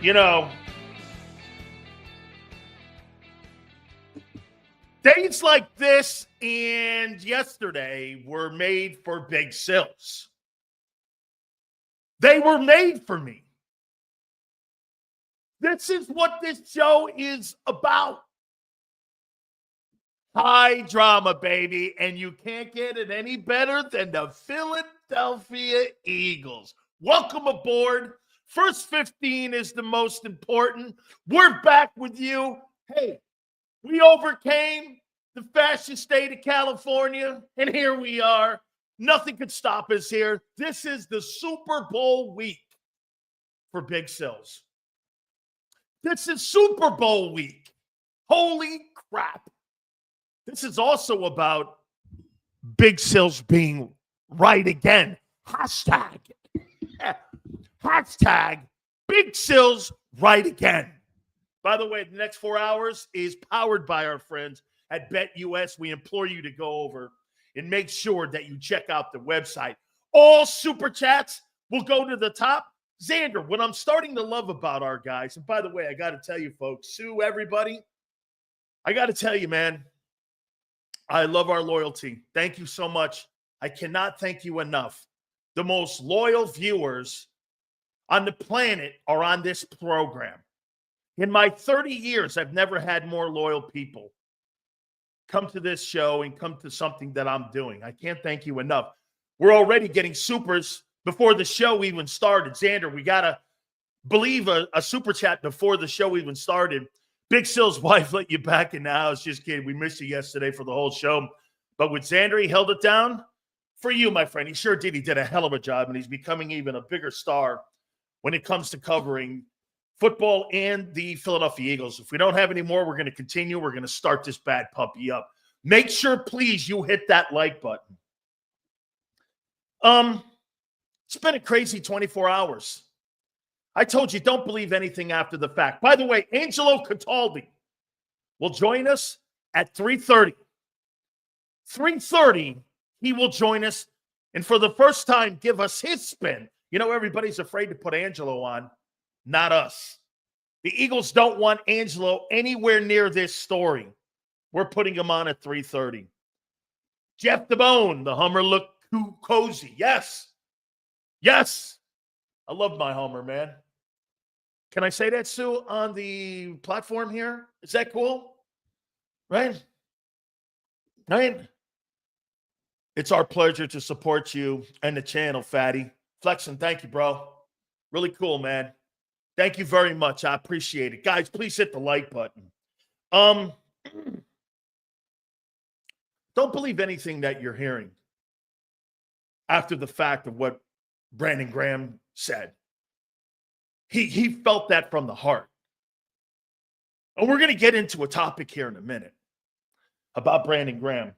You know, days like this and yesterday were made for Big Sills. They were made for me. This is what this show is about. High drama, baby, and you can't get it any better than the Philadelphia Eagles. Welcome aboard. First 15 is the most important. We're back with you. Hey, we overcame the fascist state of California, and here we are. Nothing could stop us here. This is the Super Bowl week for Big Sills. This is Super Bowl week. Holy crap. This is also about Big Sills being right again. Hashtag Big Sills right again. By the way, the next 4 hours is powered by our friends at BetUS. We implore you to go over and make sure that you check out the website. All super chats will go to the top. Xander, what I'm starting to love about our guys, and by the way, I got to tell you folks, Sue, everybody, I got to tell you, man, I love our loyalty. Thank you so much. I cannot thank you enough. The most loyal viewers on the planet are on this program. In my 30 years, I've never had more loyal people come to this show and come to something that I'm doing. I can't thank you enough. We're already getting supers before the show even started. Xander, we got to believe a super chat before the show even started. Big Sil's wife let you back in the house. Just kidding. We missed you yesterday for the whole show. But with Xander, he held it down for you, my friend. He sure did. He did a hell of a job, and he's becoming even a bigger star when it comes to covering football and the Philadelphia Eagles. If we don't have any more, we're going to continue. We're going to start this bad puppy up. Make sure, please, you hit that like button. It's been a crazy 24 hours. I told you, don't believe anything after the fact. By the way, Angelo Cataldi will join us at 3:30. 3:30, he will join us, and for the first time, give us his spin. You know, everybody's afraid to put Angelo on. Not us. The Eagles don't want Angelo anywhere near this story. We're putting him on at 3:30. Jeff DeBone, the Hummer looked cozy. Yes. Yes. I love my Hummer, man. Can I say that, Sue, on the platform here? Is that cool? Right? Right? It's our pleasure to support you and the channel, Fatty. Flexen, thank you, bro. Really cool, man. Thank you very much. I appreciate it. Guys, please hit the like button. Don't believe anything that you're hearing after the fact of what Brandon Graham said. He felt that from the heart. And we're going to get into a topic here in a minute about Brandon Graham.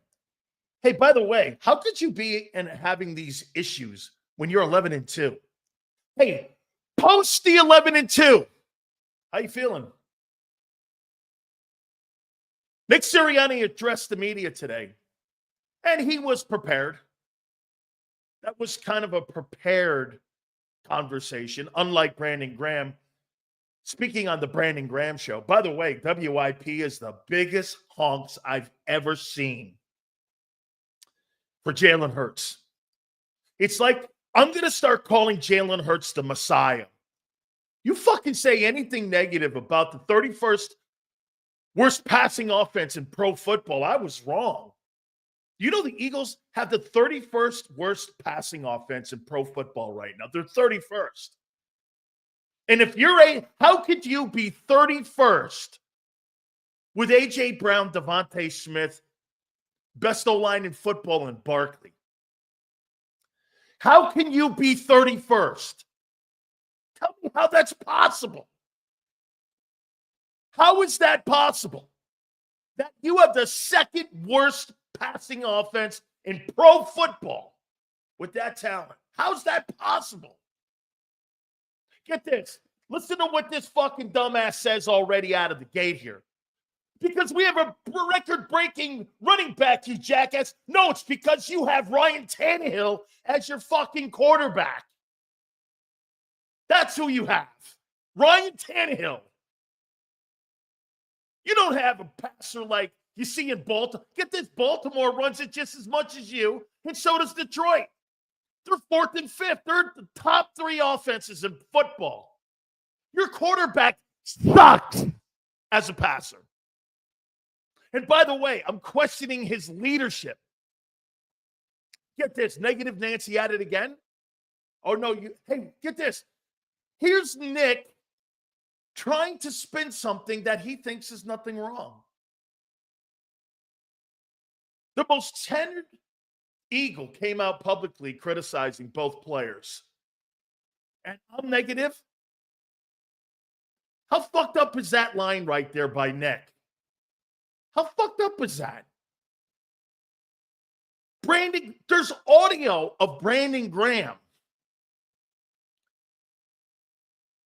Hey, by the way, how could you be having these issues when you're 11-2? Hey, post the 11-2. How you feeling? Nick Sirianni addressed the media today, and he was prepared. That was kind of a prepared conversation, unlike Brandon Graham. Speaking on the Brandon Graham show, by the way, WIP is the biggest honks I've ever seen for Jalen Hurts. It's like, I'm going to start calling Jalen Hurts the Messiah. You fucking say anything negative about the 31st worst passing offense in pro football, I was wrong. You know the Eagles have the 31st worst passing offense in pro football right now. They're 31st. And if you're how could you be 31st with A.J. Brown, Devontae Smith, best O-line in football, and Barkley? How can you be 31st? Tell me how that's possible. How is that possible? That you have the second worst passing offense in pro football with that talent. How's that possible? Get this. Listen to what this fucking dumbass says already out of the gate here. Because we have a record-breaking running back, you jackass. No, it's because you have Ryan Tannehill as your fucking quarterback. That's who you have. Ryan Tannehill. You don't have a passer like you see in Baltimore. Get this, Baltimore runs it just as much as you, and so does Detroit. They're 4th and 5th. They're the top 3 offenses in football. Your quarterback sucks as a passer. And by the way, I'm questioning his leadership. Get this, negative Nancy at it again. Oh, no, hey, get this. Here's Nick trying to spin something that he thinks is nothing wrong. The most tenured Eagle came out publicly criticizing both players. And I'm negative. How fucked up is that line right there by Nick? How fucked up is that? Brandon, there's audio of Brandon Graham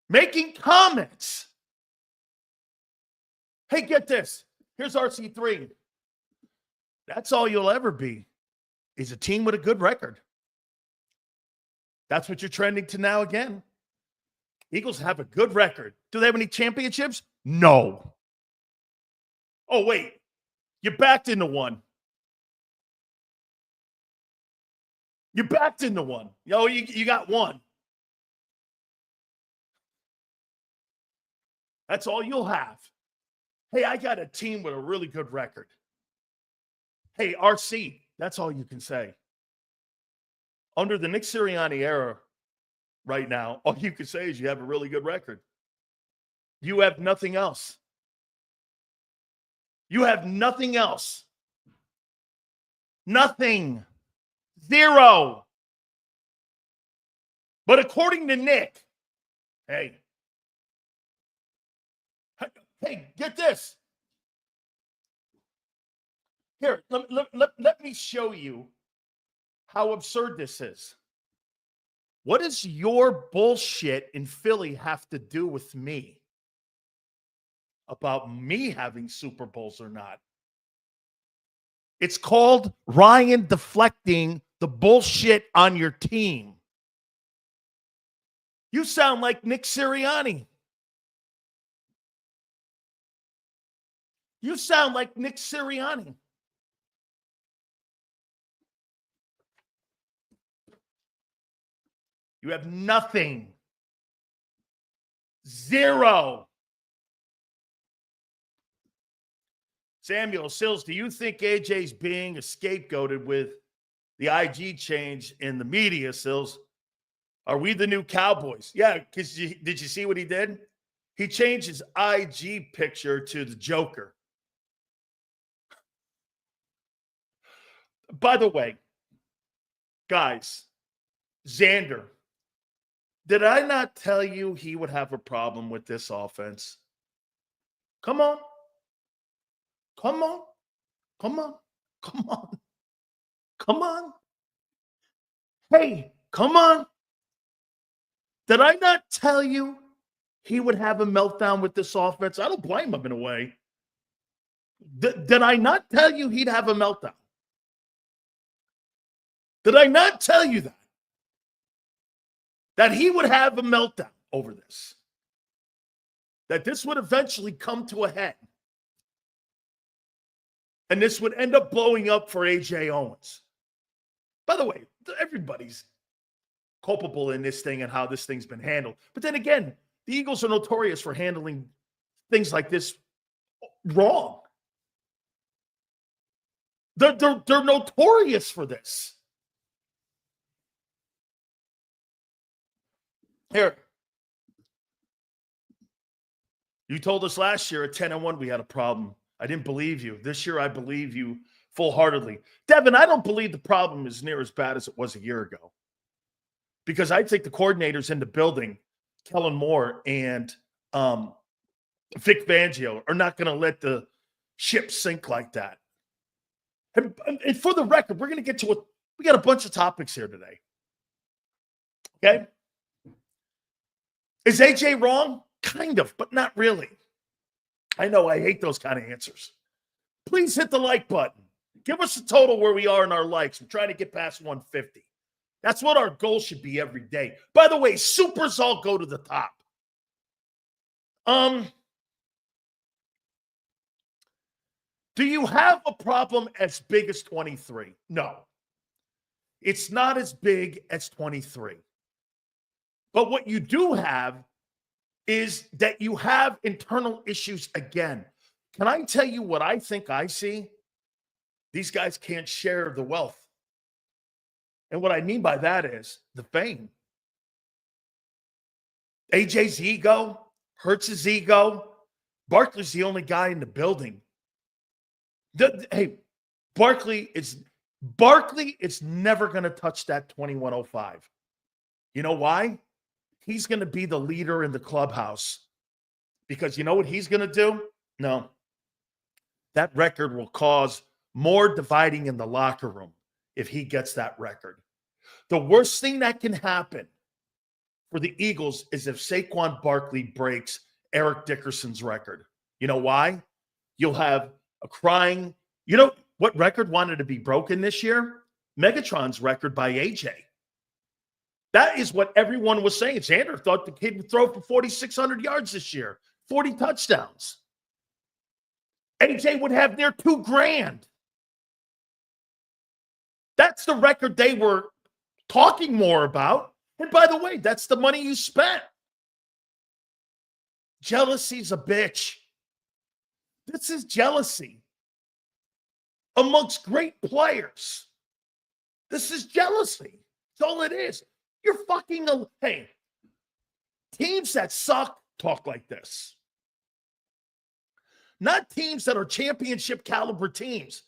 making comments. Hey, get this. Here's RC3. That's all you'll ever be, is a team with a good record. That's what you're trending to now again. Eagles have a good record. Do they have any championships? No. Oh, wait. You backed into one. You backed into one. Oh, you got one. That's all you'll have. Hey, I got a team with a really good record. Hey, RC, that's all you can say. Under the Nick Sirianni era right now, all you can say is you have a really good record. You have nothing else. You have nothing else. Nothing. Zero. But according to Nick, hey, get this. Here, let me show you how absurd this is. What does your bullshit in Philly have to do with me? About me having Super Bowls or not? It's called Ryan deflecting the bullshit on your team. You sound like Nick Sirianni. You sound like Nick Sirianni. You have nothing. Zero. Samuel Sills, do you think AJ's being scapegoated with the IG change in the media, Sills? Are we the new Cowboys? Yeah, because did you see what he did? He changed his IG picture to the Joker. By the way, guys, Xander, did I not tell you he would have a problem with this offense? Come on. Come on. Come on. Come on. Come on. Hey, come on. Did I not tell you he would have a meltdown with this offense? I don't blame him in a way. Did I not tell you he'd have a meltdown? Did I not tell you that? That he would have a meltdown over this? That this would eventually come to a head? And this would end up blowing up for A.J. Owens. By the way, everybody's culpable in this thing and how this thing's been handled. But then again, the Eagles are notorious for handling things like this wrong. They're notorious for this. Here. You told us last year at 10-1 we had a problem. I didn't believe you. This year I believe you full-heartedly. Devin, I don't believe the problem is near as bad as it was a year ago. Because I think the coordinators in the building, Kellen Moore and Vic Fangio, are not going to let the ship sink like that. And for the record, we're going to get to we got a bunch of topics here today. Okay? Is AJ wrong? Kind of, but not really. I know I hate those kind of answers. Please hit the like button. Give us a total where we are in our likes. We're trying to get past 150. That's what our goal should be every day. By the way, supers all go to the top. Do you have a problem as big as 23? No. It's not as big as 23. But what you do have is that you have internal issues again. Can I tell you what I think I see? These guys can't share the wealth. And what I mean by that is the fame. AJ's ego, Hurts' ego. Barkley's the only guy in the building. Barkley is never going to touch that 2105. You know why? He's going to be the leader in the clubhouse. Because you know what he's going to do? No. That record will cause more dividing in the locker room if he gets that record. The worst thing that can happen for the Eagles is if Saquon Barkley breaks Eric Dickerson's record. You know why? You'll have a crying. You know what record wanted to be broken this year? Megatron's record by AJ. That is what everyone was saying. Xander thought the kid would throw for 4,600 yards this year, 40 touchdowns. AJ would have near $2,000. That's the record they were talking more about. And by the way, that's the money you spent. Jealousy's a bitch. This is jealousy amongst great players. This is jealousy. That's all it is. You're fucking, hey, teams that suck talk like this. Not teams that are championship caliber teams.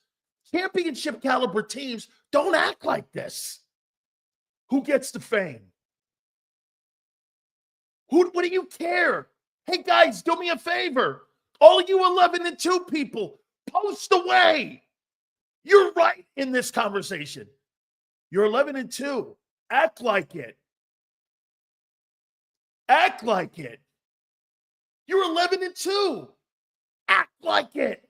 Championship caliber teams don't act like this. Who gets the fame? What do you care? Hey, guys, do me a favor. All of you 11-2 people, post away. You're right in this conversation. You're 11-2. Act like it. Act like it. You're 11-2. Act like it.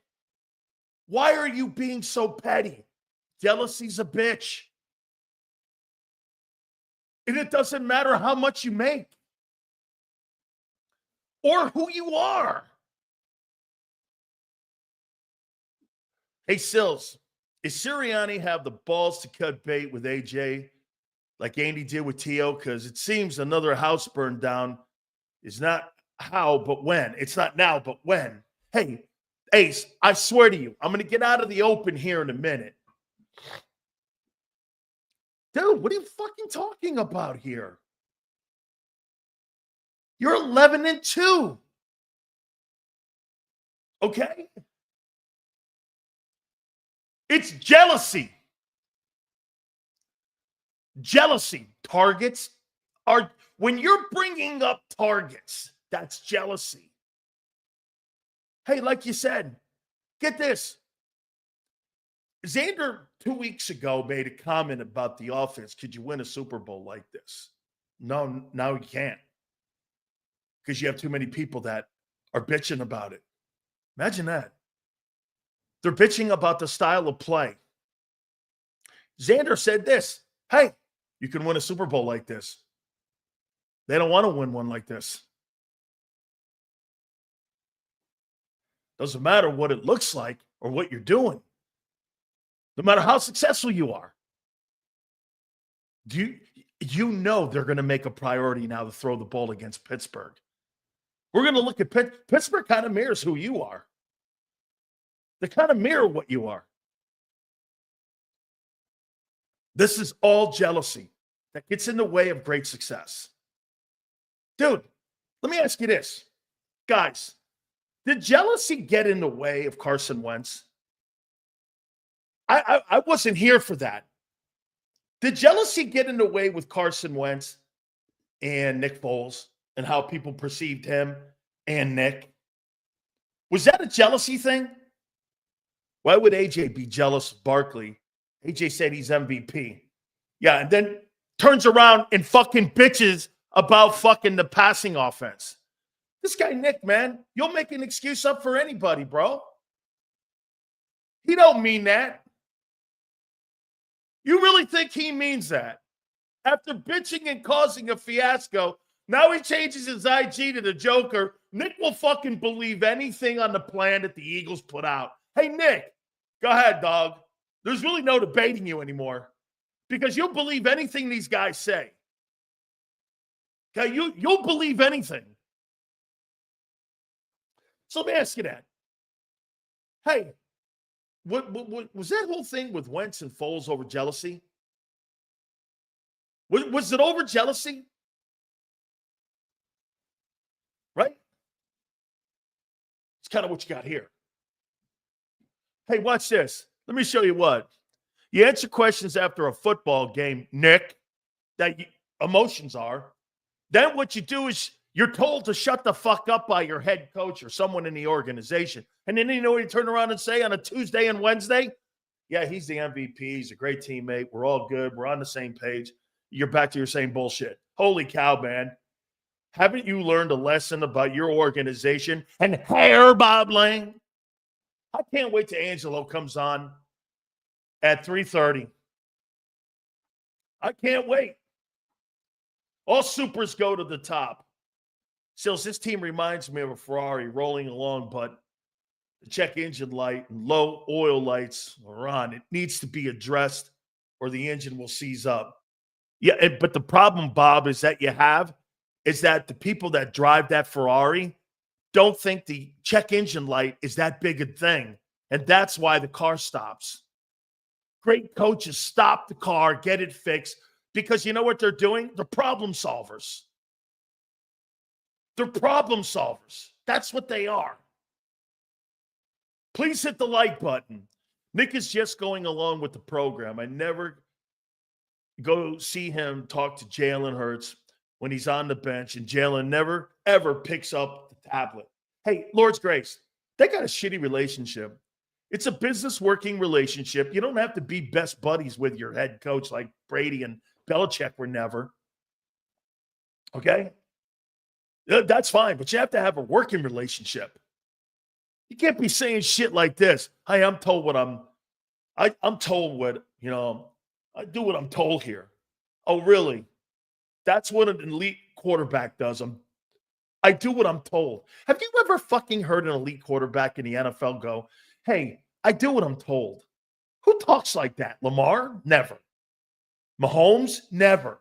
Why are you being so petty? Jealousy's a bitch. And it doesn't matter how much you make or who you are. Hey, Sills, is Sirianni have the balls to cut bait with AJ like Andy did with T.O.? Because it seems another house burned down is not how, but when. It's not now, but when. Hey, Ace, I swear to you, I'm going to get out of the open here in a minute. Dude, what are you fucking talking about here? You're 11-2. Okay? It's jealousy. Jealousy. Targets are, when you're bringing up targets, that's jealousy. Hey, like you said, get this. Xander 2 weeks ago made a comment about the offense. Could you win a Super Bowl like this? No, now you can't. Because you have too many people that are bitching about it. Imagine that. They're bitching about the style of play. Xander said this. Hey, you can win a Super Bowl like this. They don't want to win one like this. Doesn't matter what it looks like or what you're doing. No matter how successful you are. You know they're going to make a priority now to throw the ball against Pittsburgh. We're going to look at Pittsburgh kind of mirrors who you are. They kind of mirror what you are. This is all jealousy that gets in the way of great success. Dude, let me ask you this. Guys, did jealousy get in the way of Carson Wentz? I wasn't here for that. Did jealousy get in the way with Carson Wentz and Nick Foles and how people perceived him and Nick? Was that a jealousy thing? Why would AJ be jealous of Barkley? AJ said he's MVP. Yeah, and then turns around and fucking bitches about fucking the passing offense. This guy, Nick, man, you'll make an excuse up for anybody, bro. He don't mean that. You really think he means that? After bitching and causing a fiasco, now he changes his IG to the Joker Nick will fucking believe anything on the planet the Eagles put out. Hey, Nick, go ahead, dog. There's really no debating you anymore because you'll believe anything these guys say. Okay, you'll believe anything. So let me ask you that. Hey, what was that whole thing with Wentz and Foles over jealousy? Was it over jealousy? Right? It's kind of what you got here. Hey, watch this. Let me show you what. You answer questions after a football game, Nick, that emotions are. Then what you do is you're told to shut the fuck up by your head coach or someone in the organization. And then you know what you turn around and say on a Tuesday and Wednesday? Yeah, he's the MVP. He's a great teammate. We're all good. We're on the same page. You're back to your same bullshit. Holy cow, man. Haven't you learned a lesson about your organization and hair bobbling? I can't wait till Angelo comes on at 3:30. I can't wait. All supers go to the top. Sills, this team reminds me of a Ferrari rolling along, but the check engine light and low oil lights are on. It needs to be addressed or the engine will seize up. Yeah, but the problem, Bob, is that the people that drive that Ferrari don't think the check engine light is that big a thing. And that's why the car stops. Great coaches stop the car, get it fixed, because you know what they're doing? They're problem solvers. They're problem solvers. That's what they are. Please hit the like button. Nick is just going along with the program. I never go see him talk to Jalen Hurts when he's on the bench, and Jalen never, ever picks up the tablet. Hey, Lord's Grace, they got a shitty relationship. It's a business working relationship. You don't have to be best buddies with your head coach like Brady and Belichick were never. Okay? That's fine, but you have to have a working relationship. You can't be saying shit like this. Hey, I'm told what I'm told what, I do what I'm told here. Oh, really? That's what an elite quarterback does. I do what I'm told. Have you ever fucking heard an elite quarterback in the NFL go, hey, I do what I'm told? Who talks like that? Lamar? Never. Mahomes? Never.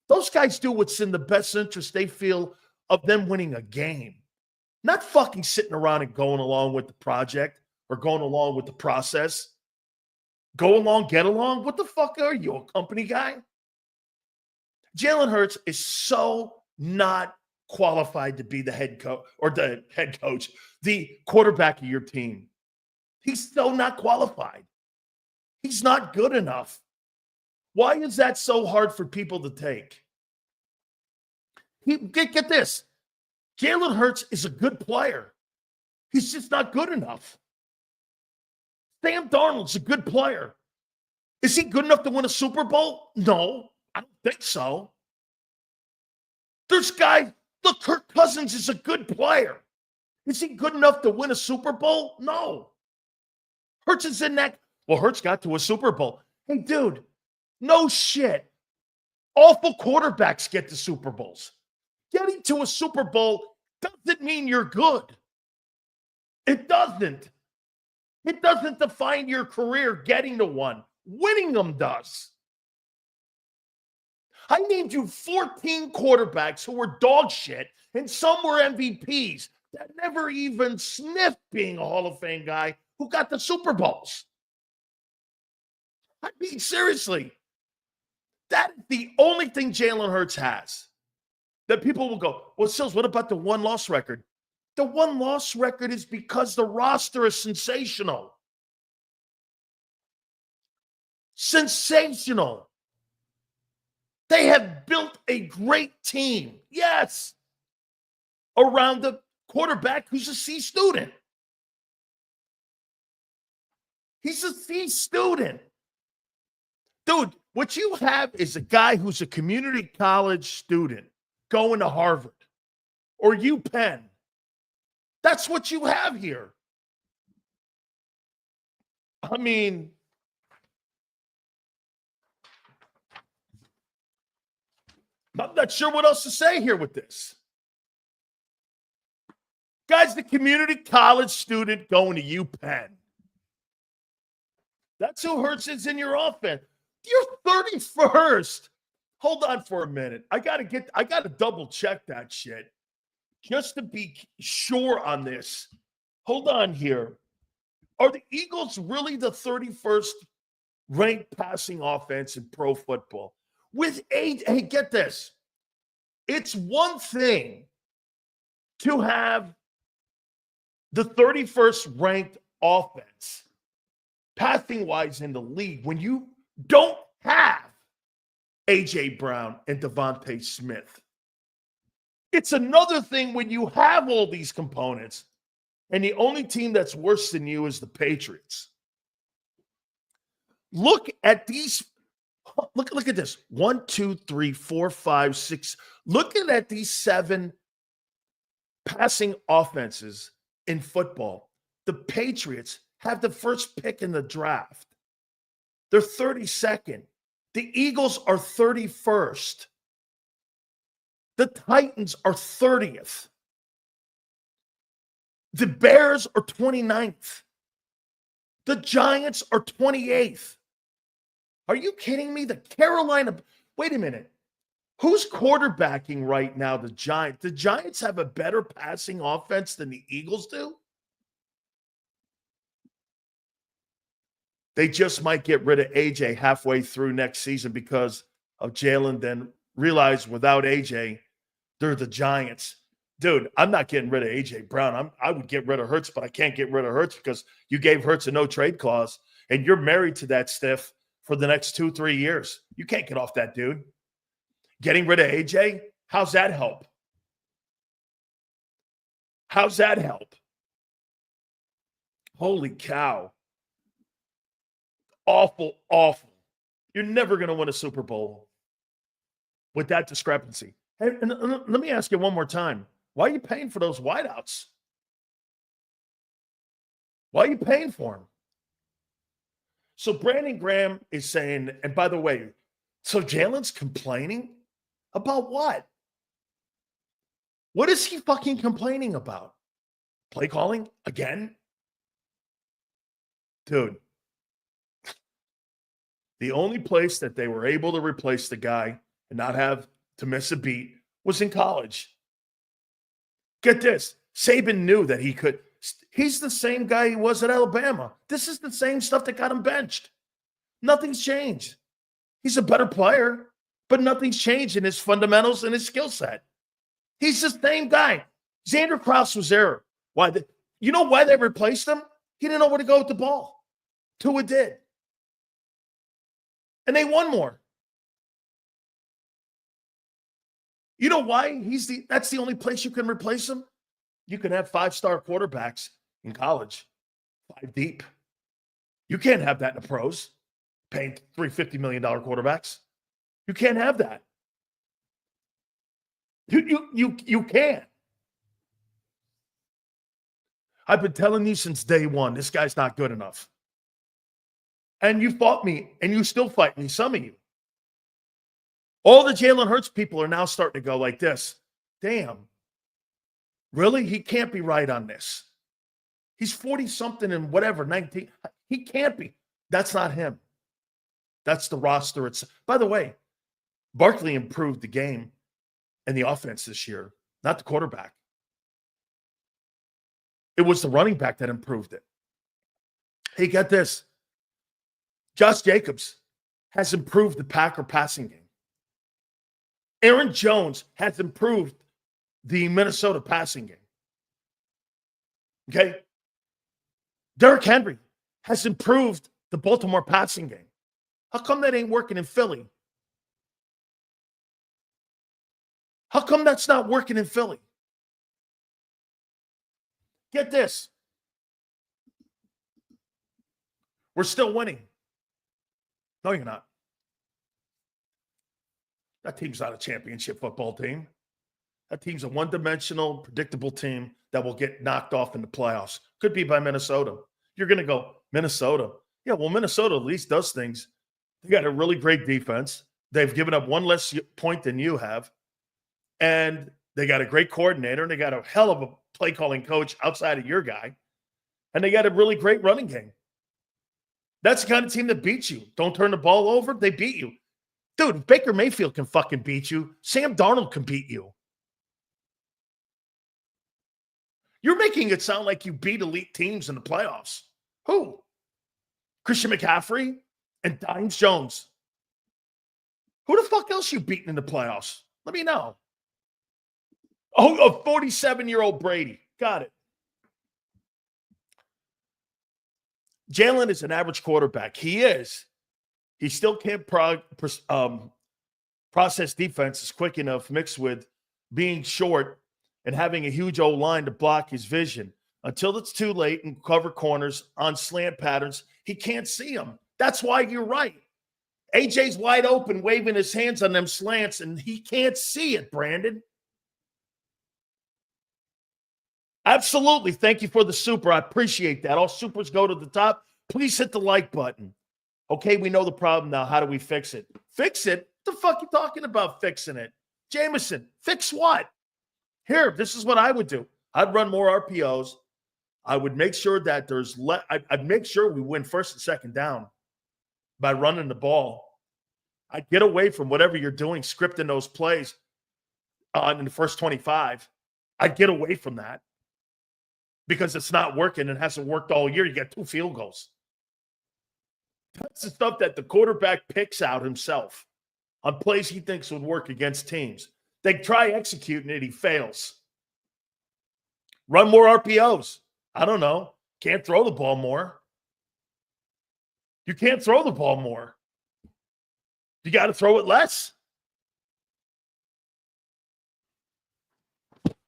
Those guys do what's in the best interest they feel of them winning a game. Not fucking sitting around and going along with the project or going along with the process. Go along, get along. What the fuck are you, a company guy? Jalen Hurts is so not qualified to be the head coach the quarterback of your team. He's so not qualified. He's not good enough. Why is that so hard for people to take? Get this. Jalen Hurts is a good player. He's just not good enough. Sam Darnold's a good player. Is he good enough to win a Super Bowl? No, I don't think so. There's guys, look, Kirk Cousins is a good player. Is he good enough to win a Super Bowl? No. Hurts is in that. Well, Hurts got to a Super Bowl. Hey, dude, no shit. Awful quarterbacks get to Super Bowls. Getting to a Super Bowl doesn't mean you're good. It doesn't. It doesn't define your career getting to one. Winning them does. I named you 14 quarterbacks who were dog shit, and some were MVPs that never even sniffed being a Hall of Fame guy who got the Super Bowls. I mean, seriously. That is the only thing Jalen Hurts has. That people will go, well, Sills, what about the one-loss record? The one-loss record is because the roster is sensational. Sensational. They have built a great team, yes, around the quarterback who's a C student. He's a C student. Dude, what you have is a guy who's a community college student going to Harvard or UPenn. That's what you have here. I mean, I'm not sure what else to say here with this. Guy's the community college student going to UPenn. That's who Hurts is in your offense. You're 31st. Hold on for a minute. I gotta double check that shit just to be sure on this. Hold on here. Are the Eagles really the 31st ranked passing offense in pro football? With hey, get this. It's one thing to have the 31st ranked offense passing-wise in the league when you don't have A.J. Brown and Devontae Smith. It's another thing when you have all these components and the only team that's worse than you is the Patriots. Look at these. Look at this. 1, 2, 3, 4, 5, 6. Looking at these 7 passing offenses in football, the Patriots have the first pick in the draft. They're 32nd. The Eagles are 31st. The Titans are 30th. The Bears are 29th. The Giants are 28th. Are you kidding me? The Carolina, wait a minute. Who's quarterbacking right now? The Giants. The Giants have a better passing offense than the Eagles do? They just might get rid of AJ halfway through next season because of Jalen, then realize without AJ, they're the Giants. Dude, I'm not getting rid of AJ Brown. I would get rid of Hurts, but I can't get rid of Hurts because you gave Hurts a no-trade clause, and you're married to that stiff for the next 2-3 years. You can't get off that dude. Getting rid of AJ, how's that help? How's that help? Holy cow. Awful, awful. You're never going to win a Super Bowl with that discrepancy. Hey, and let me ask you one more time. Why are you paying for those wideouts? Why are you paying for them? So Brandon Graham is saying, and by the way, so Jalen's complaining about what? What is he fucking complaining about? Play calling again? Dude. The only place that they were able to replace the guy and not have to miss a beat was in college. Get this. Saban knew that he could. He's the same guy he was at Alabama. This is the same stuff that got him benched. Nothing's changed. He's a better player, but nothing's changed in his fundamentals and his skill set. He's the same guy. Xander Krause was there. You know why they replaced him? He didn't know where to go with the ball. Tua did. And they won more. You know why? That's the only place you can replace him. You can have 5-star quarterbacks in college, 5 deep. You can't have that in the pros, paying $350 million quarterbacks. You can't have that. You can't. I've been telling you since day one, this guy's not good enough. And you fought me, and you still fight me, some of you. All the Jalen Hurts people are now starting to go like this. Damn. Really? He can't be right on this. He's 40-something and whatever, 19. He can't be. That's not him. That's the roster. By the way, Barkley improved the game and the offense this year, not the quarterback. It was the running back that improved it. Hey, get this. Josh Jacobs has improved the Packer passing game. Aaron Jones has improved the Minnesota passing game. Okay? Derrick Henry has improved the Baltimore passing game. How come that ain't working in Philly? How come that's not working in Philly? Get this. We're still winning. No, you're not. That team's not a championship football team. That team's a one-dimensional, predictable team that will get knocked off in the playoffs. Could be by Minnesota. You're going to go, Minnesota. Yeah, well, Minnesota at least does things. They got a really great defense. They've given up one less point than you have. And they got a great coordinator, and they got a hell of a play calling coach outside of your guy. And they got a really great running game. That's the kind of team that beats you. Don't turn the ball over, they beat you. Dude, if Baker Mayfield can fucking beat you, Sam Darnold can beat you. You're making it sound like you beat elite teams in the playoffs. Who? Christian McCaffrey and Dimes Jones. Who the fuck else you beaten in the playoffs? Let me know. Oh, a 47-year-old Brady. Got it. Jalen is an average quarterback. He is. He still can't process defenses quick enough, mixed with being short and having a huge O-line to block his vision. Until it's too late and cover corners on slant patterns, he can't see them. That's why you're right. AJ's wide open, waving his hands on them slants, and he can't see it, Brandon. Absolutely. Thank you for the super. I appreciate that. All supers go to the top. Please hit the like button. Okay, we know the problem now. How do we fix it? Fix it? What the fuck are you talking about fixing it? Jameson, fix what? Here, this is what I would do. I'd run more RPOs. I would make sure that I'd make sure we win first and second down by running the ball. I'd get away from whatever you're doing, scripting those plays in the first 25. I'd get away from that because it's not working and hasn't worked all year. You got 2 field goals. That's the stuff that the quarterback picks out himself on plays he thinks would work against teams. They try executing it, he fails. Run more RPOs. I don't know. Can't throw the ball more. You can't throw the ball more. You got to throw it less.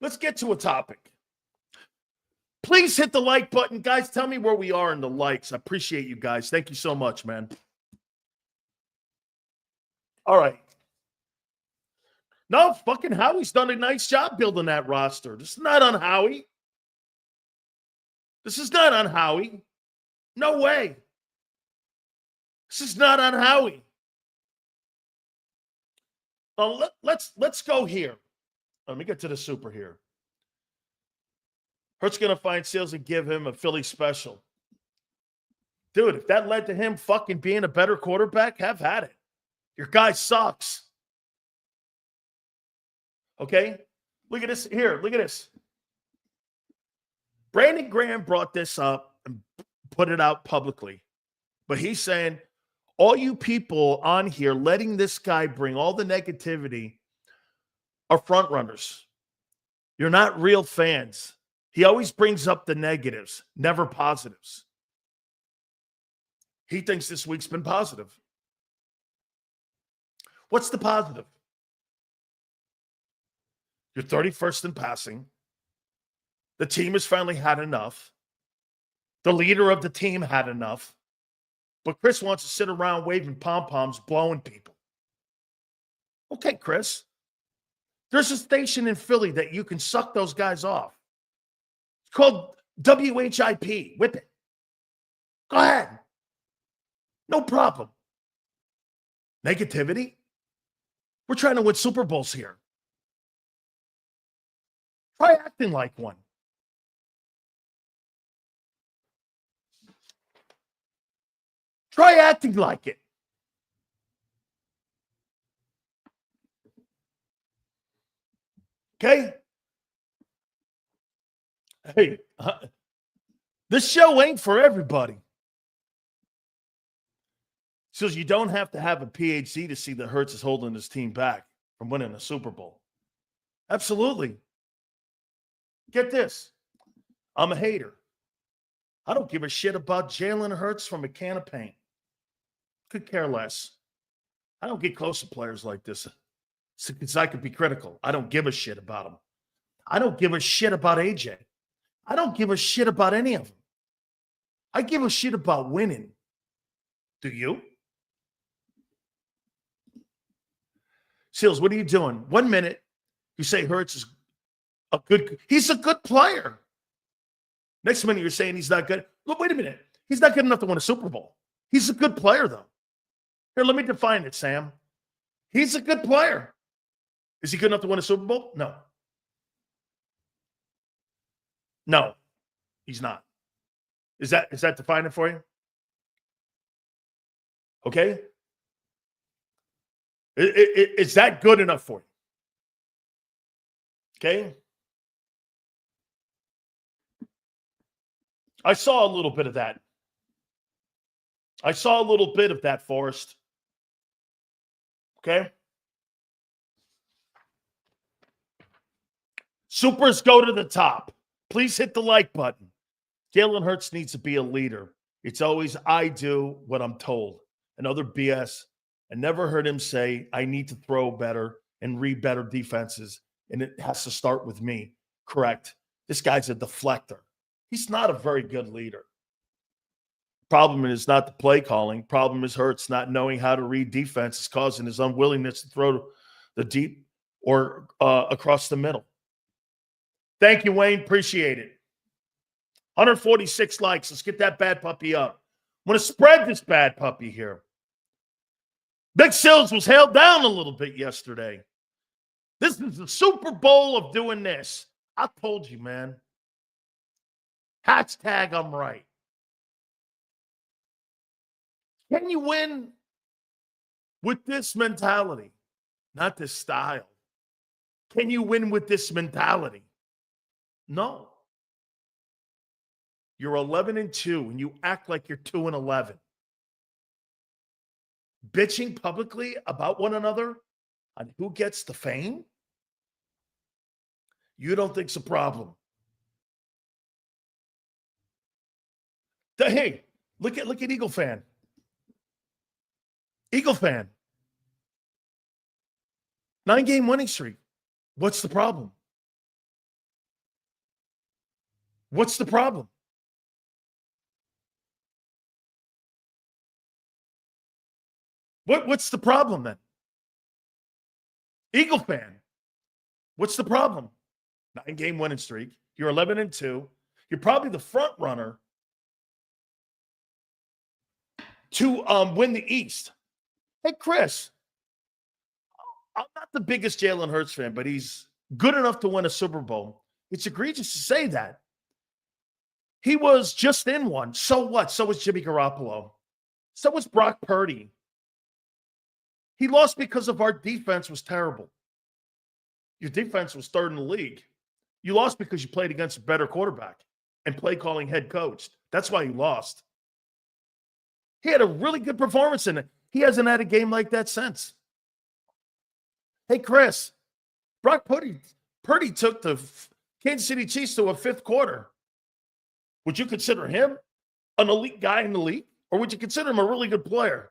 Let's get to a topic. Please hit the like button. Guys, tell me where we are in the likes. I appreciate you guys. Thank you so much, man. All right. No, fucking Howie's done a nice job building that roster. This is not on Howie. This is not on Howie. No way. This is not on Howie. Let's go here. Let me get to the super here. Hurts going to find Seals and give him a Philly special. Dude, if that led to him fucking being a better quarterback, have at it. Your guy sucks. Okay? Look at this here. Look at this. Brandon Graham brought this up and put it out publicly. But he's saying, all you people on here letting this guy bring all the negativity are front runners. You're not real fans. He always brings up the negatives, never positives. He thinks this week's been positive. What's the positive? You're 31st in passing. The team has finally had enough. The leader of the team had enough. But Chris wants to sit around waving pom-poms, blowing people. Okay, Chris. There's a station in Philly that you can suck those guys off. It's called WHIP. Whip it. Go ahead. No problem. Negativity? We're trying to win Super Bowls here. Try acting like one. Try acting like it. Okay? Hey, this show ain't for everybody. So you don't have to have a PhD to see that Hurts is holding his team back from winning a Super Bowl. Absolutely. Get this. I'm a hater. I don't give a shit about Jalen Hurts from a can of paint. Could care less. I don't get close to players like this because I could be critical. I don't give a shit about them. I don't give a shit about AJ. I don't give a shit about any of them. I give a shit about winning. Do you? Seals, what are you doing? 1 minute, you say Hurts is he's a good player. Next minute, you're saying he's not good. Look, wait a minute. He's not good enough to win a Super Bowl. He's a good player, though. Here, let me define it, Sam. He's a good player. Is he good enough to win a Super Bowl? No. No, he's not. Is that defining for you? Okay. Is that good enough for you? Okay. I saw a little bit of that. I saw a little bit of that, Forrest. Okay. Supers go to the top. Please hit the like button. Jalen Hurts needs to be a leader. It's always, I do what I'm told. Another BS. I never heard him say, I need to throw better and read better defenses, and it has to start with me. Correct. This guy's a deflector. He's not a very good leader. Problem is not the play calling. Problem is Hurts not knowing how to read defense is causing his unwillingness to throw the deep or across the middle. Thank you, Wayne. Appreciate it. 146 likes. Let's get that bad puppy up. I'm going to spread this bad puppy here. Big Sills was held down a little bit yesterday. This is the Super Bowl of doing this. I told you, man. Hashtag I'm right. Can you win with this mentality? Not this style. Can you win with this mentality? No. You're 11-2, and you act like you're 2-11. Bitching publicly about one another on who gets the fame? You don't think's a problem. Hey, look at Eagle fan. Eagle fan. 9-game winning streak. What's the problem? What's the problem? What's the problem then? Eagle fan. What's the problem? 9-game winning streak. You're 11-2. You're probably the front runner to win the East. Hey, Chris. I'm not the biggest Jalen Hurts fan, but he's good enough to win a Super Bowl. It's egregious to say that. He was just in one. So what? So was Jimmy Garoppolo. So was Brock Purdy. He lost because of our defense was terrible. Your defense was third in the league. You lost because you played against a better quarterback and play calling head coach. That's why you lost. He had a really good performance in it. He hasn't had a game like that since. Hey, Chris, Brock Purdy took the Kansas City Chiefs to a fifth quarter. Would you consider him an elite guy in the league? Or would you consider him a really good player?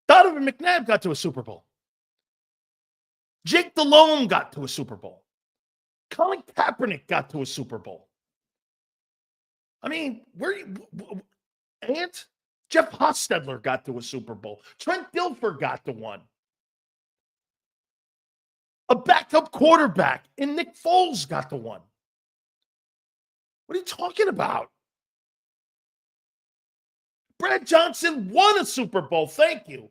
Donovan McNabb got to a Super Bowl. Jake Delhomme got to a Super Bowl. Colin Kaepernick got to a Super Bowl. I mean, Jeff Hostetler got to a Super Bowl. Trent Dilfer got to one. A backup quarterback in Nick Foles got to one. What are you talking about? Brad Johnson won a Super Bowl. Thank you.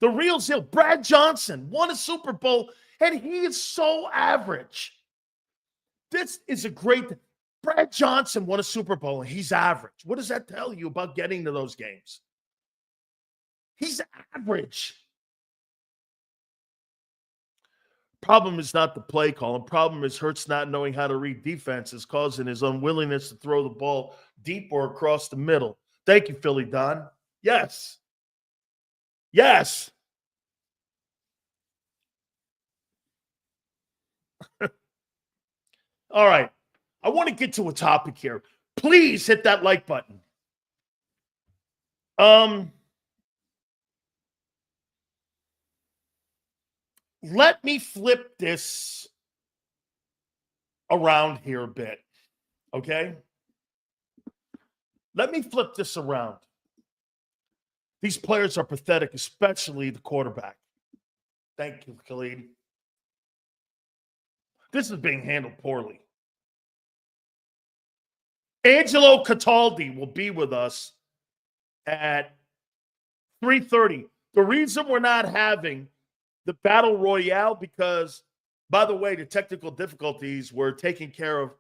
The real deal. Brad Johnson won a Super Bowl, and he is so average. This is a great. Brad Johnson won a Super Bowl, and he's average. What does that tell you about getting to those games? He's average. Problem is not the play call. The problem is Hurts not knowing how to read defenses, causing his unwillingness to throw the ball deep or across the middle. Thank you, Philly Don. Yes. Yes. All right. I want to get to a topic here. Please hit that like button. Let me flip this around here a bit, okay? Let me flip this around. These players are pathetic, especially the quarterback. Thank you, Khalid. This is being handled poorly. Angelo Cataldi will be with us at 3:30. The reason we're not having the Battle Royale because By the way, the technical difficulties were taken care of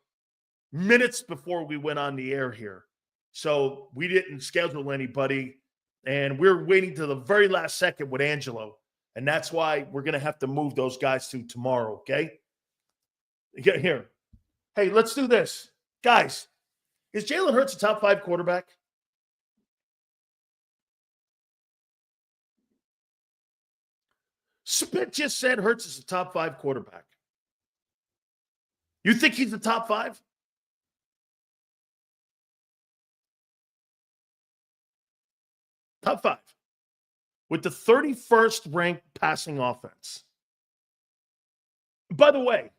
minutes before we went on the air here. So we didn't schedule anybody, and we're waiting to the very last second with Angelo. And that's why we're going to have to move those guys to tomorrow, okay? Get here. Hey, let's do this. Guys, is Jalen Hurts a top 5 quarterback? Spit just said Hurts is a top 5 quarterback. You think he's a top 5? Top 5. With the 31st ranked passing offense. By the way,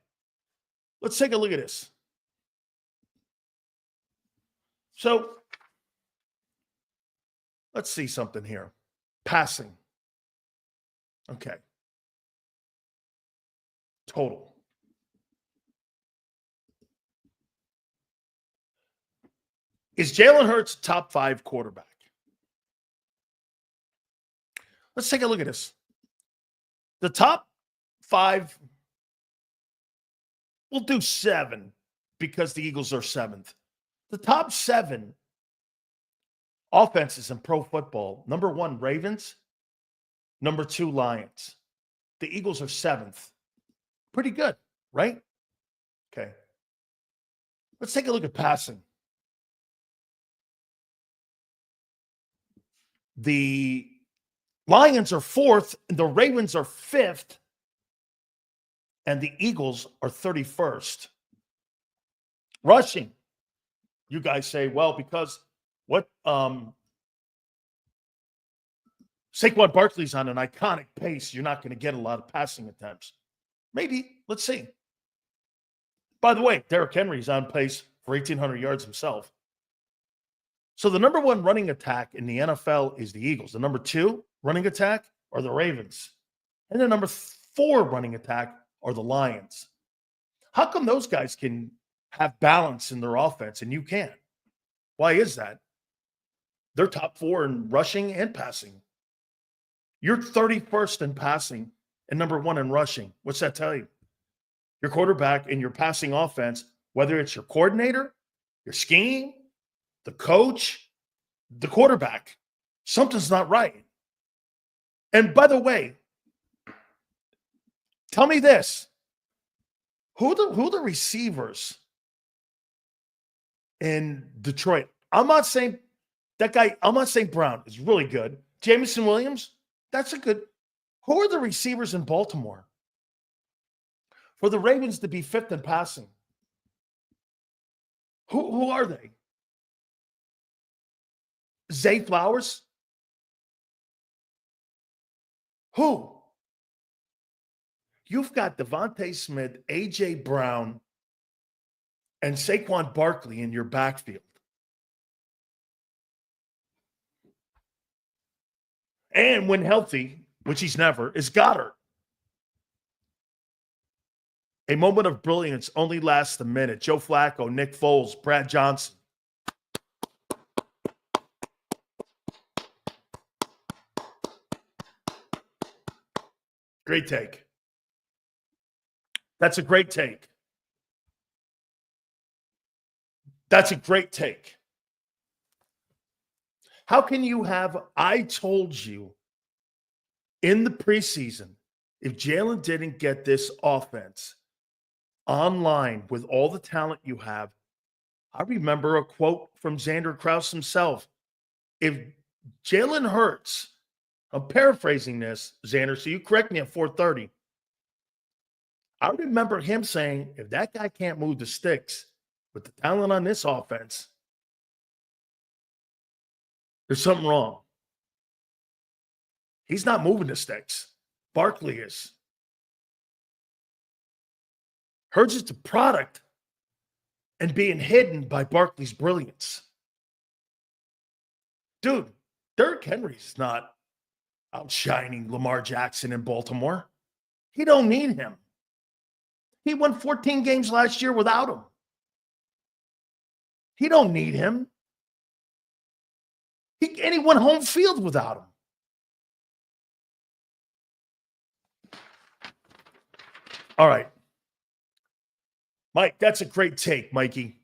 let's take a look at this. So, let's see something here. Passing. Okay. Total. Is Jalen Hurts top 5 quarterback? Let's take a look at this. The top 5, we'll do 7 because the Eagles are 7th. The top 7 offenses in pro football, number 1, Ravens, number 2, Lions. The Eagles are 7th. Pretty good, right? Okay. Let's take a look at passing. The Lions are 4th, the Ravens are 5th, and the Eagles are 31st. Rushing. You guys say, well, because what Saquon Barkley's on an iconic pace, you're not going to get a lot of passing attempts. Maybe. Let's see. By the way, Derrick Henry's on pace for 1,800 yards himself. So the number 1 running attack in the NFL is the Eagles. The number 2 running attack are the Ravens. And the number 4 running attack are the Lions. How come those guys can have balance in their offense and you can't? Why is that? They're top 4 in rushing and passing. You're 31st in passing and number 1 in rushing. What's that tell you? Your quarterback and your passing offense, whether it's your coordinator, your scheme, the coach, the quarterback, something's not right. And by the way, tell me this. Who are the receivers in Detroit? I'm not saying Brown is really good. Jameson Williams, that's a good. Who are the receivers in Baltimore? For the Ravens to be 5th in passing. Who are they? Zay Flowers? Who? You've got Devontae Smith, A.J. Brown, and Saquon Barkley in your backfield. And when healthy, which he's never, is Goddard. A moment of brilliance only lasts a minute. Joe Flacco, Nick Foles, Brad Johnson. Great take. That's a great take. That's a great take. How can you have, I told you in the preseason, if Jalen didn't get this offense online with all the talent you have, I remember a quote from Xander Krause himself. If Jalen Hurts, I'm paraphrasing this, Xander, so you correct me at 4:30. I remember him saying, if that guy can't move the sticks with the talent on this offense, there's something wrong. He's not moving the sticks. Barkley is. Hurts is the product and being hidden by Barkley's brilliance. Dude, Derrick Henry's not outshining Lamar Jackson in Baltimore. He don't need him. He won 14 games last year without him. He don't need him. And he went home field without him. All right. Mike, that's a great take, Mikey.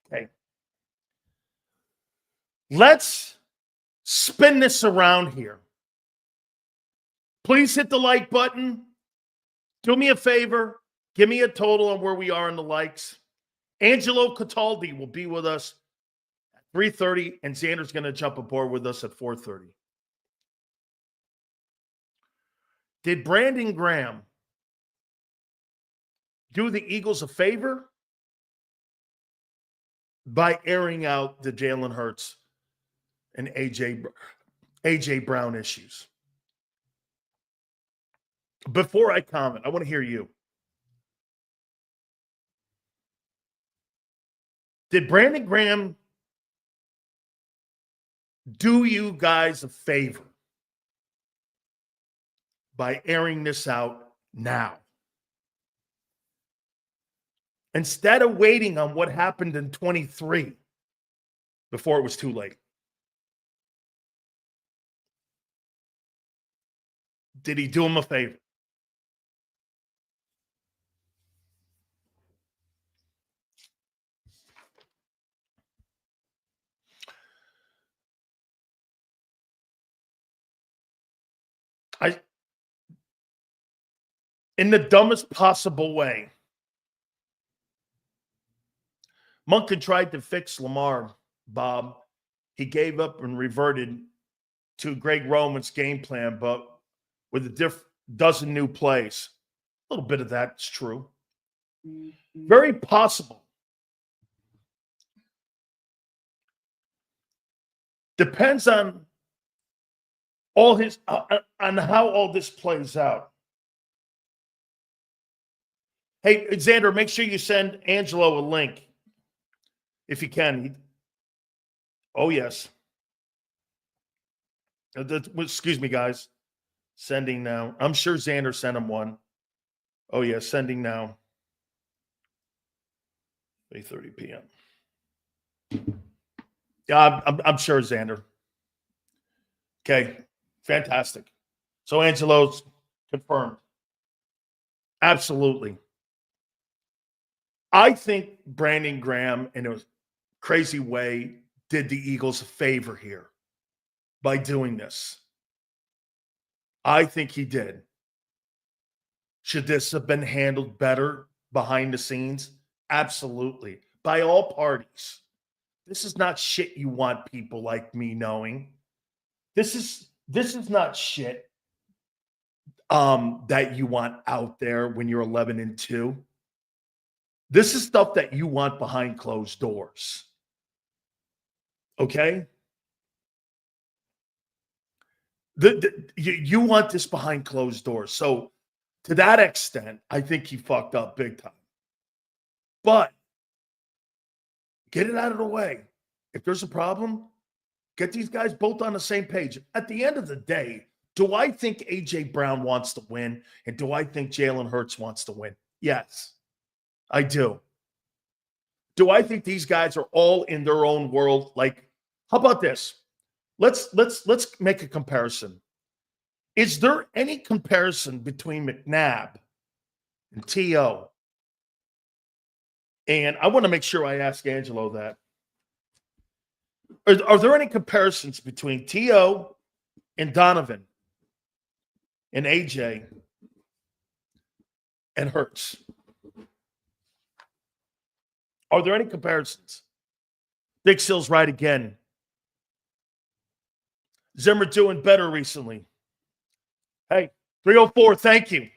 Okay. Let's spin this around here. Please hit the like button. Do me a favor. Give me a total on where we are in the likes. Angelo Cataldi will be with us at 3:30, and Xander's going to jump aboard with us at 4:30. Did Brandon Graham do the Eagles a favor by airing out the Jalen Hurts and A.J. Brown issues? Before I comment, I want to hear you. Did Brandon Graham do you guys a favor by airing this out now? Instead of waiting on what happened in 23 before it was too late. Did he do him a favor? In the dumbest possible way, Monken tried to fix Lamar, Bob. He gave up and reverted to Greg Roman's game plan, but with a dozen new plays. A little bit of that's true. Very possible. Depends on all his on how all this plays out. Hey, Xander, make sure you send Angelo a link if you can. Oh, yes. Excuse me, guys. Sending now. I'm sure Xander sent him one. Oh, yeah, sending now. 8:30 p.m. Yeah, I'm sure, Xander. Okay, fantastic. So Angelo's confirmed. Absolutely. I think Brandon Graham, in a crazy way, did the Eagles a favor here by doing this. I think he did. Should this have been handled better behind the scenes? Absolutely. By all parties. This is not shit you want people like me knowing. This is not shit that you want out there when you're 11-2. This is stuff that you want behind closed doors. Okay? You want this behind closed doors. So to that extent, I think he fucked up big time. But get it out of the way. If there's a problem, get these guys both on the same page. At the end of the day, do I think A.J. Brown wants to win? And do I think Jalen Hurts wants to win? Yes, I do. Do I think these guys are all in their own world? Like, how about this? Let's make a comparison. Is there any comparison between McNabb and T.O.? And I want to make sure I ask Angelo that. Are there any comparisons between T.O. and Donovan and A.J. and Hurts? Are there any comparisons? Big Sill's right again. Zimmer doing better recently. Hey, 304, thank you.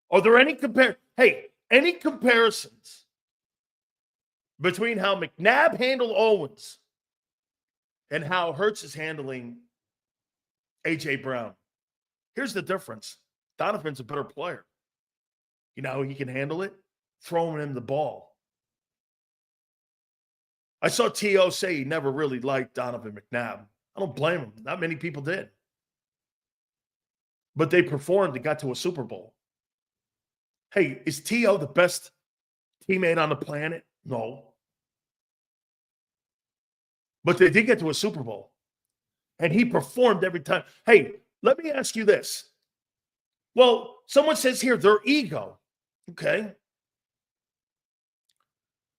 Are there any any comparisons between how McNabb handled Owens and how Hurts is handling A.J. Brown? Here's the difference. Donovan's a better player. You know how he can handle it? Throwing him the ball. I saw T.O. say he never really liked Donovan McNabb. I don't blame him. Not many people did. But they performed and got to a Super Bowl. Hey, is T.O. the best teammate on the planet? No. But they did get to a Super Bowl. And he performed every time. Hey, let me ask you this. Well, someone says here, their ego. Okay.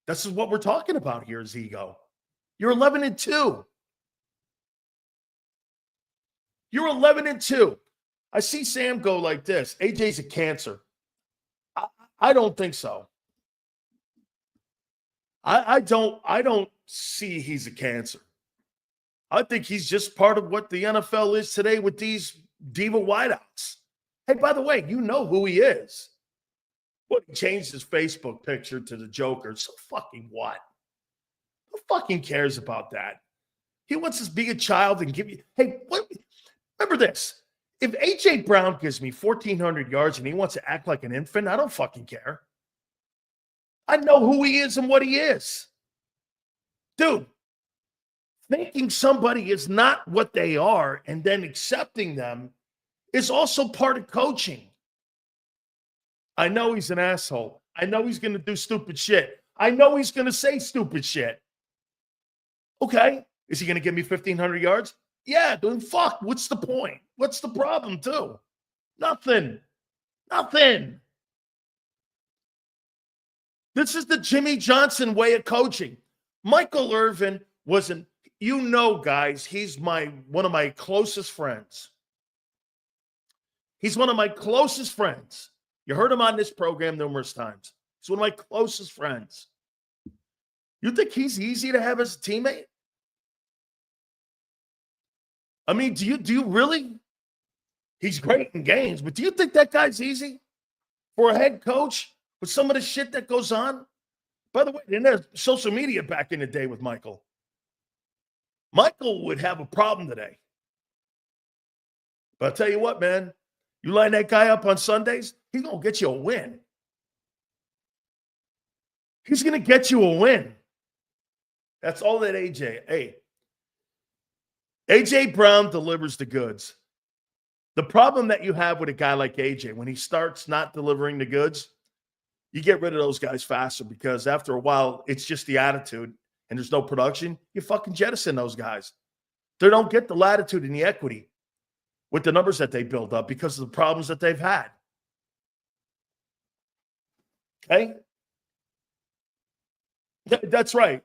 This is what we're talking about here is ego. You're 11-2. You're 11-2. I see Sam go like this. AJ's a cancer. I don't think so. I don't see he's a cancer. I think he's just part of what the NFL is today with these diva wideouts. Hey, by the way, you know who he is. Well, he changed his Facebook picture to the Joker. So fucking what? Who fucking cares about that? He wants to be a child and give you. Hey, what? Remember this. If A.J. Brown gives me 1,400 yards and he wants to act like an infant, I don't fucking care. I know who he is and what he is. Dude, thinking somebody is not what they are and then accepting them is also part of coaching. I know he's an asshole. I know he's going to do stupid shit. I know he's going to say stupid shit. Okay. Is he going to give me 1,500 yards? Yeah, then fuck. What's the point? What's the problem, too? Nothing. This is the Jimmy Johnson way of coaching. Michael Irvin wasn't, guys, he's one of my closest friends. He's one of my closest friends. You heard him on this program numerous times. He's one of my closest friends. You think he's easy to have as a teammate? I mean, do you really? He's great in games, but do you think that guy's easy for a head coach with some of the shit that goes on? By the way, they didn't have social media back in the day with Michael. Michael would have a problem today. But I'll tell you what, man, you line that guy up on Sundays, he's going to get you a win. He's going to get you a win. That's all that AJ. Hey, AJ Brown delivers the goods. The problem that you have with a guy like AJ, when he starts not delivering the goods, you get rid of those guys faster because after a while, it's just the attitude and there's no production. You fucking jettison those guys. They don't get the latitude and the equity with the numbers that they build up because of the problems that they've had. Okay? That's right.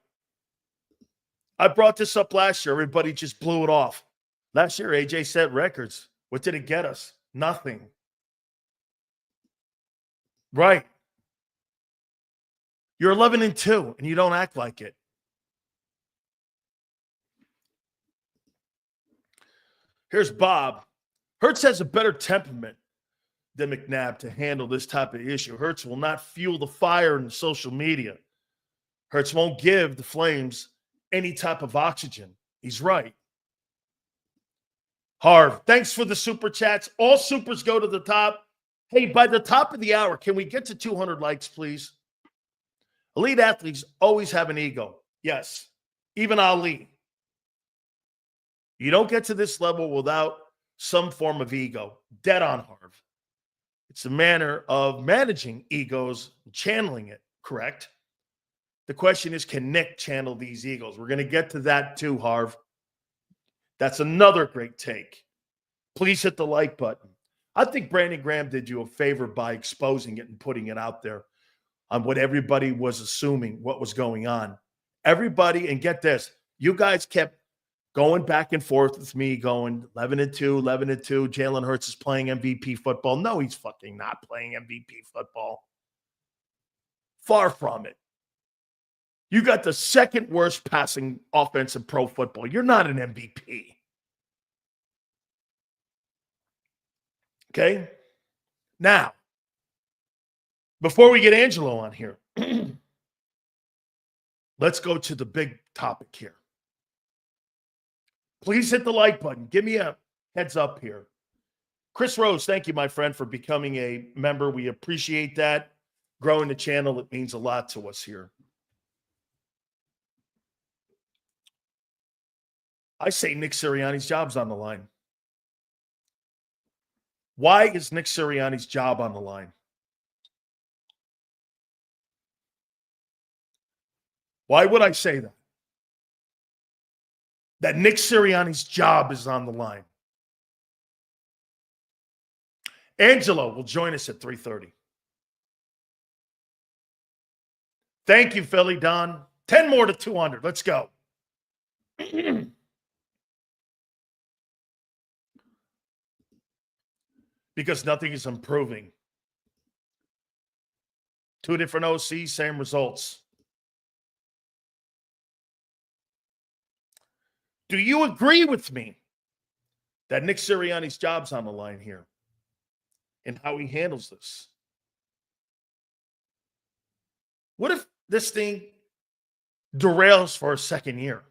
I brought this up last year. Everybody just blew it off. Last year, AJ set records. What did it get us? Nothing. Right. You're 11-2, and you don't act like it. Here's Bob. Hurts has a better temperament than McNabb to handle this type of issue. Hurts will not fuel the fire in social media. Hurts won't give the Flames any type of oxygen. He's right. Harv, thanks for the super chats. All supers go to the top. Hey, by the top of the hour, can we get to 200 likes, please? Elite athletes always have an ego. Yes, even Ali. You don't get to this level without some form of ego. Dead on, Harv. It's a manner of managing egos, channeling it, correct? The question is, can Nick channel these egos? We're going to get to that too, Harv. That's another great take. Please hit the like button. I think Brandon Graham did you a favor by exposing it and putting it out there on what everybody was assuming what was going on. Everybody, and get this, you guys kept going back and forth with me going 11-2, 11-2. Jalen Hurts is playing MVP football. No, he's fucking not playing MVP football. Far from it. You got the second worst passing offense in pro football. You're not an MVP. Okay? Now, before we get Angelo on here, let's go to the big topic here. Please hit the like button. Give me a heads up here. Chris Rose, thank you, my friend, for becoming a member. We appreciate that. Growing the channel, it means a lot to us here. I say Nick Sirianni's job's on the line. Why is Nick Sirianni's job on the line? Why would I say that? That Nick Sirianni's job is on the line. Angelo will join us at 3:30. Thank you, Philly Don. 10 more to 200. Let's go. Because nothing is improving. Two different OCs, same results. Do you agree with me that Nick Sirianni's job's on the line here and how he handles this? What if this thing derails for a second year?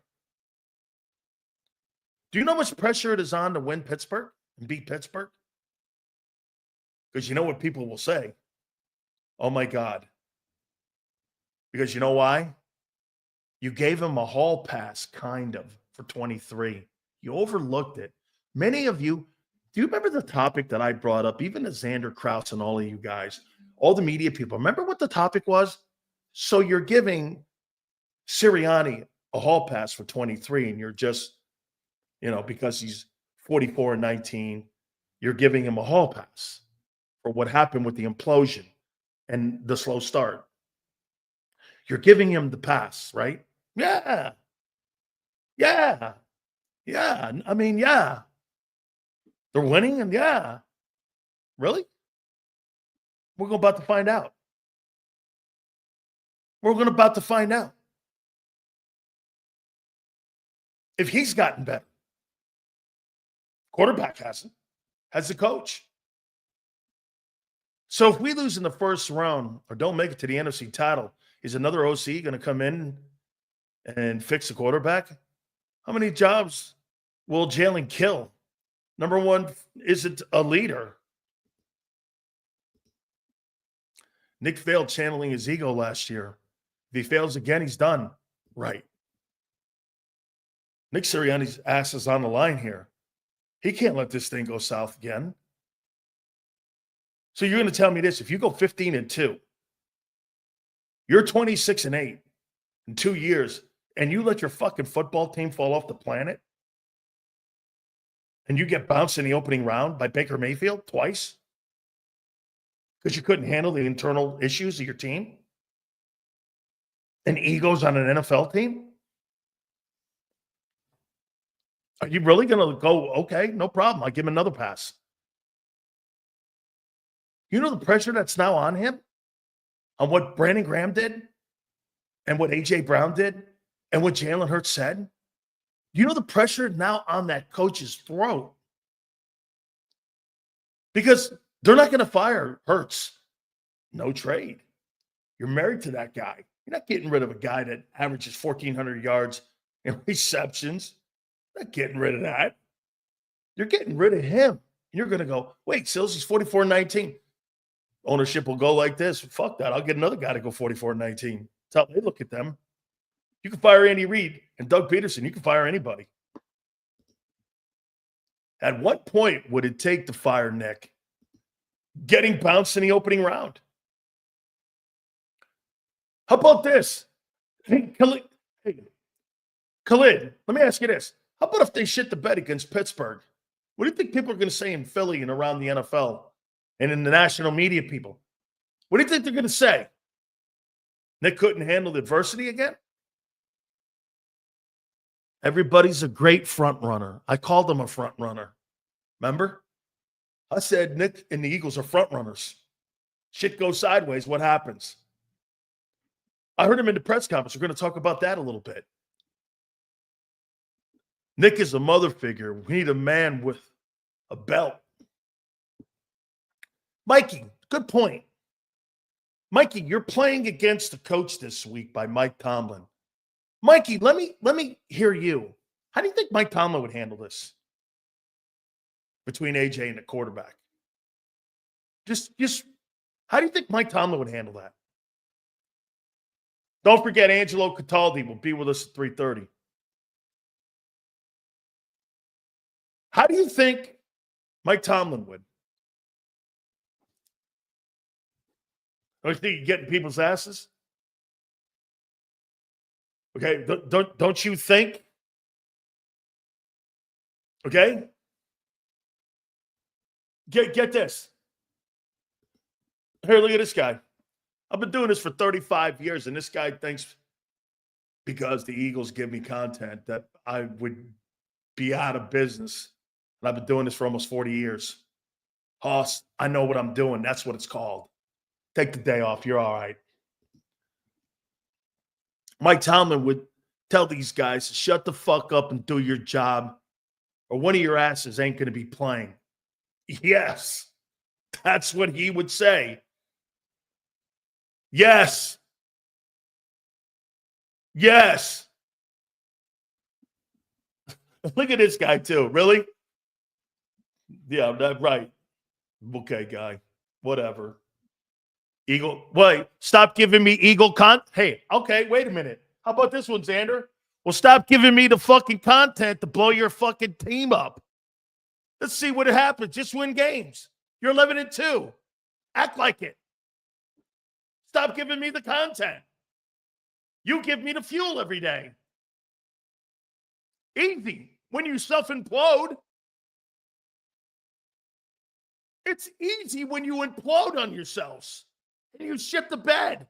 Do you know how much pressure it is on to win Pittsburgh and beat Pittsburgh? Because you know what people will say. Oh, my God. Because you know why? You gave him a hall pass, kind of, for 23. You overlooked it. Many of you, do you remember the topic that I brought up, even to Xander Krause and all of you guys, all the media people? Remember what the topic was? So you're giving Sirianni a hall pass for 23, and you're just, because he's 44 and 19, you're giving him a hall pass for what happened with the implosion and the slow start. You're giving him the pass, right? Yeah. Yeah. Yeah. I mean, yeah. They're winning, and yeah. Really? We're about to find out. We're about to find out. If he's gotten better. Quarterback hasn't. Has the coach. So if we lose in the first round or don't make it to the NFC title, is another OC going to come in and fix the quarterback? How many jobs will Jalen kill? Number one, isn't a leader. Nick failed channeling his ego last year. If he fails again, he's done. Right. Nick Sirianni's ass is on the line here. He can't let this thing go south again. So you're going to tell me this. If you go 15-2, you're 26-8 in 2 years, and you let your fucking football team fall off the planet, and you get bounced in the opening round by Baker Mayfield twice because you couldn't handle the internal issues of your team and egos on an NFL team? Are you really going to go, okay, no problem, I'll give him another pass? You know the pressure that's now on him? On what Brandon Graham did? And what A.J. Brown did? And what Jalen Hurts said? You know the pressure now on that coach's throat? Because they're not going to fire Hurts. No trade. You're married to that guy. You're not getting rid of a guy that averages 1,400 yards and receptions. You're not getting rid of that. You're getting rid of him. You're going to go, wait, Sills is 44-19. Ownership will go like this. Fuck that. I'll get another guy to go 44-19. That's how they look at them. You can fire Andy Reid and Doug Peterson. You can fire anybody. At what point would it take to fire Nick? Getting bounced in the opening round. How about this? Hey, Khalid, let me ask you this. How about if they shit the bed against Pittsburgh? What do you think people are going to say in Philly and around the NFL and in the national media people? What do you think they're going to say? Nick couldn't handle the adversity again? Everybody's a great front runner. I called him a front runner. Remember? I said Nick and the Eagles are front runners. Shit goes sideways. What happens? I heard him in the press conference. We're going to talk about that a little bit. Nick is a mother figure. We need a man with a belt. Mikey, good point. Mikey, you're playing against the coach this week by Mike Tomlin. Mikey, let me hear you. How do you think Mike Tomlin would handle this between AJ and the quarterback? Just how do you think Mike Tomlin would handle that? Don't forget, Angelo Cataldi will be with us at 3:30. How do you think Mike Tomlin would? Don't you think you're getting people's asses? Okay, don't you think? Okay? Get this. Here, look at this guy. I've been doing this for 35 years, and this guy thinks because the Eagles give me content that I would be out of business. And I've been doing this for almost 40 years. Hoss, I know what I'm doing. That's what it's called. Take the day off. You're all right. Mike Tomlin would tell these guys to shut the fuck up and do your job, or one of your asses ain't going to be playing. Yes, that's what he would say. Yes. Yes. Look at this guy, too. Really? Yeah, that's right. Okay, guy. Whatever. Eagle. Wait, stop giving me Eagle Hey, okay, wait a minute. How about this one, Xander? Well, stop giving me the fucking content to blow your fucking team up. Let's see what happens. Just win games. You're 11-2. Act like it. Stop giving me the content. You give me the fuel every day. Easy. When you self-implode, it's easy when you implode on yourselves and you shit the bed.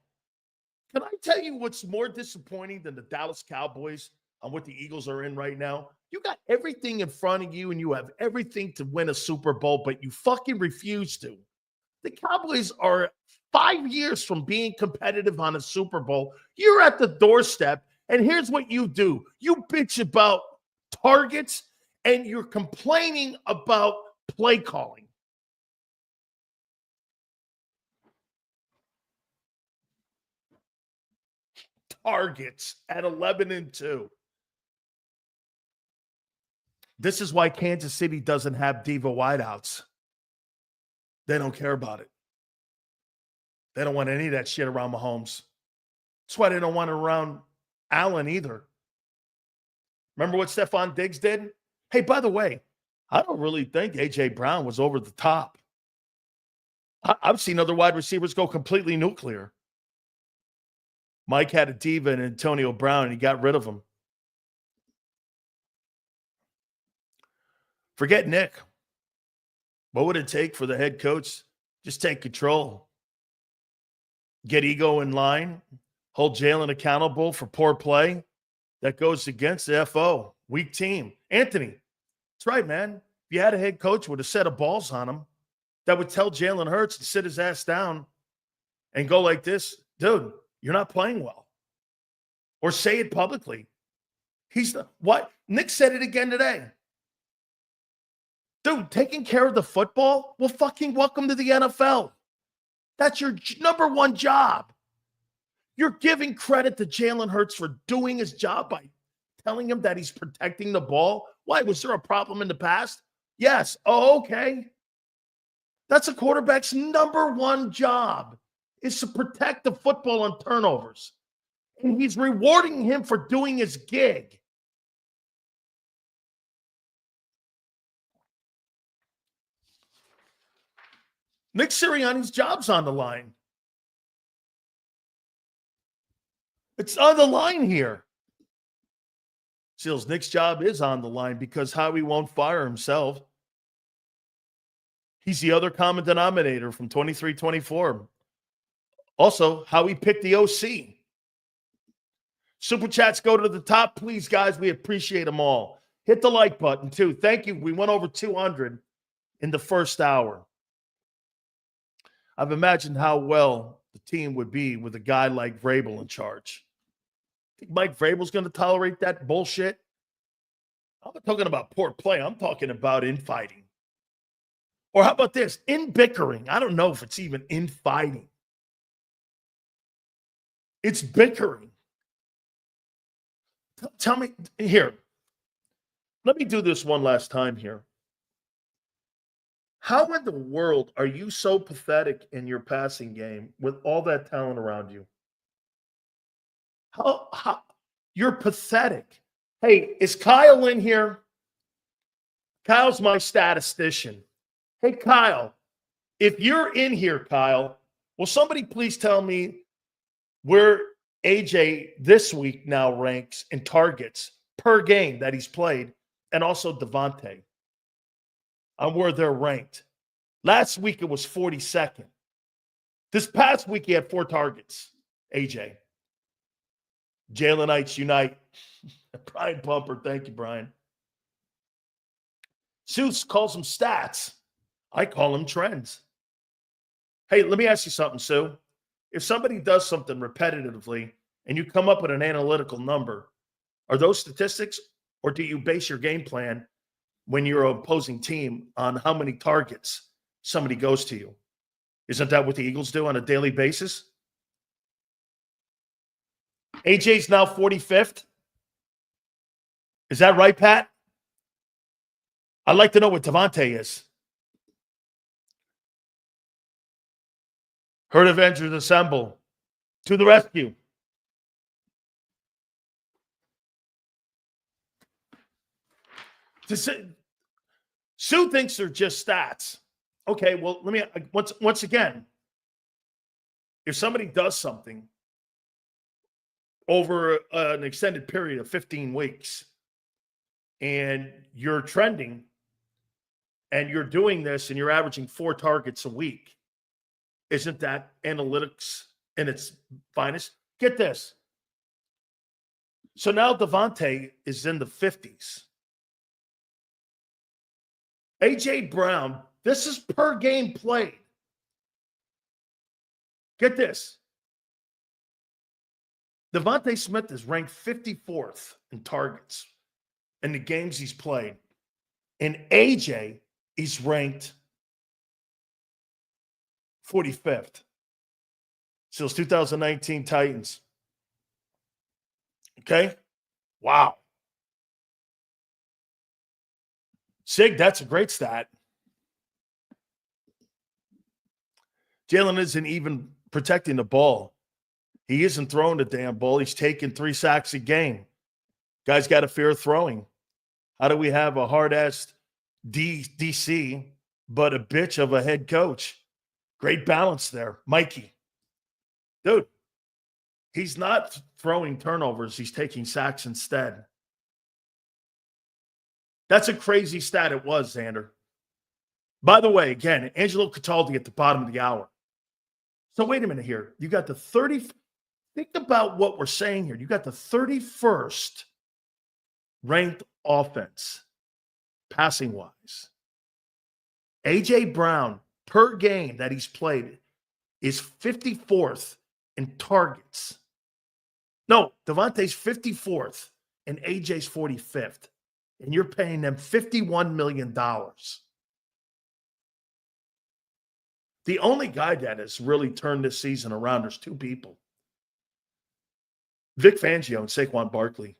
Can I tell you what's more disappointing than the Dallas Cowboys on what the Eagles are in right now? You got everything in front of you and you have everything to win a Super Bowl, but you fucking refuse to. The Cowboys are 5 years from being competitive on a Super Bowl. You're at the doorstep, and here's what you do. You bitch about targets, and you're complaining about play calling. Targets at 11-2. This is why Kansas City doesn't have diva wideouts. They don't care about it. They don't want any of that shit around Mahomes. That's why they don't want it around Allen either. Remember what Stephon Diggs did? Hey, by the way, I don't really think A.J. Brown was over the top. I've seen other wide receivers go completely nuclear. Mike had a diva in Antonio Brown, and he got rid of him. Forget Nick. What would it take for the head coach? Just take control. Get ego in line. Hold Jalen accountable for poor play. That goes against the FO. Weak team. Anthony, that's right, man. If you had a head coach with a set of balls on him that would tell Jalen Hurts to sit his ass down and go like this, dude, you're not playing well. Or say it publicly. What? Nick said it again today. Dude, taking care of the football? Well, fucking welcome to the NFL. That's your number one job. You're giving credit to Jalen Hurts for doing his job by telling him that he's protecting the ball. Why? Was there a problem in the past? Yes. Oh, okay. That's a quarterback's number one job, is to protect the football on turnovers. And he's rewarding him for doing his gig. Nick Sirianni's job's on the line. It's on the line here. Seals, Nick's job is on the line because Howie won't fire himself. He's the other common denominator from 23-24. Also, Howie picked the OC. Super chats go to the top. Please, guys, we appreciate them all. Hit the like button, too. Thank you. We went over 200 in the first hour. I've imagined how well the team would be with a guy like Vrabel in charge. Think Mike Vrabel's going to tolerate that bullshit? I'm not talking about poor play. I'm talking about infighting. Or how about this? In bickering. I don't know if it's even infighting. It's bickering. Tell me, here, let me do this one last time here. How in the world are you so pathetic in your passing game with all that talent around you? How you're pathetic. Hey, is Kyle in here? Kyle's my statistician. Hey, Kyle, if you're in here, Kyle, will somebody please tell me where AJ this week now ranks in targets per game that he's played, and also Devontae, on where they're ranked. Last week it was 42nd. This past week, he had 4 targets. AJ. Jalenites unite. Brian Pumper. Thank you, Brian. Seuss calls them stats. I call them trends. Hey, let me ask you something, Sue. If somebody does something repetitively and you come up with an analytical number, are those statistics, or do you base your game plan when you're an opposing team on how many targets somebody goes to you? Isn't that what the Eagles do on a daily basis? AJ's now 45th. Is that right, Pat? I'd like to know what Devontae is. Herd Avengers assemble. To the rescue. Sue thinks they're just stats. Okay, well, let me once again. If somebody does something over an extended period of 15 weeks and you're trending and you're doing this and you're averaging 4 targets a week, isn't that analytics in its finest? Get this. So now Devontae is in the 50s. A.J. Brown, this is per game played. Get this. Devontae Smith is ranked 54th in targets in the games he's played. And A.J. is ranked 45th. So it's 2019 Titans. Okay? Wow. Sig, that's a great stat. Jalen isn't even protecting the ball. He isn't throwing the damn ball. He's taking 3 sacks a game. Guy's got a fear of throwing. How do we have a hard-ass DC, but a bitch of a head coach? Great balance there. Mikey. Dude, he's not throwing turnovers. He's taking sacks instead. That's a crazy stat it was, Xander. By the way, again, Angelo Cataldi at the bottom of the hour. So wait a minute here. You got the 30. Think about what we're saying here. You got the 31st ranked offense, passing-wise. A.J. Brown, per game that he's played, is 54th in targets. No, Devontae's 54th and A.J.'s 45th. And you're paying them $51 million. The only guy that has really turned this season around, there's 2 people. Vic Fangio and Saquon Barkley.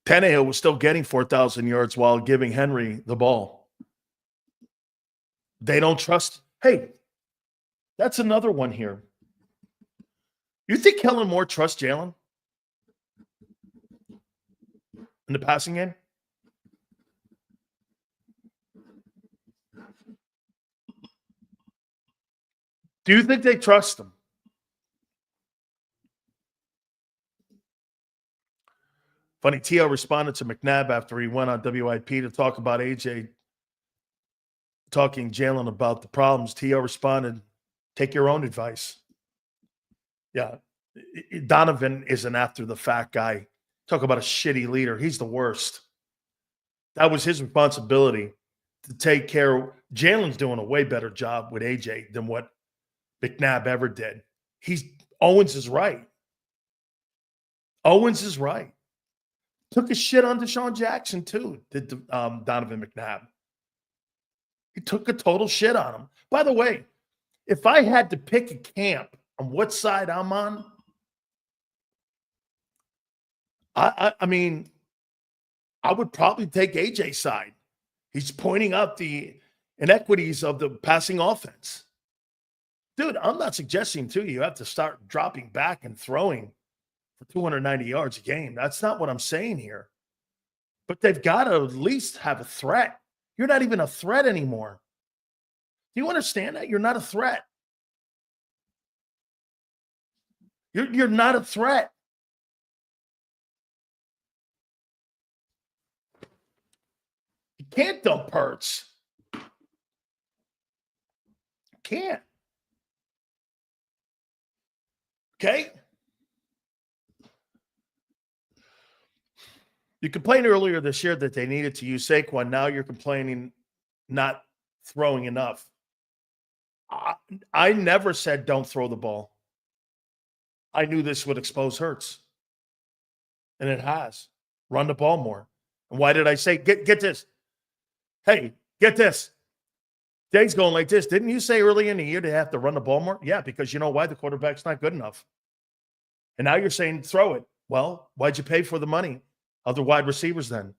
Tannehill was still getting 4,000 yards while giving Henry the ball. They don't trust. Hey, that's another one here. You think Kellen Moore trusts Jalen in the passing game? Do you think they trust him? Funny, T.O. responded to McNabb after he went on WIP to talk about AJ talking Jalen about the problems. T.O. responded, take your own advice. Yeah, Donovan is an after-the-fact guy. Talk about a shitty leader. He's the worst. That was his responsibility to take care of. Jalen's doing a way better job with AJ than what McNabb ever did. Owens is right. Owens is right. Took a shit on Deshaun Jackson, too, did Donovan McNabb. He took a total shit on him. By the way, if I had to pick a camp on what side I'm on, I mean, I would probably take AJ's side. He's pointing out the inequities of the passing offense. Dude, I'm not suggesting to you have to start dropping back and throwing for 290 yards a game. That's not what I'm saying here. But they've got to at least have a threat. You're not even a threat anymore. Do you understand that? You're not a threat. You're not a threat. can't dump Hurts. Can't. Okay? You complained earlier this year that they needed to use Saquon. Now you're complaining not throwing enough. I never said don't throw the ball. I knew this would expose Hurts. And it has. Run the ball more. And why did I say, get this? Hey, get this. Jay's going like this. Didn't you say early in the year they have to run the ball more? Yeah, because you know why? The quarterback's not good enough. And now you're saying throw it. Well, why'd you pay for the money? Other wide receivers then.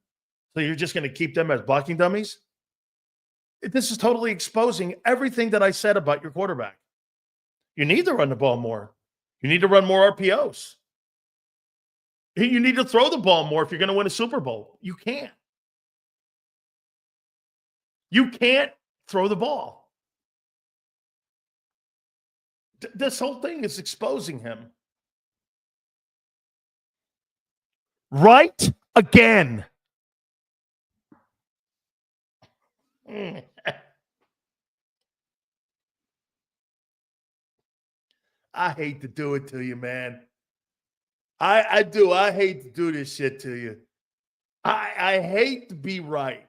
So you're just going to keep them as blocking dummies? This is totally exposing everything that I said about your quarterback. You need to run the ball more. You need to run more RPOs. You need to throw the ball more if you're going to win a Super Bowl. You can't. You can't throw the ball. This whole thing is exposing him. Right again. I hate to do it to you, man. I do. I hate to do this shit to you. I hate to be right.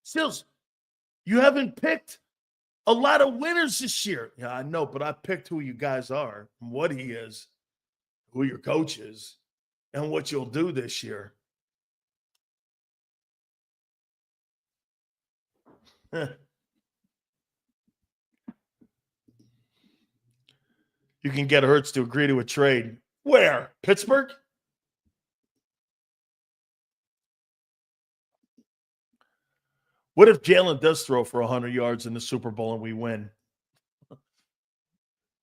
Sills, you haven't picked a lot of winners this year. Yeah, I know, but I picked who you guys are, and what he is, who your coach is, and what you'll do this year. You can get Hurts to agree to a trade. Where? Pittsburgh? What if Jalen does throw for 100 yards in the Super Bowl and we win?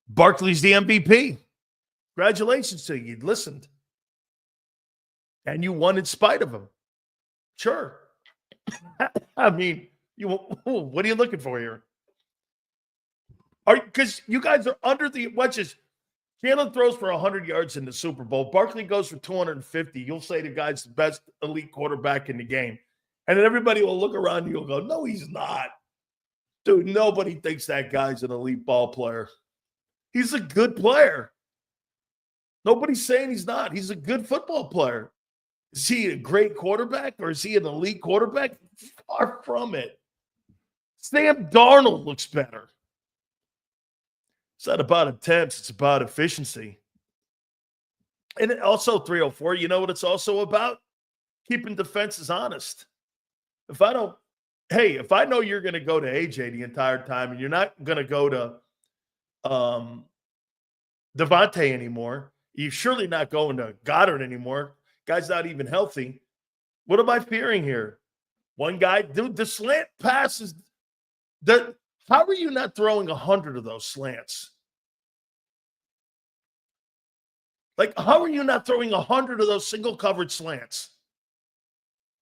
Barkley's the MVP. Congratulations to you. You listened. And you won in spite of him. Sure. I mean, what are you looking for here? Because you guys are under the wedges. Jalen throws for 100 yards in the Super Bowl. Barkley goes for 250. You'll say the guy's the best elite quarterback in the game. And then everybody will look around and you'll go, no, he's not. Dude, nobody thinks that guy's an elite ball player. He's a good player. Nobody's saying he's not. He's a good football player. Is he a great quarterback or is he an elite quarterback? Far from it. Sam Darnold looks better. It's not about attempts. It's about efficiency. And also 304, you know what it's also about? Keeping defenses honest. If I know you're going to go to AJ the entire time and you're not going to go to Devontae anymore, you're surely not going to Goddard anymore. Guy's not even healthy. What am I fearing here? One guy, dude, the slant passes. How are you not throwing 100 of those slants? Like, how are you not throwing 100 of those single covered slants?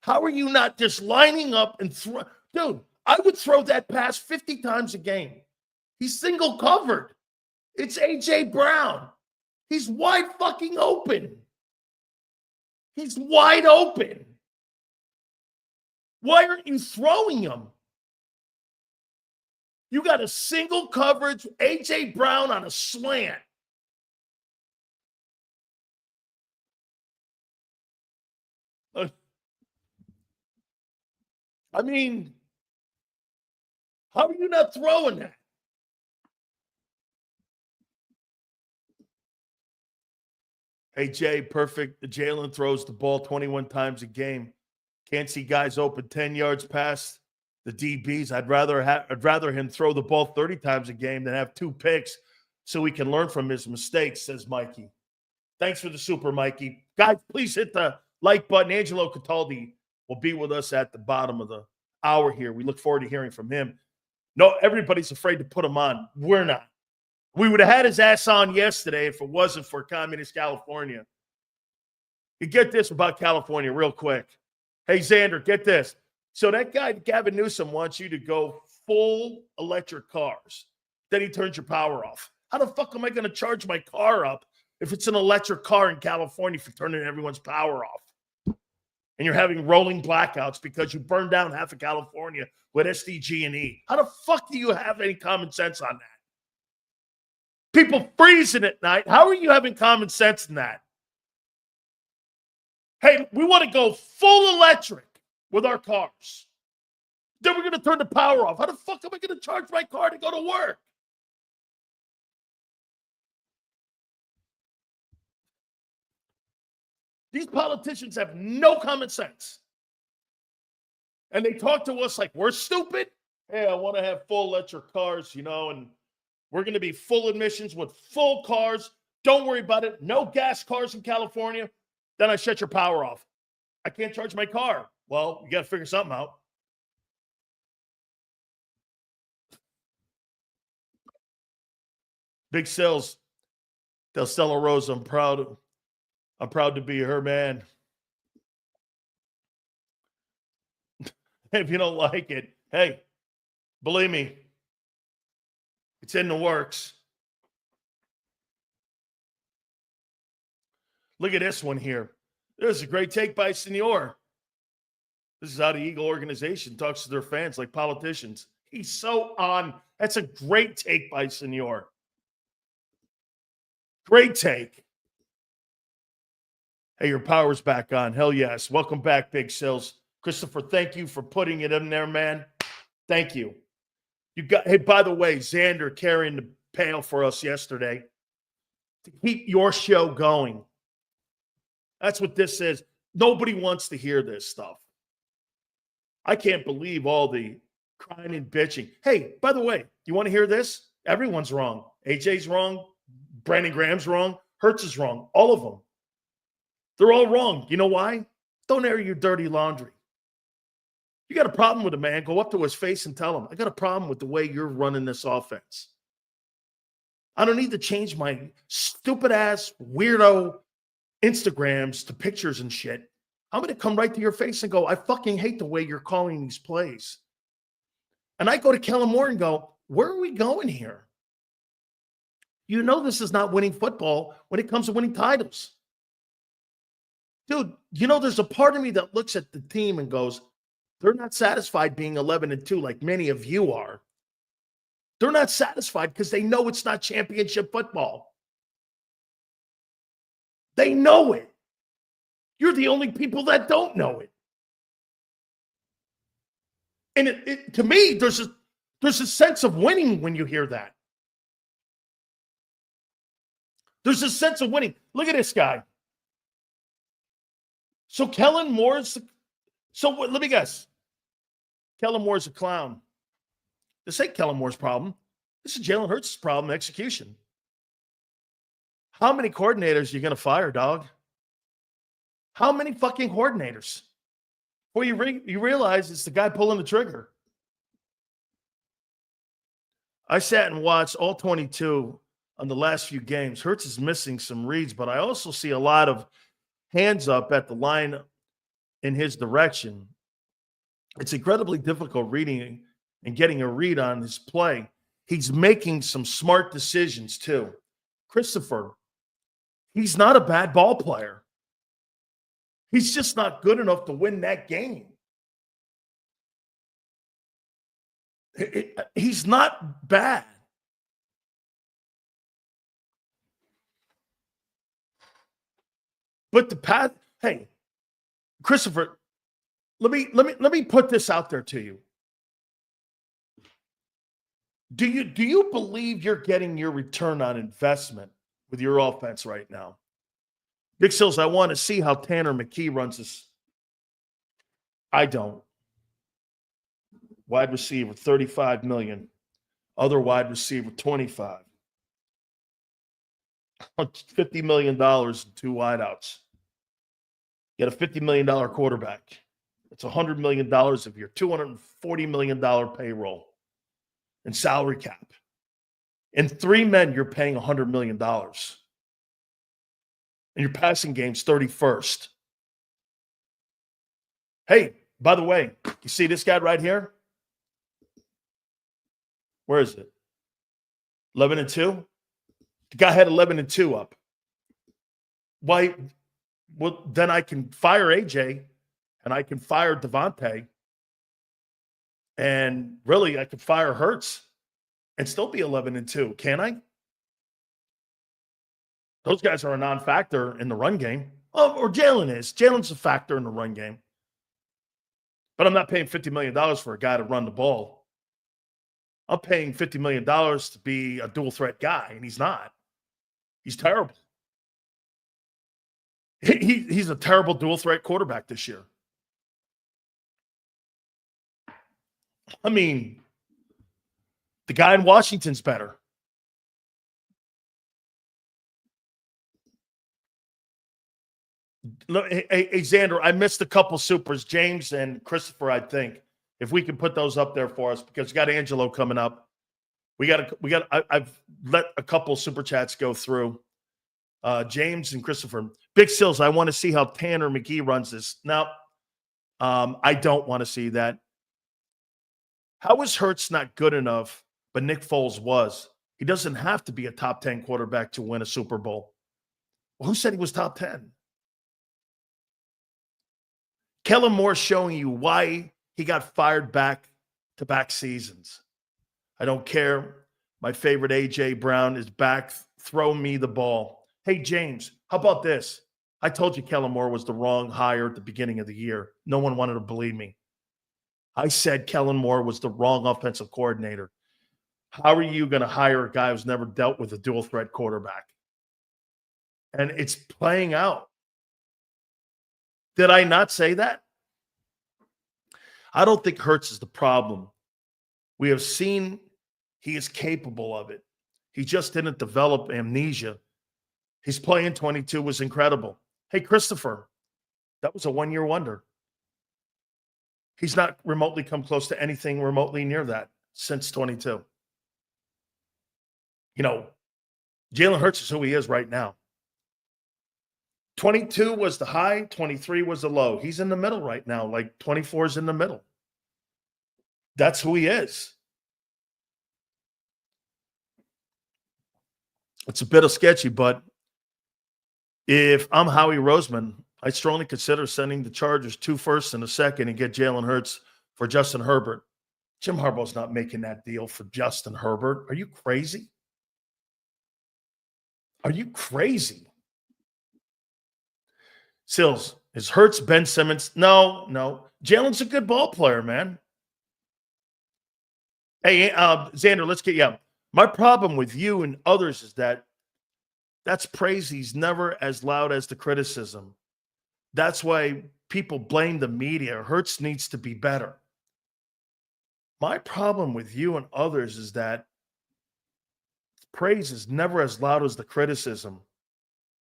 How are you not just lining up and throw? Dude, I would throw that pass 50 times a game. He's single covered. It's A.J. Brown. He's wide fucking open. He's wide open. Why aren't you throwing him? You got a single coverage, A.J. Brown on a slant. I mean, how are you not throwing that? Hey, Jay, perfect. Jalen throws the ball 21 times a game. Can't see guys open 10 yards past the DBs. I'd rather him throw the ball 30 times a game than have 2 picks so he can learn from his mistakes, says Mikey. Thanks for the super, Mikey. Guys, please hit the like button. Angelo Cataldi will be with us at the bottom of the hour here. We look forward to hearing from him. No, everybody's afraid to put him on. We're not. We would have had his ass on yesterday if it wasn't for Communist California. You get this about California real quick. Hey, Xander, get this. So that guy, Gavin Newsom, wants you to go full electric cars. Then he turns your power off. How the fuck am I going to charge my car up if it's an electric car in California for turning everyone's power off? and you're having rolling blackouts because you burned down half of California with SDG&E. How the fuck do you have any common sense on that? People freezing at night. How are you having common sense in that? Hey, we want to go full electric with our cars. Then we're going to turn the power off. How the fuck am I going to charge my car to go to work? These politicians have no common sense. And they talk to us like we're stupid. Hey, I want to have full electric cars, and we're going to be full emissions with full cars. Don't worry about it. No gas cars in California. Then I shut your power off. I can't charge my car. Well, you got to figure something out. Big sales. Del Stella Rosa, I'm proud to be her man. If you don't like it, hey, believe me, it's in the works. Look at this one here. This is a great take by Senor. This is how the Eagle organization talks to their fans like politicians. He's so on. That's a great take by Senor. Great take. Hey, your power's back on. Hell yes. Welcome back, Big Sills. Christopher, thank you for putting it in there, man. Thank you. Hey, by the way, Xander carrying the pail for us yesterday to keep your show going. That's what this is. Nobody wants to hear this stuff. I can't believe all the crying and bitching. Hey, by the way, you want to hear this? Everyone's wrong. AJ's wrong. Brandon Graham's wrong. Hurts is wrong. All of them. They're all wrong. You know why? Don't air your dirty laundry. You got a problem with a man, go up to his face and tell him, I got a problem with the way you're running this offense. I don't need to change my stupid-ass, weirdo Instagrams to pictures and shit. I'm going to come right to your face and go, I fucking hate the way you're calling these plays. And I go to Kellen Moore and go, where are we going here? You know this is not winning football when it comes to winning titles. Dude, there's a part of me that looks at the team and goes, they're not satisfied being 11-2 like many of you are. They're not satisfied because they know it's not championship football. They know it. You're the only people that don't know it. And to me, there's a sense of winning when you hear that. There's a sense of winning. Look at this guy. So Kellen Moore's let me guess. Kellen Moore's a clown. This ain't Kellen Moore's problem. This is Jalen Hurts' problem, execution. How many coordinators are you going to fire, dog? How many fucking coordinators? Well, you realize it's the guy pulling the trigger. I sat and watched all 22 on the last few games. Hurts is missing some reads, but I also see a lot of hands up at the line in his direction. It's incredibly difficult reading and getting a read on his play. He's making some smart decisions too. Christopher, he's not a bad ball player. He's just not good enough to win that game. He's not bad. But the path, hey, Christopher, let me put this out there to you. Do you believe you're getting your return on investment with your offense right now? Big Sills, I want to see how Tanner McKee runs this. I don't. Wide receiver, $35 million. Other wide receiver, $25. $50 million and two wideouts. You got a $50 million quarterback. It's $100 million of your $240 million payroll and salary cap. And three men, you're paying $100 million. And your passing game's 31st. Hey, by the way, you see this guy right here? Where is it? 11-2? The guy had 11-2 up. Why? Well, then I can fire AJ and I can fire Devontae, and really I could fire Hurts and still be 11-2, can I? Those guys are a non-factor in the run game. Oh, or Jalen is. Jalen's a factor in the run game. But I'm not paying $50 million for a guy to run the ball. I'm paying $50 million to be a dual threat guy, and he's not. He's terrible. He's a terrible dual threat quarterback this year. I mean, the guy in Washington's better. Hey, Xander, I missed a couple supers, James and Christopher, I think. If we can put those up there for us, because we got Angelo coming up. I've let a couple super chats go through. James and Christopher. Big Sills, I want to see how Tanner McGee runs this. Now, I don't want to see that. How is Hurts not good enough, but Nick Foles was? He doesn't have to be a top 10 quarterback to win a Super Bowl. Well, who said he was top 10? Kellen Moore showing you why he got fired back-to-back seasons. I don't care. My favorite A.J. Brown is back. Throw me the ball. Hey, James, how about this? I told you Kellen Moore was the wrong hire at the beginning of the year. No one wanted to believe me. I said Kellen Moore was the wrong offensive coordinator. How are you going to hire a guy who's never dealt with a dual threat quarterback? And it's playing out. Did I not say that? I don't think Hurts is the problem. We have seen he is capable of it. He just didn't develop amnesia. His play in 22 was incredible. Hey, Christopher, that was a one-year wonder. He's not remotely come close to anything remotely near that since 22. You know, Jalen Hurts is who he is right now. 22 was the high, 23 was the low. He's in the middle right now, like 24 is in the middle. That's who he is. It's a bit of sketchy, but if I'm Howie Roseman, I strongly consider sending the Chargers 2 firsts and a second and get Jalen Hurts for Justin Herbert. Jim Harbaugh's not making that deal for Justin Herbert. Are you crazy? Are you crazy? Sills, is Hurts Ben Simmons? No. Jalen's a good ball player, man. Hey, Xander, let's get you. My problem with you and others is that's praise. He's never as loud as the criticism. That's why people blame the media. Hurts needs to be better. My problem with you and others is that praise is never as loud as the criticism.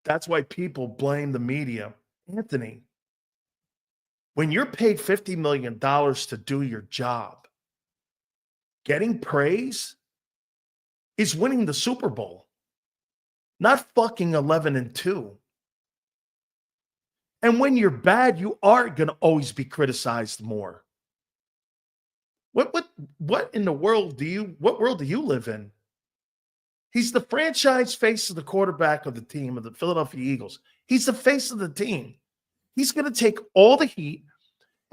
That's why people blame the media. Anthony, when you're paid $50 million to do your job, getting praise is winning the Super Bowl, not fucking 11-2. And when you're bad, you are going to always be criticized more. What in the world what world do you live in? He's the franchise face of the quarterback of the team of the Philadelphia Eagles. He's the face of the team. He's going to take all the heat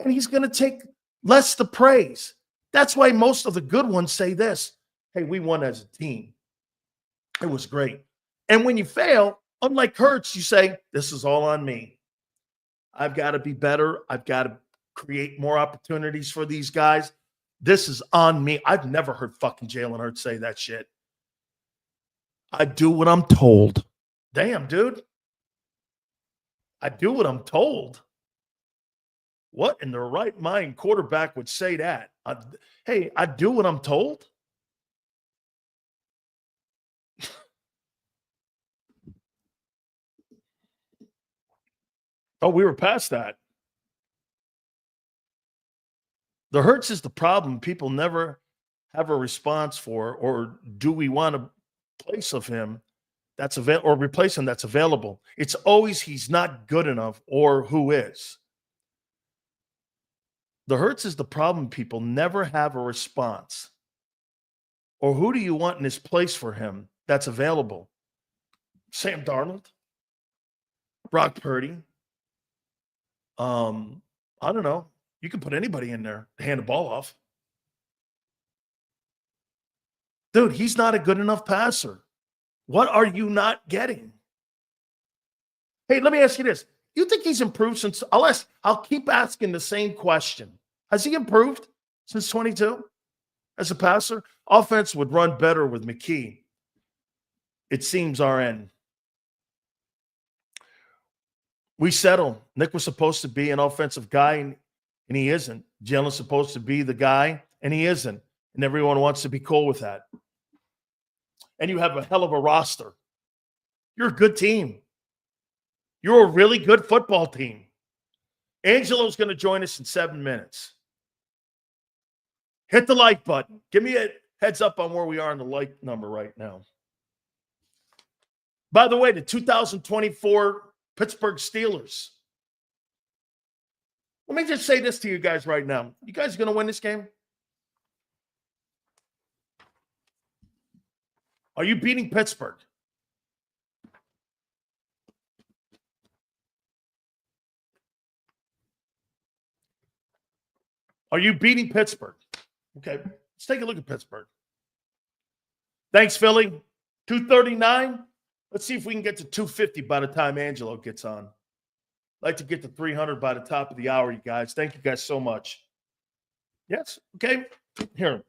and he's going to take less the praise. That's why most of the good ones say this. Hey, we won as a team. It was great. And when you fail, unlike Hurts, you say, this is all on me. I've got to be better. I've got to create more opportunities for these guys. This is on me. I've never heard fucking Jalen Hurts say that shit. I do what I'm told. Damn, dude. I do what I'm told. What in their right mind quarterback would say that? Hey, I do what I'm told? Oh, we were past that. The Hurts is the problem. People never have a response for, or do we want a place of him that's available or replace him that's available? It's always he's not good enough or who is. The Hurts is the problem. People never have a response. Or who do you want in his place for him that's available? Sam Darnold, Brock Purdy, I don't know. You can put anybody in there to hand the ball off. Dude, he's not a good enough passer. What are you not getting? Hey, let me ask you this. You think he's improved since I'll keep asking the same question. Has he improved since 22 as a passer? Offense would run better with McKee. It seems RN. We settle. Nick was supposed to be an offensive guy, and he isn't. Jalen's supposed to be the guy, and he isn't. And everyone wants to be cool with that. And you have a hell of a roster. You're a good team. You're a really good football team. Angelo's going to join us in 7 minutes. Hit the like button. Give me a heads up on where we are in the like number right now. By the way, the 2024 Pittsburgh Steelers. Let me just say this to you guys right now. You guys are going to win this game? Are you beating Pittsburgh? Are you beating Pittsburgh? Okay, let's take a look at Pittsburgh. Thanks, Philly. 239. Let's see if we can get to 250 by the time Angelo gets on. I'd like to get to 300 by the top of the hour, you guys. Thank you guys so much. Yes, okay. Here.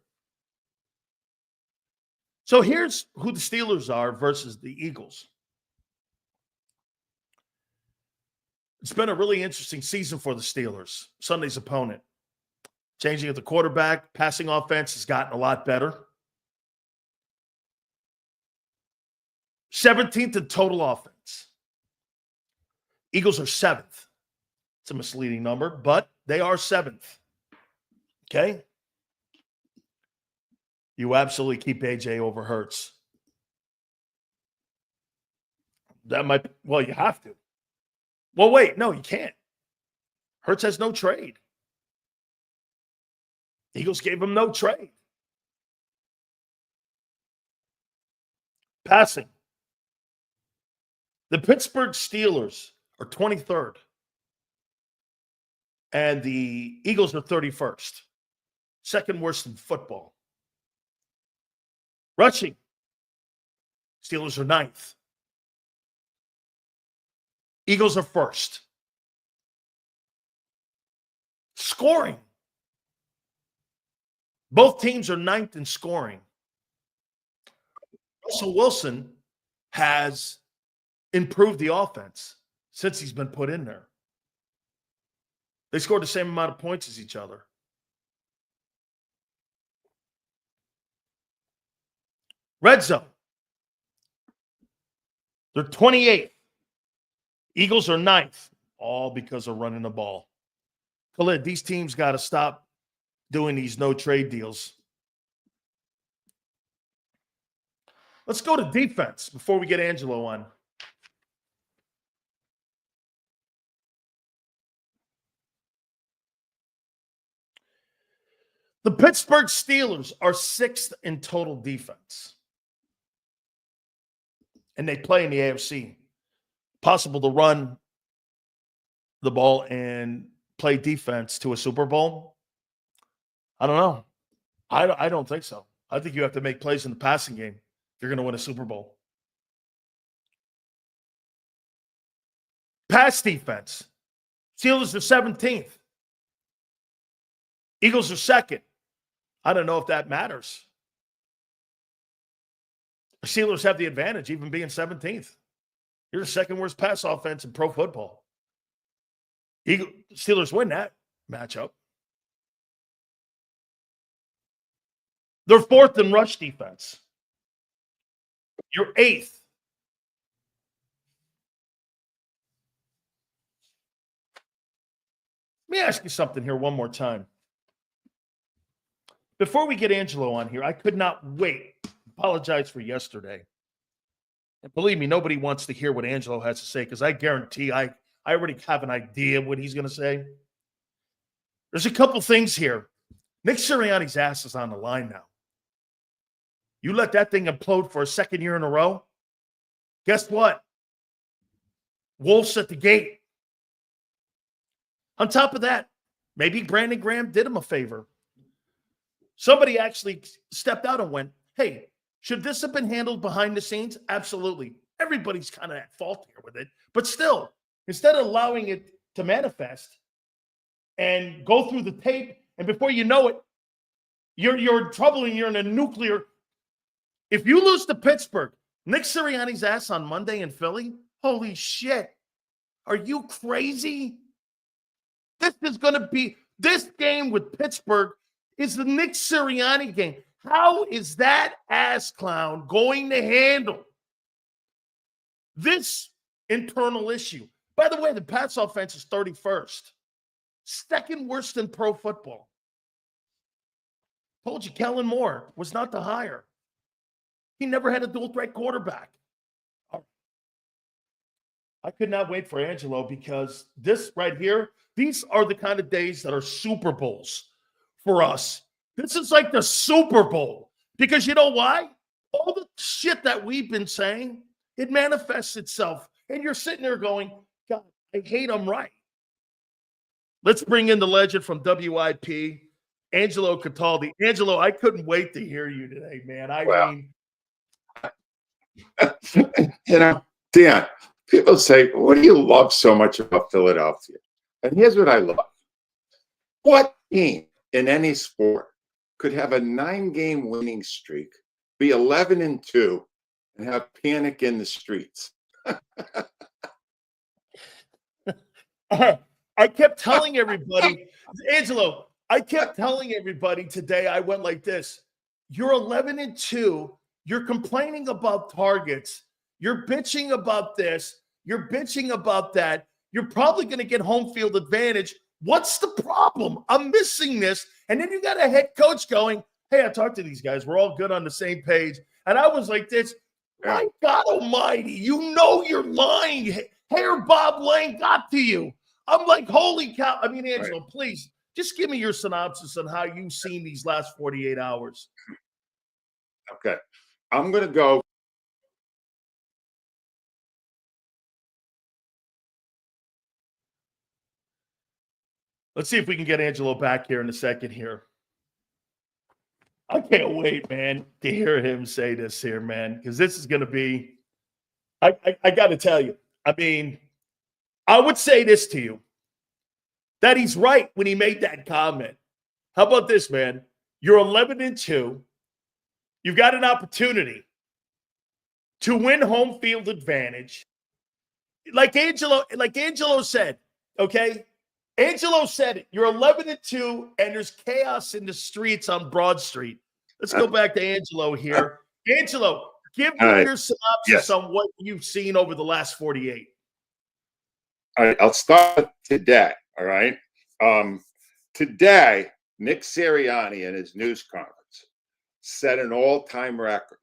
So here's who the Steelers are versus the Eagles. It's been a really interesting season for the Steelers. Sunday's opponent. Changing of the quarterback, passing offense has gotten a lot better. 17th in total offense. Eagles are 7th. It's a misleading number, but they are 7th. Okay? You absolutely keep AJ over Hurts. That might, well, you have to. Well, wait, no, you can't. Hurts has no trade. Eagles gave him no trade. Passing. The Pittsburgh Steelers are 23rd. And the Eagles are 31st. Second worst in football. Rushing. Steelers are 9th. Eagles are 1st. Scoring. Both teams are 9th in scoring. Russell Wilson has improved the offense since he's been put in there. They scored the same amount of points as each other. Red zone. They're 28th. Eagles are 9th, all because of running the ball. Khalid, these teams got to stop doing these no-trade deals. Let's go to defense before we get Angelo on. The Pittsburgh Steelers are 6th in total defense. And they play in the AFC. Possible to run the ball and play defense to a Super Bowl? I don't know. I don't think so. I think you have to make plays in the passing game if you're going to win a Super Bowl. Pass defense. Steelers are 17th. Eagles are 2nd. I don't know if that matters. The Steelers have the advantage, even being 17th. You're the second worst pass offense in pro football. Steelers win that matchup. They're 4th in rush defense. You're 8th. Let me ask you something here one more time. Before we get Angelo on here, I could not wait. Apologize for yesterday. And believe me, nobody wants to hear what Angelo has to say because I guarantee I already have an idea of what he's going to say. There's a couple things here. Nick Sirianni's ass is on the line now. You let that thing implode for a second year in a row, guess what? Wolves at the gate. On top of that, Maybe Brandon Graham did him a favor. Somebody actually stepped out and went, hey, should this have been handled behind the scenes? Absolutely. Everybody's kind of at fault here with it. But still, instead of allowing it to manifest and go through the tape, and before you know it, you're in trouble and you're in a nuclear. If you lose to Pittsburgh, Nick Sirianni's ass on Monday in Philly, holy shit. Are you crazy? This game with Pittsburgh is the Nick Sirianni game. How is that ass clown going to handle this internal issue? By the way, the Pats offense is 31st. Second worst in pro football. Told you Kellen Moore was not the hire. He never had a dual threat quarterback. I could not wait for Angelo because this right here, these are the kind of days that are Super Bowls for us. This is like the Super Bowl because you know why? All the shit that we've been saying, it manifests itself. And you're sitting there going, God, I hate I'm right. Let's bring in the legend from WIP, Angelo Cataldi. Angelo, I couldn't wait to hear you today, man. Dan, people say, what do you love so much about Philadelphia? And here's what I love. What team in any sport could have a 9-game winning streak, be 11-2, and have panic in the streets? I kept telling everybody, Angelo, I kept telling everybody today, I went like this. You're 11-2. You're complaining about targets. You're bitching about this. You're bitching about that. You're probably going to get home field advantage. What's the problem? I'm missing this. And then you got a head coach going, hey, I talked to these guys. We're all good on the same page. And I was like this, my God almighty, you know you're lying. Hair Bob Lane got to you. I'm like, holy cow. I mean, Angelo, please, just give me your synopsis on how you've seen these last 48 hours. Okay. I'm going to go. Let's see if we can get Angelo back here in a second here. I can't wait, man, to hear him say this here, man, because this is going to be, I got to tell you, I mean, I would say this to you, that he's right when he made that comment. How about this, man? You're 11-2. You've got an opportunity to win home field advantage. Like Angelo said, okay? Angelo said it. You're 11-2, and there's chaos in the streets on Broad Street. Let's go back to Angelo here. Angelo, give me your synopsis on what you've seen over the last 48. All right, I'll start today, all right? Today, Nick Sirianni in his news conference set an all-time record.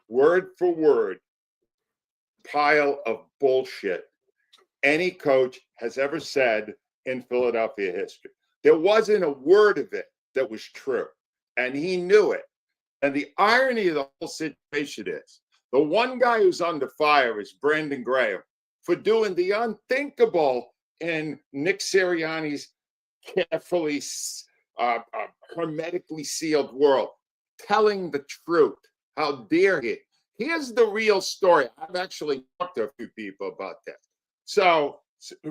Word for word, pile of bullshit any coach has ever said in Philadelphia history. There wasn't a word of it that was true, and he knew it. And the irony of the whole situation is the one guy who's under fire is Brandon Graham for doing the unthinkable in Nick Sirianni's carefully, hermetically sealed world, telling the truth. How dare he? Here's the real story. I've actually talked to a few people about this. So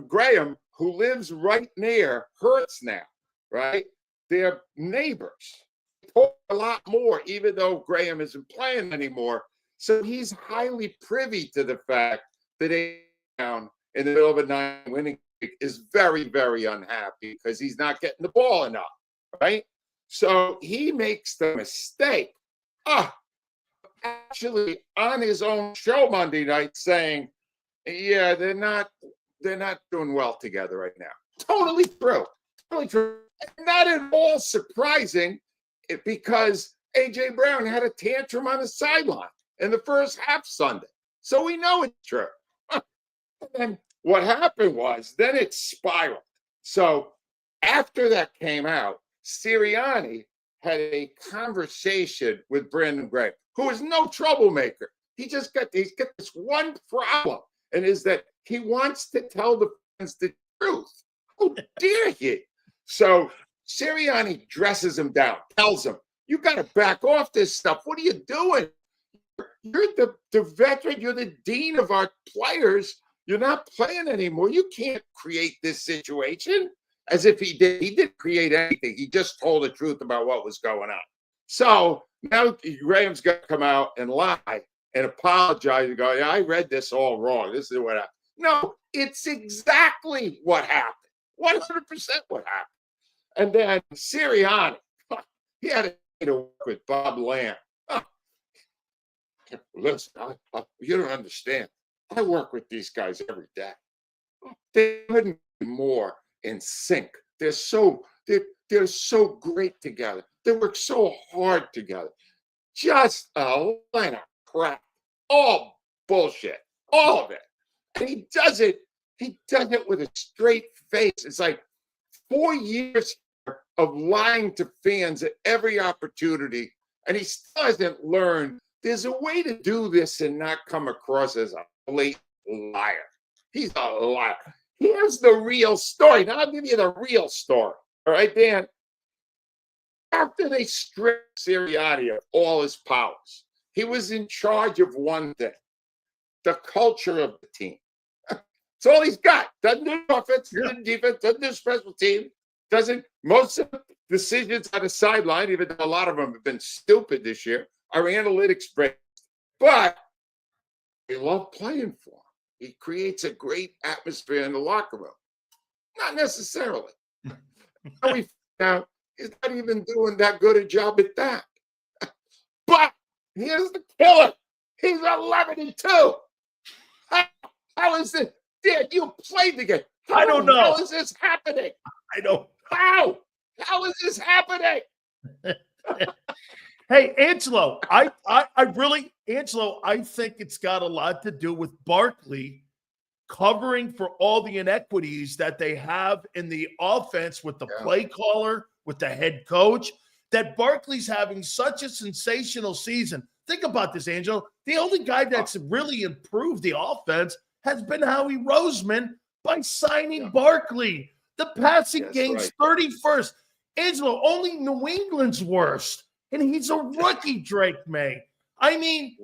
Graham, who lives right near Hurts now, right? They're neighbors. They talk a lot more, even though Graham isn't playing anymore. So he's highly privy to the fact that down in the middle of a 9-winning streak is very, very unhappy because he's not getting the ball enough, right? So he makes the mistake. Actually on his own show Monday night saying, yeah, they're not doing well together right now. Totally true. Totally true. And not at all surprising because A.J. Brown had a tantrum on the sideline in the first half Sunday. So we know it's true. And then what happened was, then it spiraled. So after that came out, Sirianni had a conversation with Brandon Graham, who is no troublemaker. He's got this one problem, and is that he wants to tell the fans the truth. How dare he? So Sirianni dresses him down, tells him, you got to back off this stuff. What are you doing? You're the veteran. You're the dean of our players. You're not playing anymore. You can't create this situation. As if he did. He didn't create anything. He just told the truth about what was going on. So now Graham's got to come out and lie and apologize and go, yeah, I read this all wrong. This is what happened. No, it's exactly what happened. 100% what happened. And then Sirianni, he had to work with Bob Lamb. Listen, you don't understand. I work with these guys every day. They couldn't be more in sync. They're so great together. They work so hard together. Just a line of crap. All bullshit. All of it. And he does it with a straight face. It's like 4 years of lying to fans at every opportunity, and he still hasn't learned there's a way to do this and not come across as a blatant liar. He's a liar. Here's the real story. Now I'll give you the real story. All right, Dan? After they stripped Sirianni of all his powers, he was in charge of one thing, the culture of the team. That's all he's got. Doesn't do offense, doesn't do defense, doesn't do special team, most of the decisions on the sideline, even though a lot of them have been stupid this year, are analytics based. But we love playing for him. He creates a great atmosphere in the locker room. Not necessarily. Now we found out he's not even doing that good a job at that. But here's the killer. He's 11-2. How is this? Dad, you played the game. I don't know. How is this happening? I don't. How? How is this happening? Hey, Angelo, I think it's got a lot to do with Barkley covering for all the inequities that they have in the offense with the play caller, with the head coach, that Barkley's having such a sensational season. Think about this, Angelo. The only guy that's really improved the offense has been Howie Roseman by signing Barkley. The passing game's 31st. Angelo, only New England's worst. And he's a rookie, Drake May. I mean,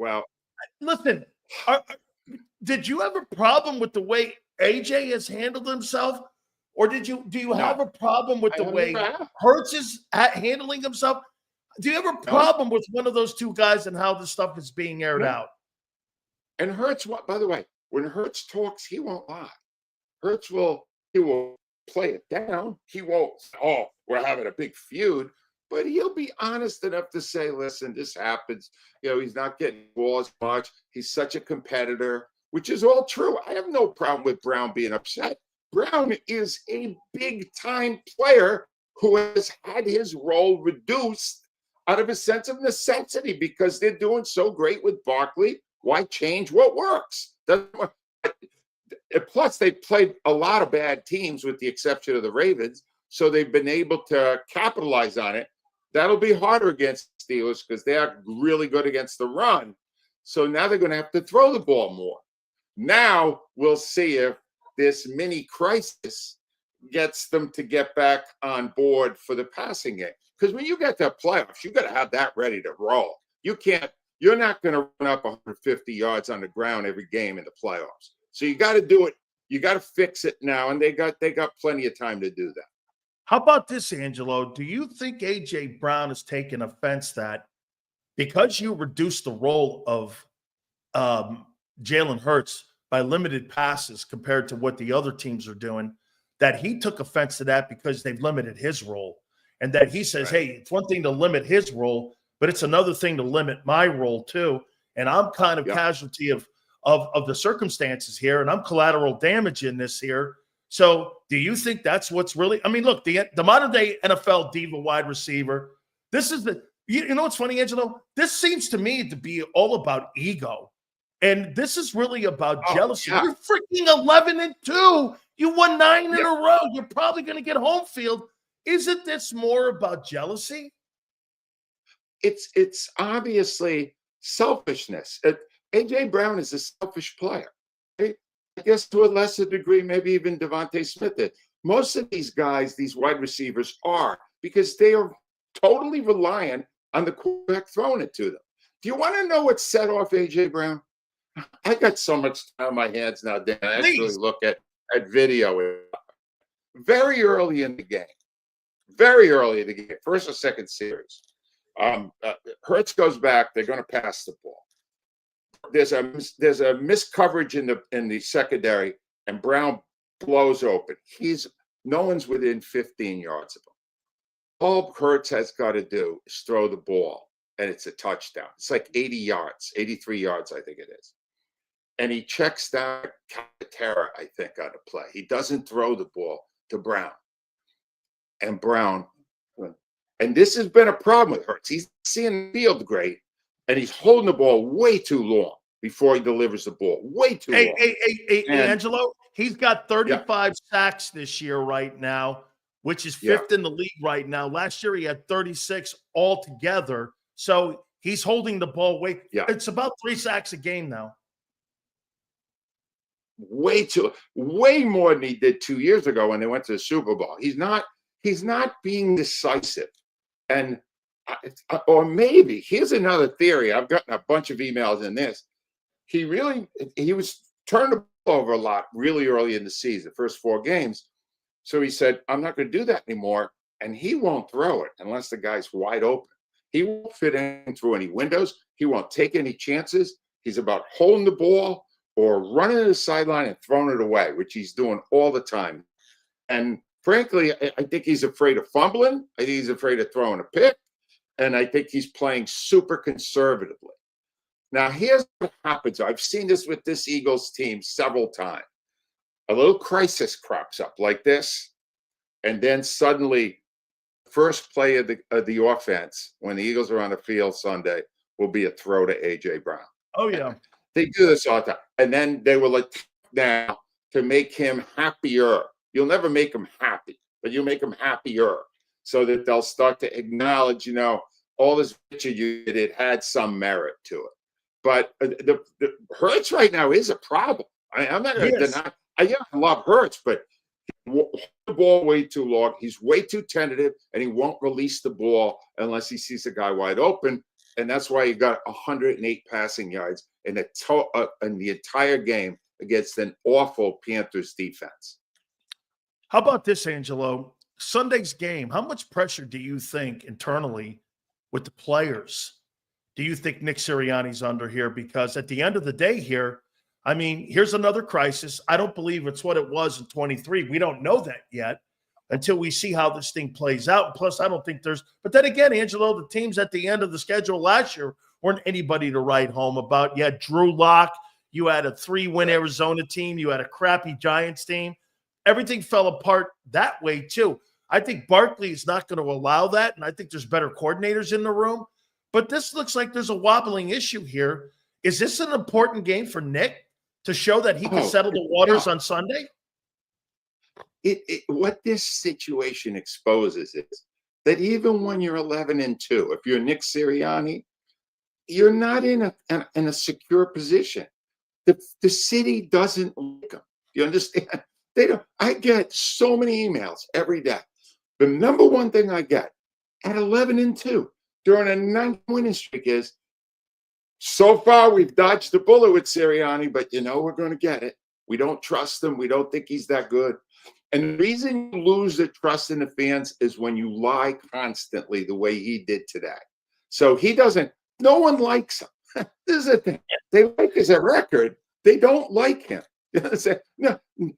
listen, did you have a problem with the way AJ has handled himself? Or do you have a problem with the way Hurts is handling himself? Do you have a problem with one of those two guys and how this stuff is being aired out? And Hurts, by the way, when Hurts talks, he won't lie. He will play it down. He won't, we're having a big feud. But he'll be honest enough to say, listen, this happens. You know, he's not getting balls much. He's such a competitor, which is all true. I have no problem with Brown being upset. Brown is a big-time player who has had his role reduced out of a sense of necessity because they're doing so great with Barkley. Why change what works? Plus, they played a lot of bad teams with the exception of the Ravens, so they've been able to capitalize on it. That'll be harder against Steelers because they are really good against the run. So now they're going to have to throw the ball more. Now we'll see if this mini crisis gets them to get back on board for the passing game. Because when you get to playoffs, you got to have that ready to roll. You're not going to run up 150 yards on the ground every game in the playoffs. So you got to do it. You got to fix it now, and they got plenty of time to do that. How about this, Angelo? Do you think A.J. Brown has taken offense that because you reduced the role of Jalen Hurts by limited passes compared to what the other teams are doing, that he took offense to that because they've limited his role? And that he says, hey, it's one thing to limit his role, but it's another thing to limit my role too. And I'm kind of casualty of the circumstances here, and I'm collateral damage in this here. So do you think that's what's really – I mean, look, the modern-day NFL diva wide receiver, this is the – you know what's funny, Angelo? This seems to me to be all about ego. And this is really about jealousy. Yeah. You're freaking 11-2. You won 9 in a row. You're probably going to get home field. Isn't this more about jealousy? It's obviously selfishness. A.J. Brown is a selfish player. Right? I guess to a lesser degree, maybe even Devontae Smith did. Most of these guys, these wide receivers, are, because they are totally reliant on the quarterback throwing it to them. Do you want to know what set off A.J. Brown? I got so much time on my hands now, Dan. I actually look at video very early in the game. Very early in the game, first or second series. Hurts goes back. They're going to pass the ball. There's a miscoverage in the secondary, and Brown blows open. No one's within 15 yards of him. All Hurts has got to do is throw the ball, and it's a touchdown. It's like 80 yards, 83 yards, I think it is. And he checks down Calcaterra, I think, on the play. He doesn't throw the ball to Brown. And Brown, and this has been a problem with Hurts. He's seeing the field great, and he's holding the ball way too long before he delivers the ball. Way too long. Hey, Angelo, he's got 35 sacks this year right now, which is fifth in the league right now. Last year he had 36 altogether. So he's holding the ball way. It's about 3 sacks a game now. Way more than he did 2 years ago when they went to the Super Bowl. He's not being decisive. And or maybe here's another theory. I've gotten a bunch of emails in this. He was turned the ball over a lot really early in the season, first 4 games. So he said, I'm not going to do that anymore. And he won't throw it unless the guy's wide open. He won't fit in through any windows. He won't take any chances. He's about holding the ball or running to the sideline and throwing it away, which he's doing all the time. And frankly, I think he's afraid of fumbling. I think he's afraid of throwing a pick. And I think he's playing super conservatively. Now, here's what happens. I've seen this with this Eagles team several times. A little crisis crops up like this, and then suddenly, first play of the offense when the Eagles are on the field Sunday will be a throw to A.J. Brown. Oh, yeah. They do this all the time. And then they will attack now to make him happier. You'll never make him happy, but you make him happier so that they'll start to acknowledge, all this picture you did, it had some merit to it. But the Hurts right now is a problem. I'm not going to deny. I love Hurts, but he holds the ball way too long. He's way too tentative, and he won't release the ball unless he sees a guy wide open. And that's why he got 108 passing yards in the entire game against an awful Panthers defense. How about this, Angelo? Sunday's game, how much pressure do you think internally with the players do you think Nick Sirianni's under here? Because at the end of the day here, I mean, here's another crisis. I don't believe it's what it was in 23. We don't know that yet until we see how this thing plays out. Plus, I don't think but then again, Angelo, the teams at the end of the schedule last year weren't anybody to write home about. You had Drew Lock. You had a 3-win Arizona team. You had a crappy Giants team. Everything fell apart that way, too. I think Barkley is not going to allow that, and I think there's better coordinators in the room. But this looks like there's a wobbling issue here. Is this an important game for Nick to show that he can settle the waters on Sunday? What this situation exposes is that even when you're 11-2, if you're Nick Sirianni, you're not in a secure position. The city doesn't like him. You understand? They don't. I get so many emails every day. The number one thing I get at 11-2 during a 9 winning streak is, so far we've dodged the bullet with Sirianni, but we're going to get it. We don't trust him. We don't think he's that good. And the reason you lose the trust in the fans is when you lie constantly the way he did today. So no one likes him. This is the thing. They like his record. They don't like him.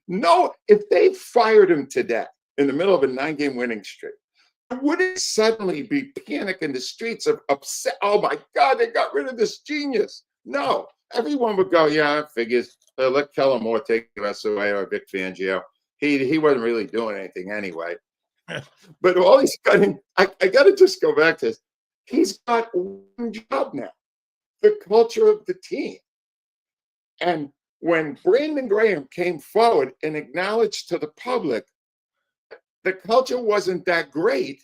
No, if they fired him today in the middle of a 9-game winning streak, wouldn't suddenly be panic in the streets of upset. Oh my God, they got rid of this genius. No, everyone would go, yeah, it figures. Let Kellen Moore take the rest away, or Vic Fangio. He wasn't really doing anything anyway. But all he's got, I got to just go back to this. He's got one job now: the culture of the team. And when Brandon Graham came forward and acknowledged to the public the culture wasn't that great,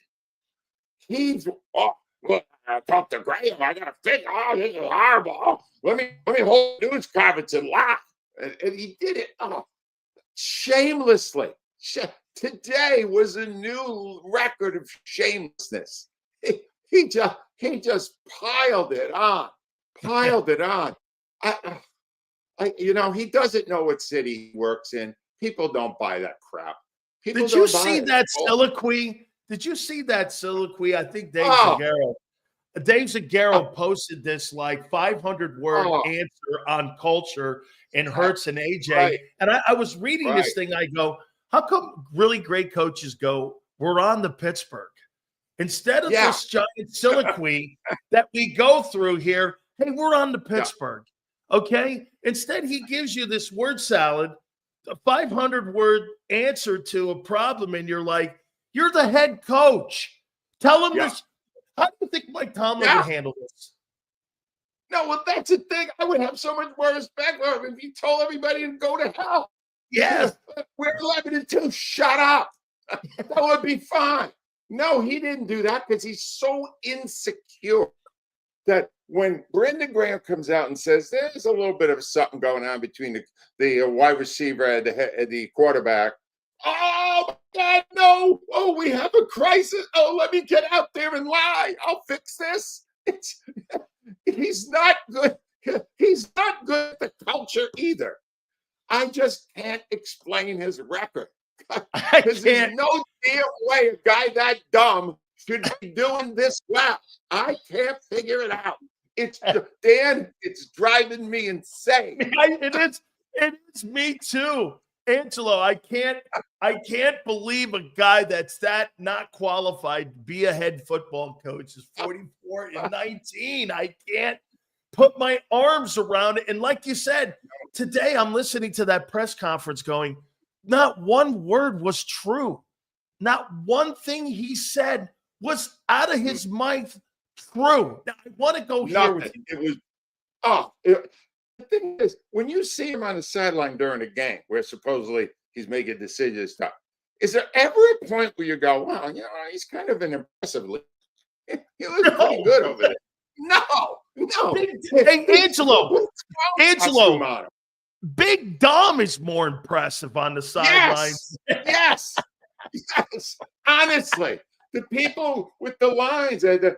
look, I talked to Graham. I got to fix. This is horrible. Let me hold news conference and laugh. And he did it shamelessly. Today was a new record of shamelessness. He just piled it on, piled it on. He doesn't know what city he works in. People don't buy that crap. Did you see that soliloquy? Did you see that soliloquy? I think Dave Zagaro posted this like 500-word answer on culture and Hurts and AJ. Right. And I was reading this thing. I go, how come really great coaches go, we're on to Pittsburgh? Instead of this giant soliloquy that we go through here, hey, we're on to Pittsburgh. Okay? Instead, he gives you this word salad, a 500-word answer to a problem, and you're like, you're the head coach. Tell him this. How do you think Mike Tomlin would handle this? No, well, that's the thing. I would have so much more respect for him if he told everybody to go to hell. Yes. We're 11-2. Shut up. That would be fine. No, he didn't do that because he's so insecure that when Brendan Graham comes out and says there's a little bit of something going on between the wide receiver and the quarterback, oh, my God, no. Oh, we have a crisis. Oh, let me get out there and lie. I'll fix this. He's not good. He's not good at the culture either. I just can't explain his record. Because there's no damn way a guy that dumb should be doing this well. I can't figure it out. It's Dan, it's driving me insane. It is me too. Angelo, I can't believe a guy that's that not qualified to be a head football coach is 44 and 19. I can't put my arms around it. And like you said, today I'm listening to that press conference going, not one word was true. Not one thing he said was out of his mouth true. Now, I want to go here with you. The thing is, when you see him on the sideline during a game where supposedly he's making decisions stuff, is there ever a point where you go, well, he's kind of an impressive leader. He looks pretty good over there. No. Hey, Angelo, Big Dom is more impressive on the sidelines. Yes. Honestly, the people with the lines, the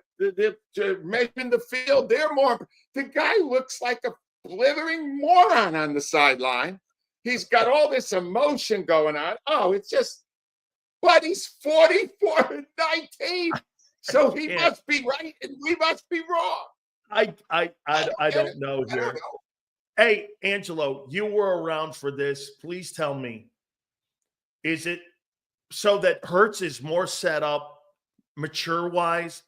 making the field, they're more. The guy looks like a blithering moron on the sideline. He's got all this emotion going on. Oh, it's just, but he's 44 and 19. So he must be right and we must be wrong. I don't know here. Hey, Angelo, you were around for this. Please tell me, is it so that Hurts is more set up mature-wise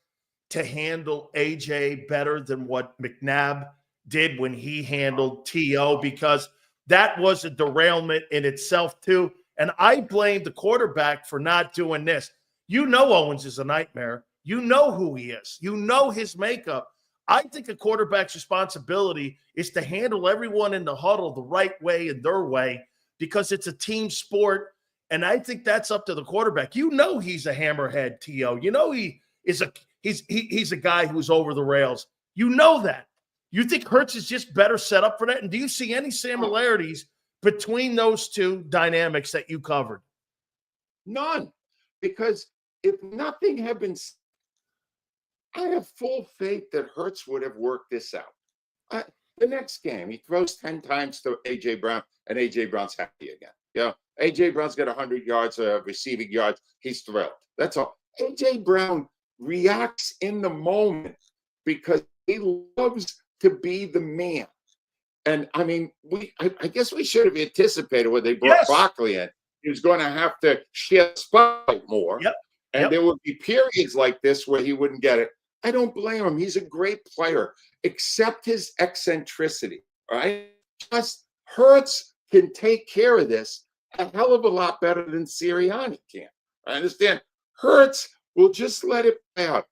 to handle AJ better than what McNabb did when he handled T.O.? Because that was a derailment in itself, too. And I blame the quarterback for not doing this. You know Owens is a nightmare. You know who he is. You know his makeup. I think a quarterback's responsibility is to handle everyone in the huddle the right way and their way because it's a team sport. And I think that's up to the quarterback. You know he's a hammerhead, T.O. You know he's a guy who's over the rails. You know that. You think Hurts is just better set up for that? And do you see any similarities between those two dynamics that you covered? None. Because if nothing had been, I have full faith that Hurts would have worked this out. The next game, he throws 10 times to A.J. Brown, and A.J. Brown's happy again. A.J. Brown's got 100 yards of receiving yards. He's thrilled. That's all. A.J. Brown reacts in the moment because he loves to be the man. And, I mean, I guess we should have anticipated when they brought Barkley in. He was going to have to share the spotlight more. And there would be periods like this where he wouldn't get it. I don't blame him. He's a great player, except his eccentricity. All right. Just Hurts can take care of this a hell of a lot better than Sirianni can. I understand. Hurts will just let it play out.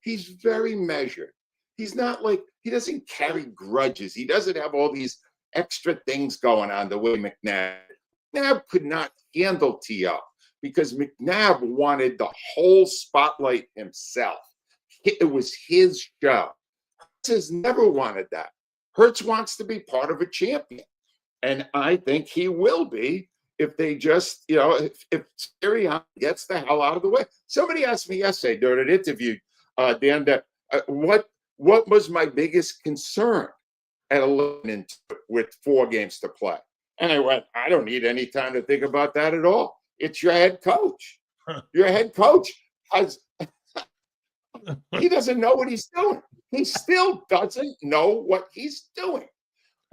He's very measured. He's not like, he doesn't carry grudges. He doesn't have all these extra things going on the way McNabb. McNabb could not handle T.O. because McNabb wanted the whole spotlight himself. It was his show. Hurts has never wanted that. Hurts wants to be part of a champion. And I think he will be if they just, if Sirianni gets the hell out of the way. Somebody asked me yesterday during an interview, Dan, that what was my biggest concern at 11 with 4 games to play? And I went, I don't need any time to think about that at all. It's your head coach. Your head coach he doesn't know what he's doing. He still doesn't know what he's doing.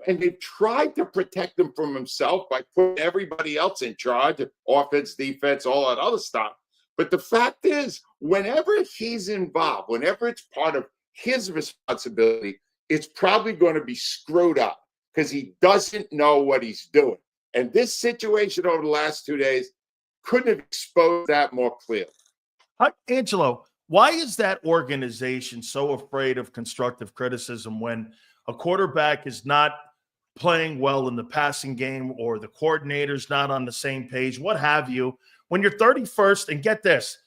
And they tried to protect him from himself by putting everybody else in charge, offense, defense, all that other stuff. But the fact is, whenever he's involved, whenever it's part of his responsibility, it's probably going to be screwed up because he doesn't know what he's doing. And this situation over the last 2 days couldn't have exposed that more clearly. Angelo, why is that organization so afraid of constructive criticism when a quarterback is not playing well in the passing game or the coordinator's not on the same page, what have you? When you're 31st, and get this,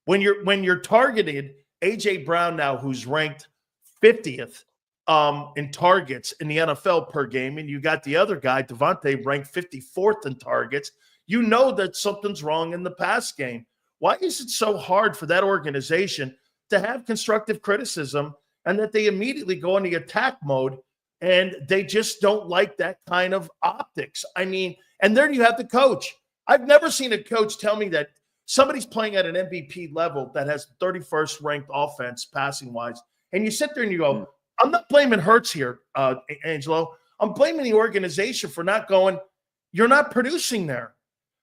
when you're targeted, A.J. Brown now, who's ranked 50th in targets in the NFL per game, and you got the other guy, Devontae, ranked 54th in targets, you know that something's wrong in the pass game. Why is it so hard for that organization to have constructive criticism and that they immediately go into attack mode and they just don't like that kind of optics? I mean, and then you have the coach. I've never seen a coach tell me that somebody's playing at an MVP level that has 31st ranked offense passing wise. And you sit there and you go, I'm not blaming Hurts here, Angelo. I'm blaming the organization for not going, you're not producing there.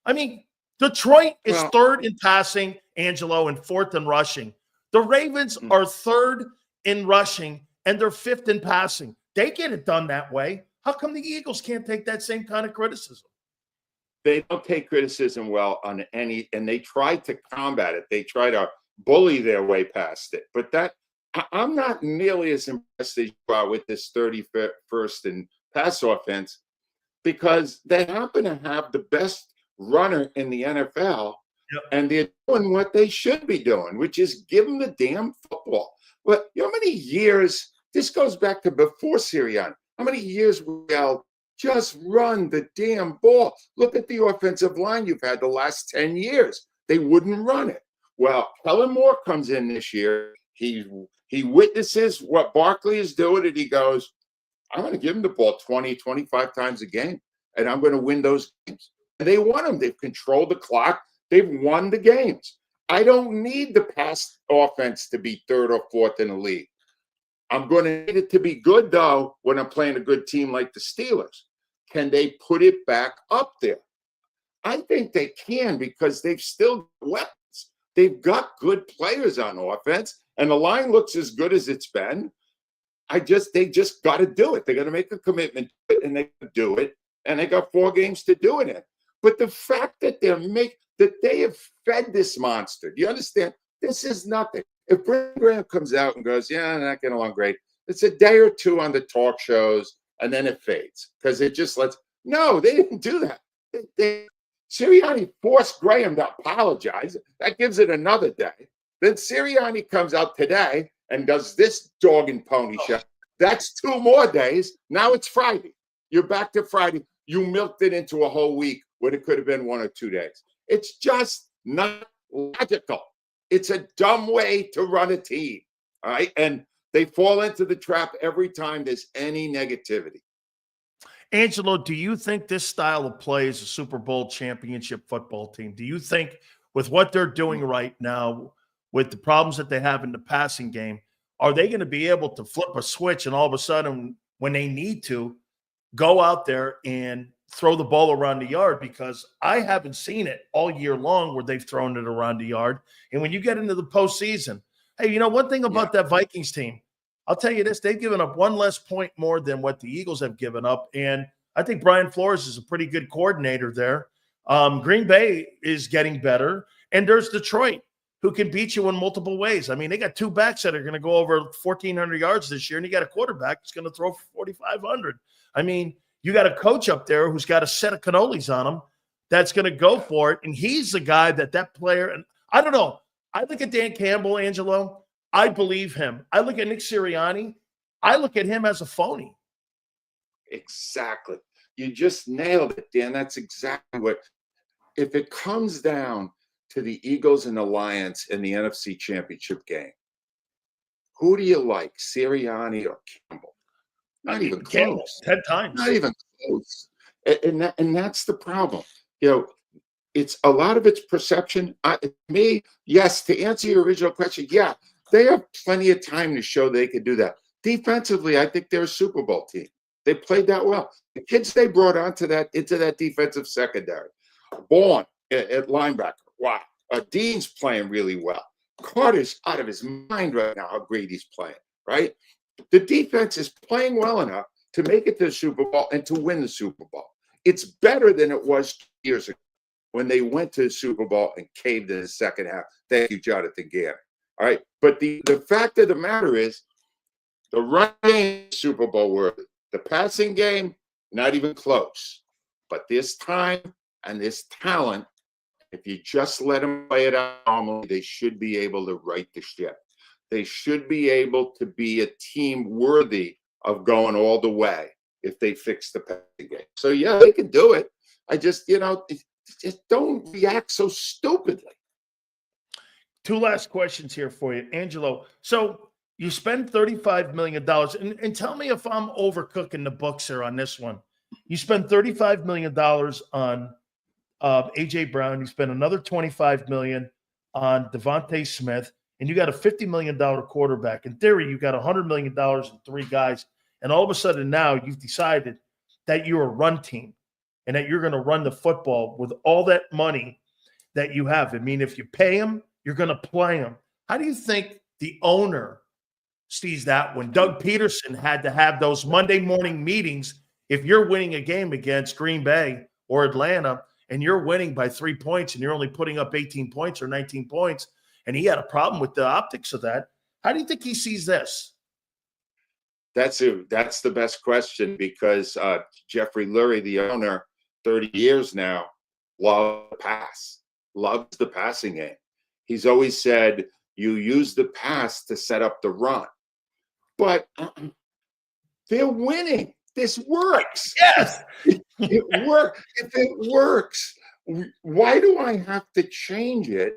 I mean, Detroit is third in passing, Angelo, and 4th in rushing. The Ravens are 3rd in rushing, and they're 5th in passing. They get it done that way. How come the Eagles can't take that same kind of criticism? They don't take criticism well on any, and they try to combat it. They try to bully their way past it. But I'm not nearly as impressed as you are with this 31st in pass offense because they happen to have the best runner in the NFL, and they're doing what they should be doing, which is give them the damn football. But you know how many years, this goes back to before Sirianni, how many years we yelled, just run the damn ball. Look at the offensive line you've had the last 10 years. They wouldn't run it. Well, Kellen Moore comes in this year. He witnesses what Barkley is doing, and he goes, I'm going to give him the ball 20, 25 times a game, and I'm going to win those games. And they won them. They've controlled the clock. They've won the games. I don't need the pass offense to be 3rd or 4th in the league. I'm going to need it to be good, though, when I'm playing a good team like the Steelers. Can they put it back up there? I think they can because they've still got weapons. They've got good players on offense, and the line looks as good as it's been. They just got to do it. They're going to make a commitment to it, and they do it, and they got 4 games to do it in. But the fact that they have fed this monster, do you understand? This is nothing. If Brandon Graham comes out and goes, yeah, I'm not getting along great, it's a day or 2 on the talk shows, and then it fades because it just lets. No, they didn't do that. Sirianni forced Graham to apologize. That gives it another day. Then Sirianni comes out today and does this dog and pony show. That's 2 more days. Now it's Friday. You're back to Friday. You milked it into a whole week when it could have been 1 or 2 days. It's just not logical. It's a dumb way to run a team. All right. And they fall into the trap every time there's any negativity. Angelo, do you think this style of play is a Super Bowl championship football team? Do you think with what they're doing right now, with the problems that they have in the passing game, are they going to be able to flip a switch and all of a sudden, when they need to, go out there and throw the ball around the yard? Because I haven't seen it all year long where they've thrown it around the yard. And when you get into the postseason, hey, one thing about that Vikings team, I'll tell you this, they've given up 1 less point more than what the Eagles have given up. And I think Brian Flores is a pretty good coordinator there. Green Bay is getting better. And there's Detroit, who can beat you in multiple ways. I mean, they got 2 backs that are going to go over 1,400 yards this year, and you got a quarterback that's going to throw for 4,500. I mean, you got a coach up there who's got a set of cannolis on him that's going to go for it, and he's the guy that player. And I don't know. I look at Dan Campbell, Angelo. I believe him. I look at Nick Sirianni. I look at him as a phony. Exactly. You just nailed it, Dan. That's exactly what if it comes down to the Eagles and the Lions in the NFC Championship game, who do you like, Sirianni or Campbell? Not even close. 10 times. Not even close. And that's the problem. You know, it's a lot of it's perception. Yes, to answer your original question, yeah, they have plenty of time to show they could do that. Defensively, I think they're a Super Bowl team. They played that well. The kids they brought into that defensive secondary. Bourne at linebacker. Wow. Dean's playing really well. Carter's out of his mind right now how great he's playing, right? The defense is playing well enough to make it to the Super Bowl and to win the Super Bowl. It's better than it was 2 years ago when they went to the Super Bowl and caved in the second half. Thank you, Jonathan Gannon. All right. But the fact of the matter is, the run game is Super Bowl worthy. The passing game, not even close. But this time and this talent, if you just let them play it out normally, they should be able to right the ship. They should be able to be a team worthy of going all the way if they fix the passing game. So, yeah, they can do it. I just, just don't react so stupidly. 2 last questions here for you, Angelo. So you spend $35 million, and tell me if I'm overcooking the books here on this one. You spend $35 million on A.J. Brown. You spend another $25 million on Devontae Smith, and you got a $50 million quarterback. In theory, you got $100 million in 3 guys, and all of a sudden now you've decided that you're a run team and that you're going to run the football with all that money that you have. I mean, if you pay them, you're going to play them. How do you think the owner sees that when Doug Peterson had to have those Monday morning meetings? If you're winning a game against Green Bay or Atlanta and you're winning by 3 points and you're only putting up 18 points or 19 points, and he had a problem with the optics of that, how do you think he sees this? That's the best question, because Jeffrey Lurie, the owner, 30 years now, loves the passing game. He's always said you use the pass to set up the run. But they're winning. This works. Yes. It works. If it works, why do I have to change it?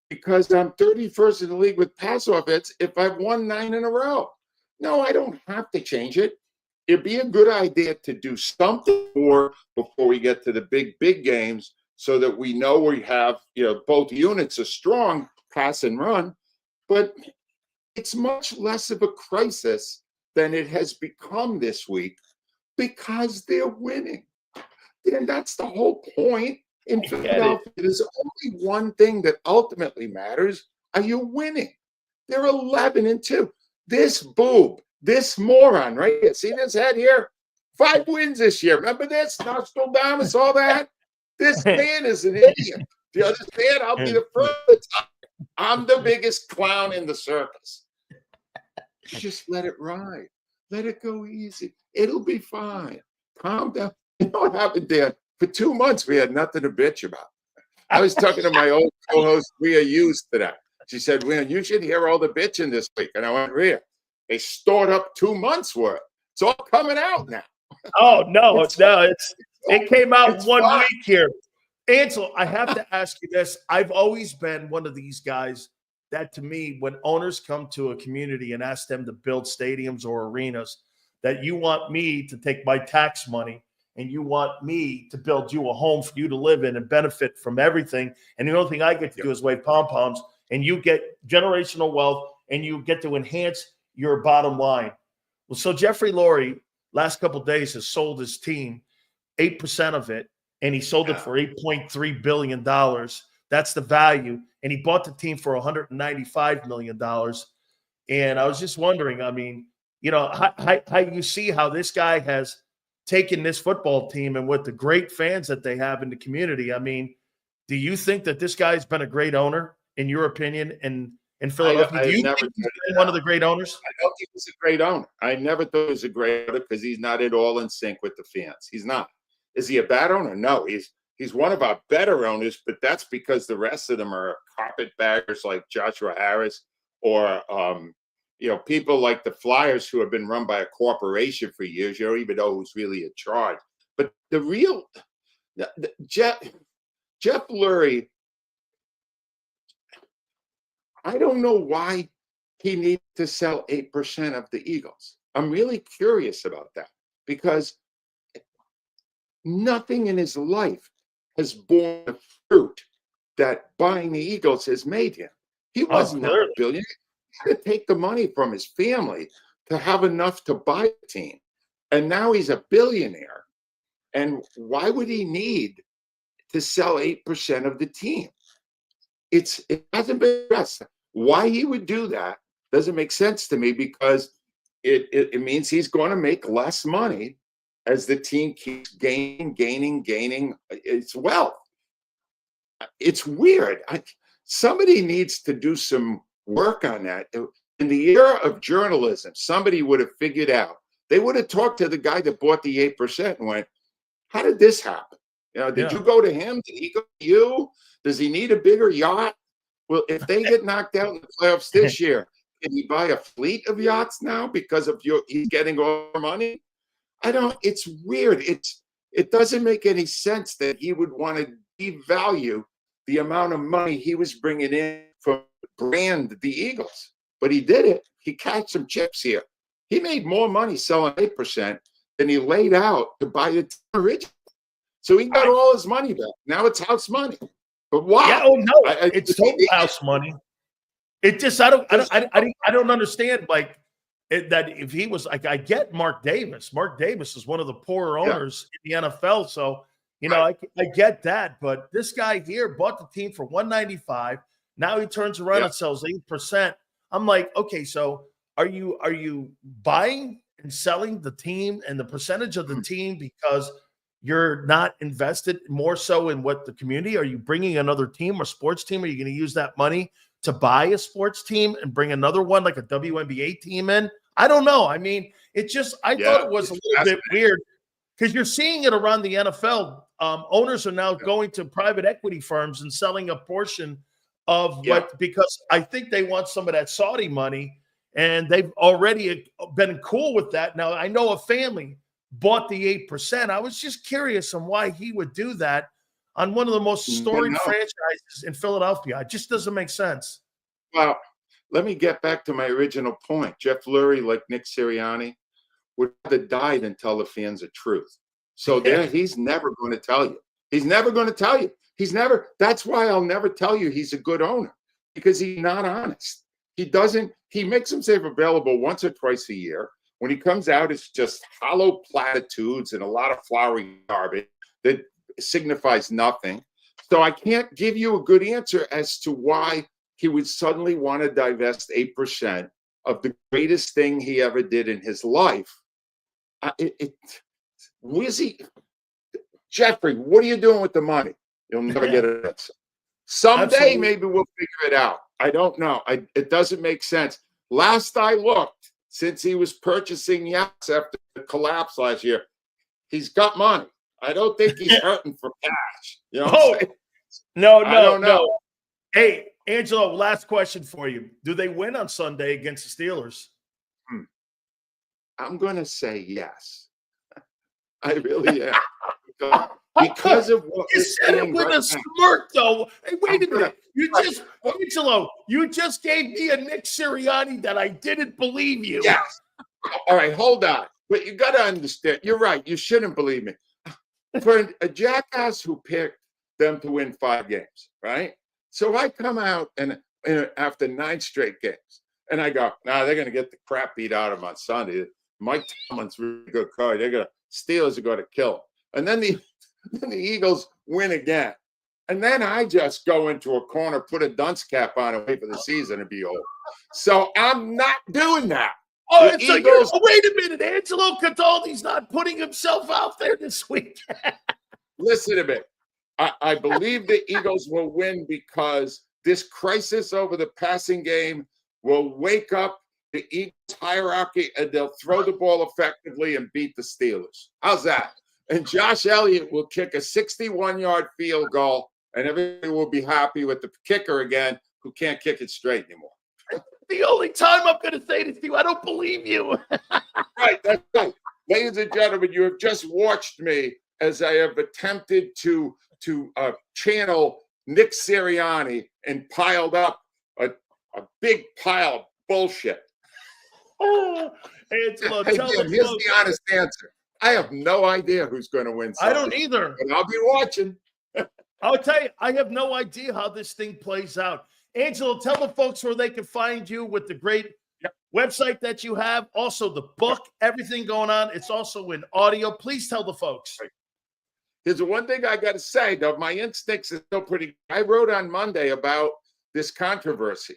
Because I'm 31st in the league with pass offense if I've won 9 in a row. No, I don't have to change it. It'd be a good idea to do something more before we get to the big games, so that we know we have, both units are strong, pass and run. But it's much less of a crisis than it has become this week, because they're winning. And that's the whole point. In Philadelphia, there's only one thing that ultimately matters. Are you winning? They're 11-2. This boob, this moron right here, see this head here? 5 wins this year. Remember this? Nostradamus, all that? This man is an idiot. Do you understand? I'll be the first to tell you, I'm the biggest clown in the circus. Just let it ride. Let it go easy. It'll be fine. Calm down. You know what happened there? For 2 months, we had nothing to bitch about. I was talking to my old co-host, Rhea Hughes, today. She said, "Rhea, you should hear all the bitching this week." And I went, "Rhea, they stored up 2 months worth. It's all coming out now." Oh, no, it came out 1 week here. Ansel, I have to ask you this. I've always been one of these guys that, to me, when owners come to a community and ask them to build stadiums or arenas, that you want me to take my tax money and you want me to build you a home for you to live in and benefit from everything. And the only thing I get to do is wave pom-poms, and you get generational wealth and you get to enhance your bottom line. Well, so Jeffrey Lurie, last couple of days, has sold his team, 8% of it, and he sold it for $8.3 billion. That's the value. And he bought the team for $195 million. And I was just wondering, I mean, how you see how this guy has taken this football team, and with the great fans that they have in the community. I mean, do you think that this guy's been a great owner, in your opinion, in Philadelphia? Do you think he's been one of the great owners? I don't think he's a great owner. I never thought he was a great owner, because he's not at all in sync with the fans. He's not. Is he a bad owner? No, he's one of our better owners, but that's because the rest of them are carpetbaggers like Joshua Harris, or people like the Flyers, who have been run by a corporation for years. You don't even know who's really in charge. But the real Jeff Lurie, I don't know why he needs to sell 8% of the Eagles. I'm really curious about that because nothing in his life has borne the fruit that buying the Eagles has made him. He wasn't a billionaire. He had to take the money from his family to have enough to buy a team. And now he's a billionaire. And why would he need to sell 8% of the team? It hasn't been addressed. Why he would do that doesn't make sense to me because it means he's going to make less money as the team keeps gaining its wealth. It's weird. Somebody needs to do some work on that. In the era of journalism, somebody would have figured out. They would have talked to the guy that bought the 8% and went, how did this happen? Did you go to him? Did he go to you? Does he need a bigger yacht? Well, if they get knocked out in the playoffs this year, can he buy a fleet of yachts now because of he's getting more money? It's weird. It doesn't make any sense that he would want to devalue the amount of money he was bringing in from brand the Eagles. But he did it. He cashed some chips here. He made more money selling 8% than he laid out to buy the team originally. So he got all his money back. Now it's house money. But why? Yeah, oh no, it's total house money. It just I don't understand that if he was like, I get Mark Davis. Mark Davis is one of the poorer owners in the NFL, so I get that. But this guy here bought the team for $195. Now he turns around and sells 8%. I'm like, okay, so are you buying and selling the team and the percentage of the team because you're not invested more so in what the community? Are you bringing another team or sports team? Are you going to use that money to buy a sports team and bring another one like a WNBA team in? I don't know. I mean, I thought it was a little bit weird because you're seeing it around the NFL. Owners are now going to private equity firms and selling a portion of because I think they want some of that Saudi money, and they've already been cool with that. Now, I know a family bought the 8%. I was just curious on why he would do that on one of the most storied franchises in Philadelphia. It just doesn't make sense. Well, let me get back to my original point. Jeff Lurie, like Nick Sirianni, would rather die than tell the fans the truth. So he's never going to tell you. He's never going to tell you. That's why I'll never tell you he's a good owner, because he's not honest. He makes himself available once or twice a year. When he comes out, it's just hollow platitudes and a lot of flowery garbage that signifies nothing. So I can't give you a good answer as to why he would suddenly want to divest 8% of the greatest thing he ever did in his life. Jeffrey, what are you doing with the money? You'll never get it. Someday, maybe we'll figure it out. I don't know. It doesn't make sense. Last I looked, since he was purchasing yachts after the collapse last year, he's got money. I don't think he's hurting for cash. You know what I'm saying? No. Hey, Angelo, last question for you. Do they win on Sunday against the Steelers? I'm going to say yes. I really am. Because of what you said it with a smirk, though. Hey, wait a minute. Angelo, you just gave me a Nick Sirianni that I didn't believe you. Yes. All right, hold on. But you got to understand. You're right. You shouldn't believe me. For a jackass who picked them to win 5 games, right? So I come out and after 9 straight games, and I go, they're going to get the crap beat out of them on Sunday. Mike Tomlin's really good coach. Steelers are going to kill him. And then the Eagles win again. And then I just go into a corner, put a dunce cap on and wait for the season to be over. So I'm not doing that. Oh, so wait a minute. Angelo Cataldi's not putting himself out there this week. Listen to me. I believe the Eagles will win because this crisis over the passing game will wake up the Eagles hierarchy, and they'll throw the ball effectively and beat the Steelers. How's that? And Josh Elliott will kick a 61-yard field goal, and everybody will be happy with the kicker again, who can't kick it straight anymore. The only time I'm going to say this to you, I don't believe you. Right, that's right. Ladies and gentlemen, you have just watched me as I have attempted to to channel Nick Sirianni and piled up a big pile of bullshit. Angelo, Hey, tell Dan, the here's folks. the honest answer. I have no idea who's going to win. I don't either. But I'll be watching. I'll tell you, I have no idea how this thing plays out. Angelo, tell the folks where they can find you with the great website that you have. Also, the book, everything going on. It's also in audio. Please tell the folks. Here's the one thing I got to say, though. My instincts are still pretty. I wrote on Monday about this controversy,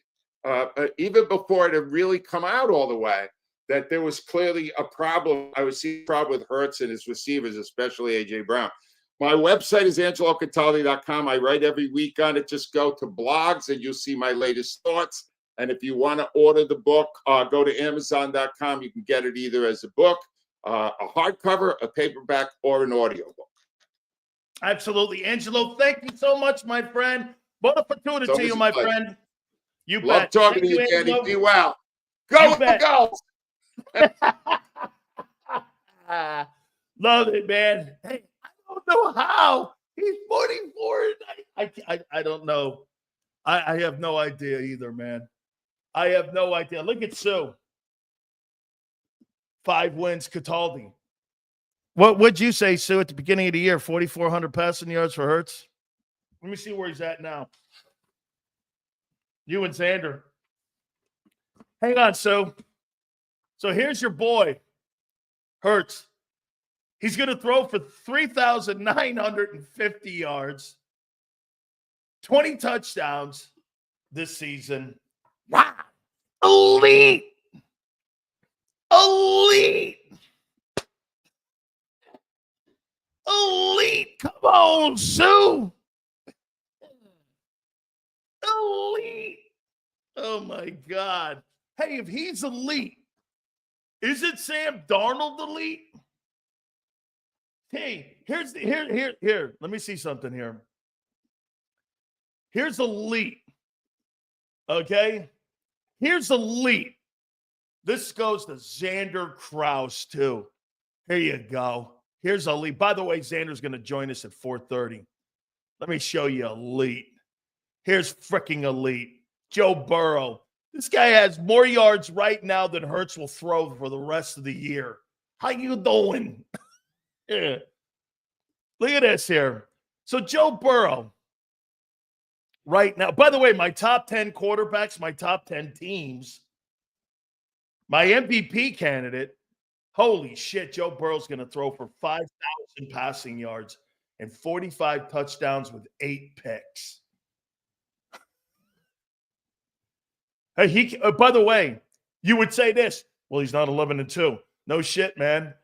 even before it had really come out all the way, that there was clearly a problem. I was seeing a problem with Hurts and his receivers, especially A.J. Brown. My website is angelocataldi.com. I write every week on it. Just go to blogs and you'll see my latest thoughts. And if you want to order the book, go to amazon.com. You can get it either as a book, a hardcover, a paperback, or an audiobook. Absolutely. Angelo, thank you so much, my friend. Bon fortuna to you, my friend. You Love bet. talking to you, Danny. Be well. Go, go. Love it, man. Hey, I don't know how he's 44. I don't know. I have no idea either, man. I have no idea. Look at Sue. 5 wins, Cataldi. What would you say, Sue, at the beginning of the year? 4,400 passing yards for Hurts? Let me see where he's at now. You and Xander. Hang on, Sue. So here's your boy, Hurts. He's going to throw for 3,950 yards, 20 touchdowns this season. Wow. Elite. Elite. Elite. Come on, Sue. Elite. Oh, my God. Hey, if he's elite, is it Sam Darnold elite? Hey, here. Let me see something here. Here's elite. Okay? Here's elite. This goes to Xander Krause, too. Here you go. Here's elite. By the way, Xander's going to join us at 4:30. Let me show you elite. Here's freaking elite. Joe Burrow. This guy has more yards right now than Hurts will throw for the rest of the year. How you doing? Yeah. Look at this here. So Joe Burrow right now. By the way, my top 10 quarterbacks, my top 10 teams, my MVP candidate, holy shit, Joe Burrow's going to throw for 5,000 passing yards and 45 touchdowns with 8 picks. Hey, by the way, you would say this. Well, he's not 11-2. No shit, man.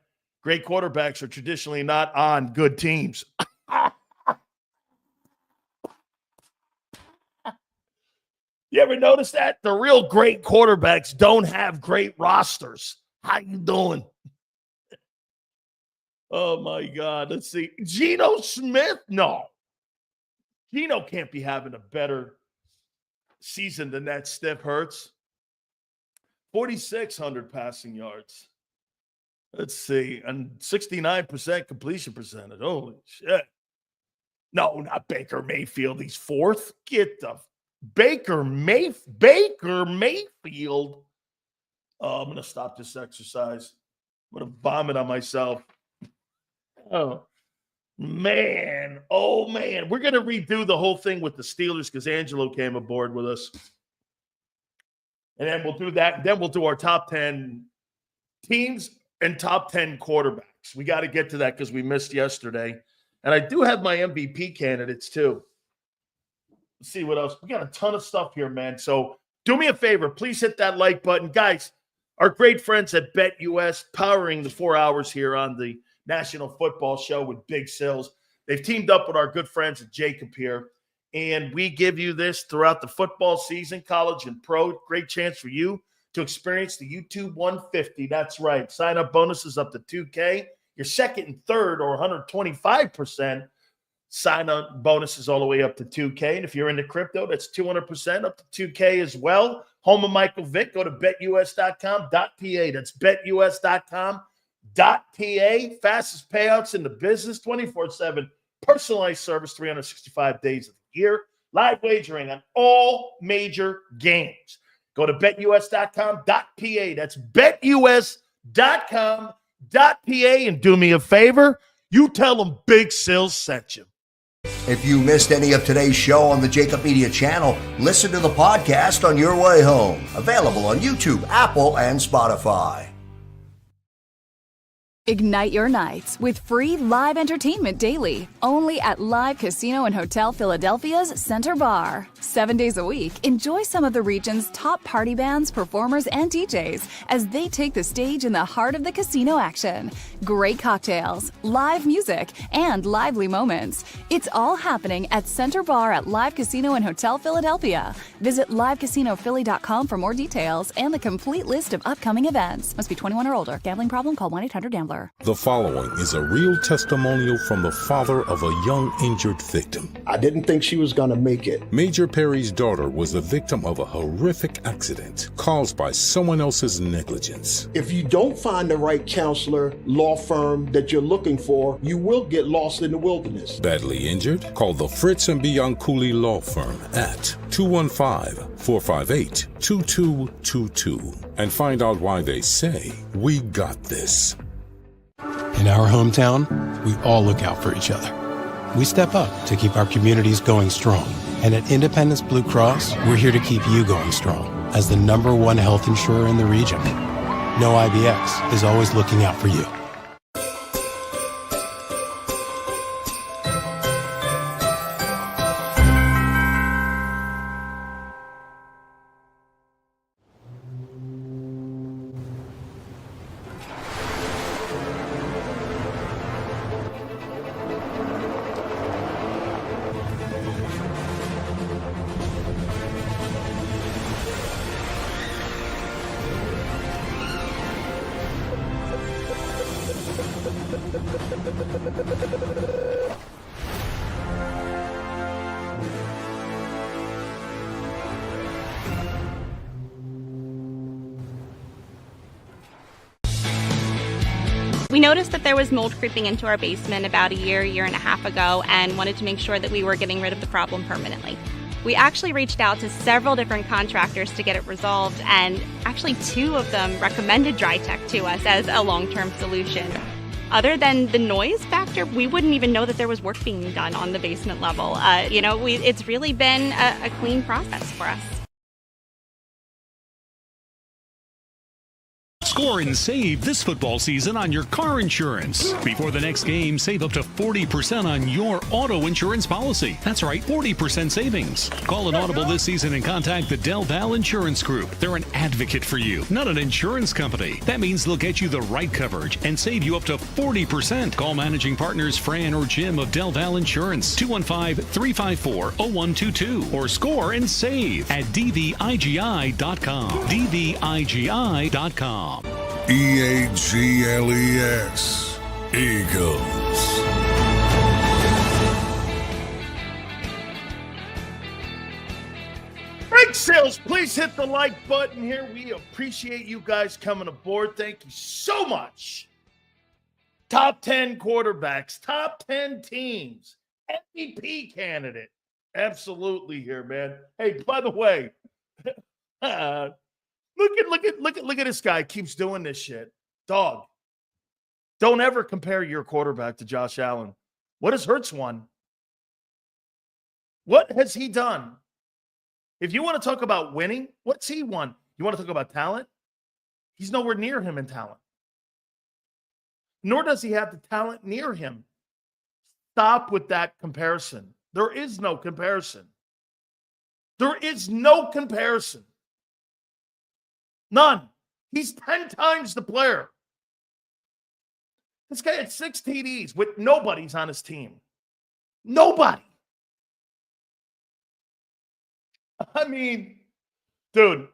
Great quarterbacks are traditionally not on good teams. You ever notice that? The real great quarterbacks don't have great rosters. How you doing? Oh, my God. Let's see. Geno Smith? No. Geno can't be having a better season than that stiff Hurts. 4,600 passing yards. Let's see. And 69% completion percentage. Holy shit. No, not Baker Mayfield. He's 4th. Get the Baker Mayfield. Oh, I'm going to stop this exercise. I'm going to vomit on myself. Oh, man. Oh, man. We're going to redo the whole thing with the Steelers because Angelo came aboard with us. And then we'll do that. Then we'll do our top 10 teams and top 10 quarterbacks. We got to get to that because we missed yesterday. And I do have my MVP candidates too. Let's see what else. We got a ton of stuff here, man. So do me a favor. Please hit that like button. Guys, our great friends at BetUS powering the 4 hours here on the National Football Show with Big Sills. They've teamed up with our good friends at JAKIB here. And we give you this throughout the football season, college and pro. Great chance for you to experience the YouTube 150. That's right. Sign-up bonuses up to $2K. Your second and third or 125% sign-up bonuses all the way up to $2K. And if you're into crypto, that's 200% up to $2K as well. Home of Michael Vick. Go to betus.com.pa. That's betus.com.pa. Fastest payouts in the business, 24/7 Personalized service 365 days of the year. Live wagering on all major games. Go to betus.com.pa. That's betus.com.pa. And do me a favor, you tell them Big Sills sent you. If you missed any of today's show on the JAKIB Media channel, listen to the podcast on your way home. Available on YouTube, Apple, and Spotify. Ignite your nights with free live entertainment daily, only at Live Casino and Hotel Philadelphia's Center Bar. 7 days a week, enjoy some of the region's top party bands, performers, and DJs as they take the stage in the heart of the casino action. Great cocktails, live music, and lively moments. It's all happening at Center Bar at Live Casino and Hotel Philadelphia. Visit livecasinophilly.com for more details and the complete list of upcoming events. Must be 21 or older. Gambling problem? Call 1-800-GAMBLER. The following is a real testimonial from the father of a young injured victim. I didn't think she was going to make it. Major Perry's daughter was the victim of a horrific accident caused by someone else's negligence. If you don't find the right counselor, law firm that you're looking for, you will get lost in the wilderness. Badly injured? Call the Fritz and Bianculli Law Firm at 215-458-2222 and find out why they say, "We got this." In our hometown, we all look out for each other. We step up to keep our communities going strong. And at Independence Blue Cross, we're here to keep you going strong as the #1 health insurer in the region. No IBX is always looking out for you. We noticed that there was mold creeping into our basement about a year and a half ago, and wanted to make sure that we were getting rid of the problem permanently. We actually reached out to several different contractors to get it resolved, and actually 2 of them recommended DryTech to us as a long-term solution. Other than the noise factor, we wouldn't even know that there was work being done on the basement level. It's really been a clean process for us. Score and save this football season on your car insurance. Before the next game, save up to 40% on your auto insurance policy. That's right, 40% savings. Call an audible this season and contact the Del Val Insurance Group. They're an advocate for you, not an insurance company. That means they'll get you the right coverage and save you up to 40%. Call managing partners Fran or Jim of Del Val Insurance, 215-354-0122, or score and save at dvigi.com. dvigi.com. EAGLES, Eagles. Big Sills, please hit the like button here. We appreciate you guys coming aboard. Thank you so much. Top 10 quarterbacks, top 10 teams, MVP candidate. Absolutely here, man. Hey, by the way, Look at this guy. Keeps doing this shit. Dog. Don't ever compare your quarterback to Josh Allen. What has Hurts won? What has he done? If you want to talk about winning, what's he won? You want to talk about talent? He's nowhere near him in talent. Nor does he have the talent near him. Stop with that comparison. There is no comparison. There is no comparison. None. He's 10 times the player. This guy had 6 TDs with nobody's on his team. Nobody. I mean, dude,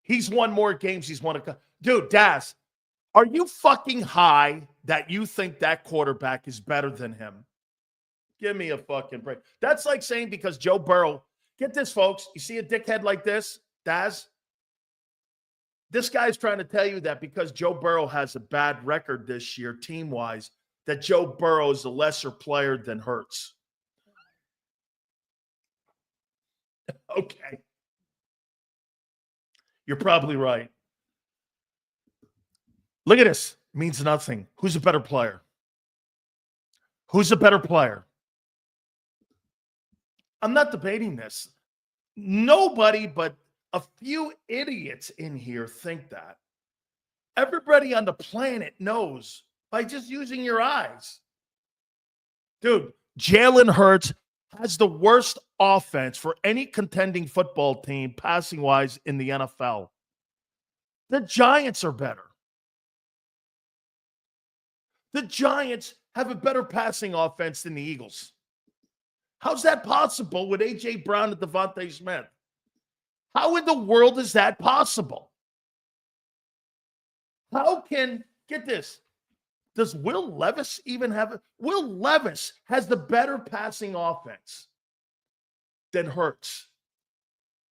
he's won more games. He's won a... Dude, Daz, are you fucking high that you think that quarterback is better than him? Give me a fucking break. That's like saying because Joe Burrow... Get this, folks. You see a dickhead like this? Daz, this guy's trying to tell you that because Joe Burrow has a bad record this year, team-wise, that Joe Burrow is a lesser player than Hurts. Okay. You're probably right. Look at this. It means nothing. Who's a better player? Who's a better player? I'm not debating this. Nobody but a few idiots in here think that. Everybody on the planet knows by just using your eyes. Dude, Jalen Hurts has the worst offense for any contending football team passing-wise in the NFL. The Giants are better. The Giants have a better passing offense than the Eagles. How's that possible with A.J. Brown and Devontae Smith? How in the world is that possible? How can, get this, does Will Levis even have Will Levis has the better passing offense than Hurts.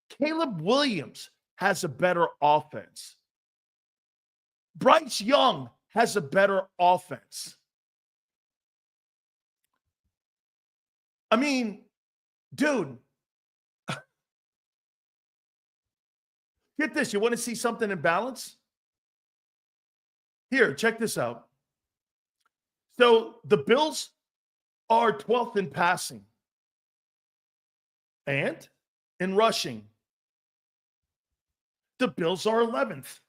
Caleb Williams has a better offense. Bryce Young has a better offense. I mean, dude, get this. You want to see something in balance? Here, check this out. So the Bills are 12th in passing and in rushing. The Bills are 11th.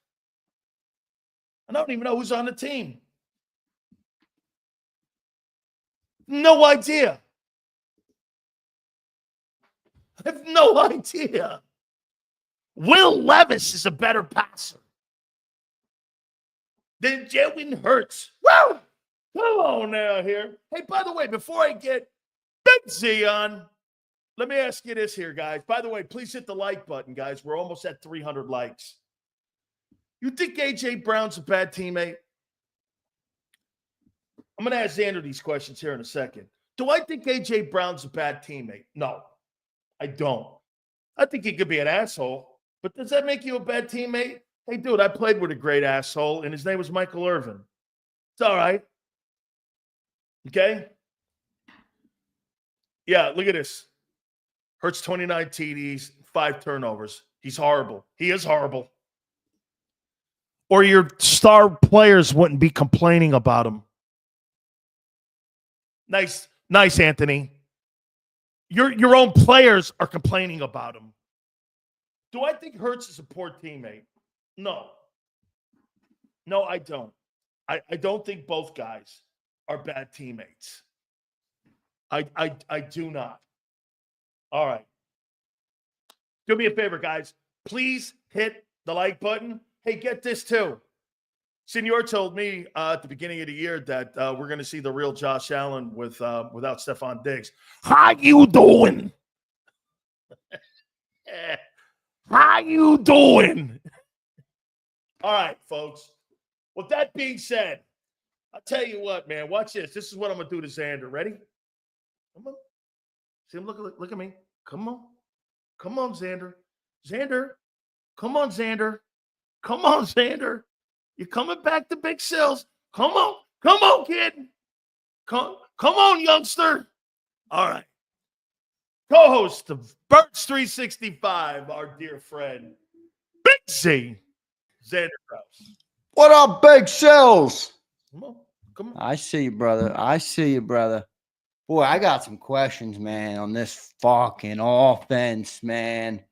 I don't even know who's on the team. No idea. I have no idea. Will Levis is a better passer than Jalen Hurts. Woo! Come on now here. Hey, by the way, before I get Big Z on, let me ask you this here, guys. By the way, please hit the like button, guys. We're almost at 300 likes. You think A.J. Brown's a bad teammate? I'm going to ask Xander these questions here in a second. Do I think A.J. Brown's a bad teammate? No, I don't. I think he could be an asshole, but does that make you a bad teammate? Hey, dude, I played with a great asshole, and his name was Michael Irvin. It's all right. Okay? Yeah, look at this. Hurts 29 TDs, 5 turnovers. He's horrible. He is horrible. Or your star players wouldn't be complaining about him. Nice, Anthony. Your own players are complaining about him. Do I think Hurts is a poor teammate? No. No, I don't. I don't think both guys are bad teammates. I do not. All right. Do me a favor, guys. Please hit the like button. Hey, get this too. Senor told me at the beginning of the year that we're going to see the real Josh Allen without Stephon Diggs. How you doing? How you doing? All right, folks. With that being said, I'll tell you what, man. Watch this. This is what I'm going to do to Xander. Ready? Come on. See him? Look at me. Come on. Come on, Xander. Xander. Come on, Xander. Come on, Xander. You're coming back to Big Sills. Come on. Come on, kid. Come on, youngster. All right. Co-host of Birds 365, our dear friend, Big Z, Xander Krause. What up, Big Sills? Come on. Come on. I see you, brother. I see you, brother. Boy, I got some questions, man, on this fucking offense, man.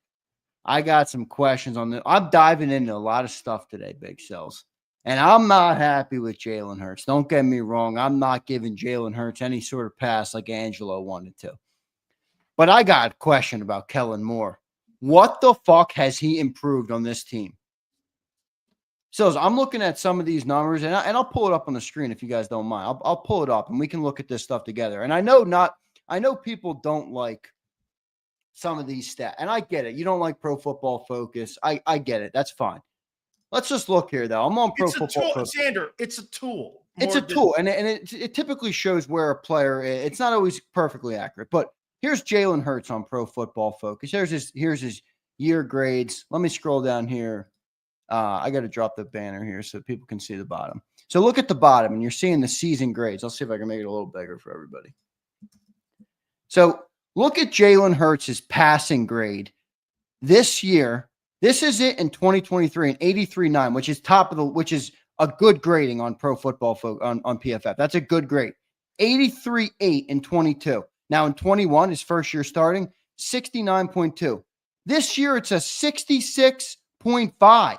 I got some questions on this. I'm diving into a lot of stuff today, Big Sills. And I'm not happy with Jalen Hurts. Don't get me wrong. I'm not giving Jalen Hurts any sort of pass like Angelo wanted to. But I got a question about Kellen Moore. What the fuck has he improved on this team? So I'm looking at some of these numbers, and I'll pull it up on the screen if you guys don't mind. I'll pull it up, and we can look at this stuff together. And I know people don't like some of these stats, and I get it. You don't like Pro Football Focus. I get it. That's fine. Let's just look here, though. I'm on Pro Football Focus. Xander, it's a tool. It's a tool, and it typically shows where a player is. It's not always perfectly accurate, but here's Jalen Hurts on Pro Football Focus. Here's his year grades. Let me scroll down here. I got to drop the banner here so people can see the bottom. So look at the bottom, and you're seeing the season grades. I'll see if I can make it a little bigger for everybody. So look at Jalen Hurts' passing grade this year. This is it in 2023, an 83.9, which is which is a good grading on Pro Football on PFF. That's a good grade. 83.8 in 22. Now in 21, his first year starting, 69.2. This year it's a 66.5.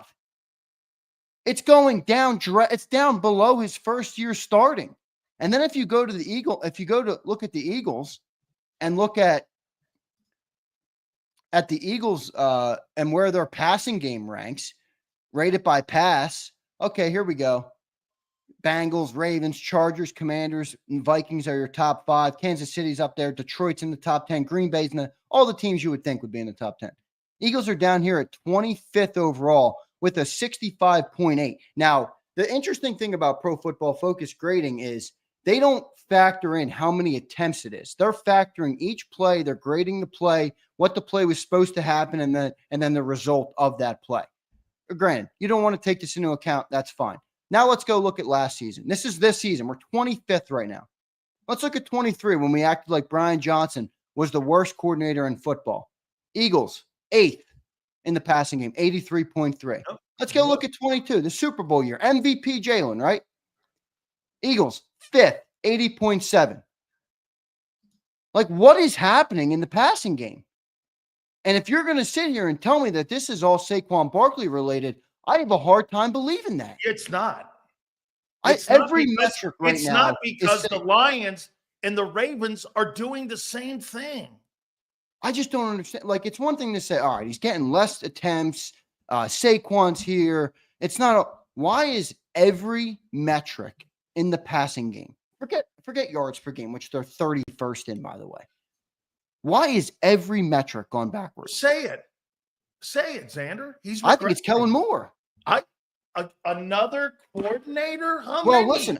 It's going down. It's down below his first year starting. And then if you go to the look at the Eagles and look at the Eagles and where their passing game ranks, rated by pass. Okay, here we go. Bengals, Ravens, Chargers, Commanders, and Vikings are your top 5. Kansas City's up there. Detroit's in the top 10. Green Bay's in all the teams you would think would be in the top 10. Eagles are down here at 25th overall with a 65.8. Now, the interesting thing about Pro Football Focus grading is they don't factor in how many attempts it is. They're factoring each play. They're grading the play, what the play was supposed to happen, and then the result of that play. Granted, you don't want to take this into account. That's fine. Now let's go look at last season. This is this season. We're 25th right now. Let's look at 23 when we acted like Brian Johnson was the worst coordinator in football. Eagles, 8th in the passing game, 83.3. Let's go look at 22, the Super Bowl year. MVP Jalen, right? Eagles, 5th, 80.7. Like, what is happening in the passing game? And if you're going to sit here and tell me that this is all Saquon Barkley related, I have a hard time believing that. It's not. Every metric right now. It's not because the Lions and the Ravens are doing the same thing. I just don't understand. Like, it's one thing to say, all right, he's getting less attempts. Saquon's here. It's not. Why is every metric in the passing game? Forget yards per game, which they're 31st in, by the way. Why is every metric gone backwards? Say it, Xander. I think it's Kellen Moore. Another coordinator. How well, many? Listen,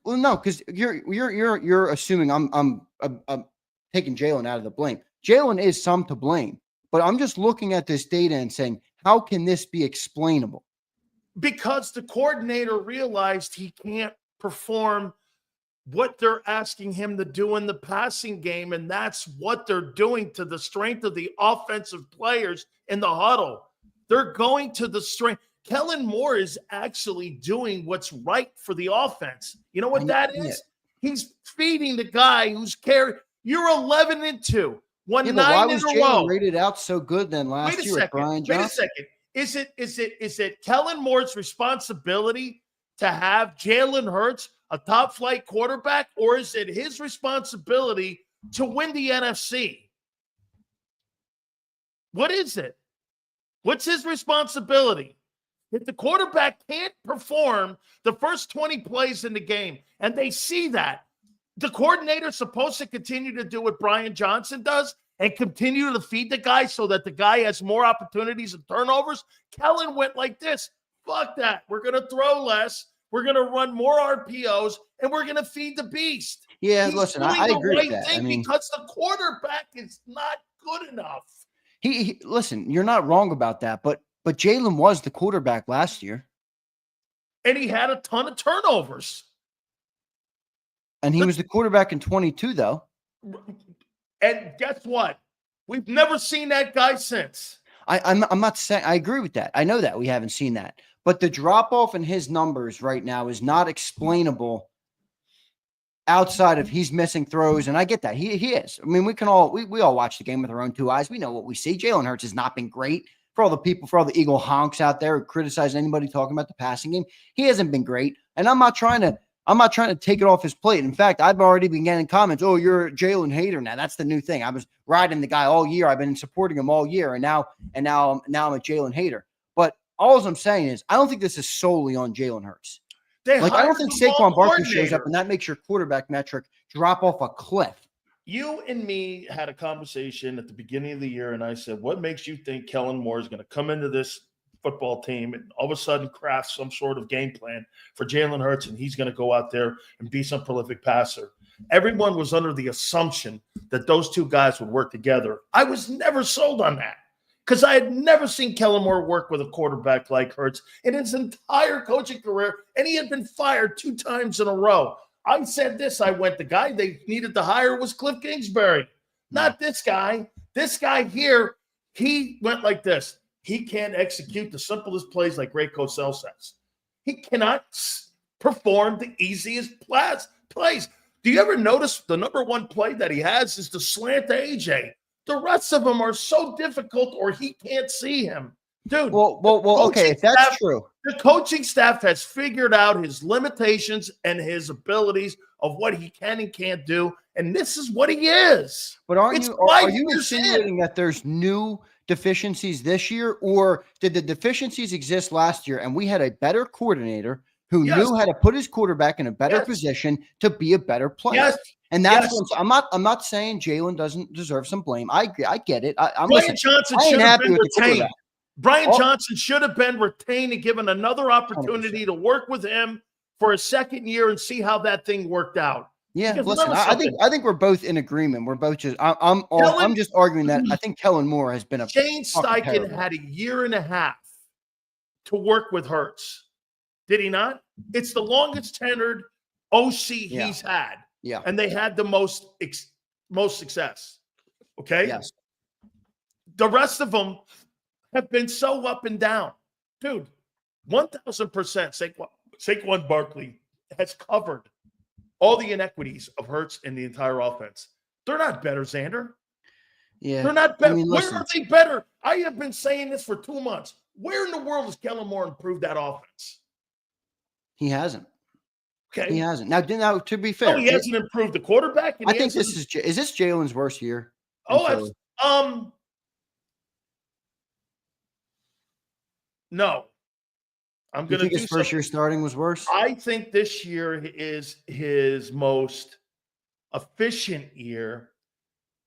no, because you're assuming I'm taking Jalen out of the blame. Jalen is some to blame, but I'm just looking at this data and saying, how can this be explainable? Because the coordinator realized he can't perform what they're asking him to do in the passing game, and that's what they're doing to the strength of the offensive players in the huddle. They're going to the strength. Kellen Moore is actually doing what's right for the offense. You know what that is? He's feeding the guy who's carrying. You're 11-2, won 9 in a row. Why was Jalen rated out so good then last year with Brian Johnson? Wait a second. Is it Kellen Moore's responsibility to have Jalen Hurts, a top-flight quarterback, or is it his responsibility to win the NFC? What is it? What's his responsibility? If the quarterback can't perform the first 20 plays in the game, and they see that, the coordinator's supposed to continue to do what Brian Johnson does and continue to feed the guy so that the guy has more opportunities and turnovers. Kellen went like this. Fuck that. We're going to throw less. We're going to run more RPOs, and we're going to feed the beast. Yeah, listen, I agree with that. Because the quarterback is not good enough. He listen, you're not wrong about that, but Jalen was the quarterback last year. And he had a ton of turnovers. And he was the quarterback in 22, though. And guess what? We've never seen that guy since. I'm not saying I agree with that. I know that we haven't seen that. But the drop-off in his numbers right now is not explainable outside of he's missing throws. And I get that. He is. I mean, we all watch the game with our own 2 eyes. We know what we see. Jalen Hurts has not been great. For all the Eagle honks out there who criticize anybody talking about the passing game, he hasn't been great. And I'm not trying to take it off his plate. In fact, I've already been getting comments, oh, you're a Jalen hater now. That's the new thing. I was riding the guy all year. I've been supporting him all year. And now I'm a Jalen hater. But all I'm saying is I don't think this is solely on Jalen Hurts. I don't think Saquon Barkley shows up and that makes your quarterback metric drop off a cliff. You and me had a conversation at the beginning of the year, and I said, what makes you think Kellen Moore is going to come into this football team and all of a sudden craft some sort of game plan for Jalen Hurts, and he's going to go out there and be some prolific passer? Everyone was under the assumption that those two guys would work together. I was never sold on that. because I had never seen Kellen Moore work with a quarterback like Hurts in his entire coaching career, and he had been fired 2 times in a row. I said this. I went, the guy they needed to hire was Cliff Kingsbury, not this guy. This guy here, he went like this. He can't execute the simplest plays like Ray Cosell says. He cannot perform the easiest plays. Do you ever notice the number one play that he has is the slant to AJ? The rest of them are so difficult or he can't see him. Dude. Well, okay, if that's true. The coaching staff has figured out his limitations and his abilities of what he can and can't do, and this is what he is. But are you insinuating that there's new deficiencies this year, or did the deficiencies exist last year and we had a better coordinator who knew how to put his quarterback in a better position to be a better player? Yes. And that's what I'm not saying Jalen doesn't deserve some blame. I get it. Brian Johnson should have been retained. Brian Johnson should have been retained and given another opportunity 100%. To work with him for a second year and see how that thing worked out. Yeah, listen, I think we're both in agreement. We're both just I'm just arguing that I think Kellen Moore has been a Shane Steichen had a year and a half to work with Hurts. Did he not? It's the longest tenured OC he's had. Yeah. And they had the most success. Okay? Yes. The rest of them have been so up and down. Dude, 1,000% Saquon Barkley has covered all the inequities of Hurts in the entire offense. They're not better, Xander. Yeah. They're not better. I mean, where are they better? I have been saying this for 2 months. Where in the world has Kellen Moore improved that offense? He hasn't. Okay. He hasn't. Now, to be fair, he hasn't improved the quarterback. I think this is this Jalen's worst year? No. I'm going to do his first year starting was worse? I think this year is his most efficient year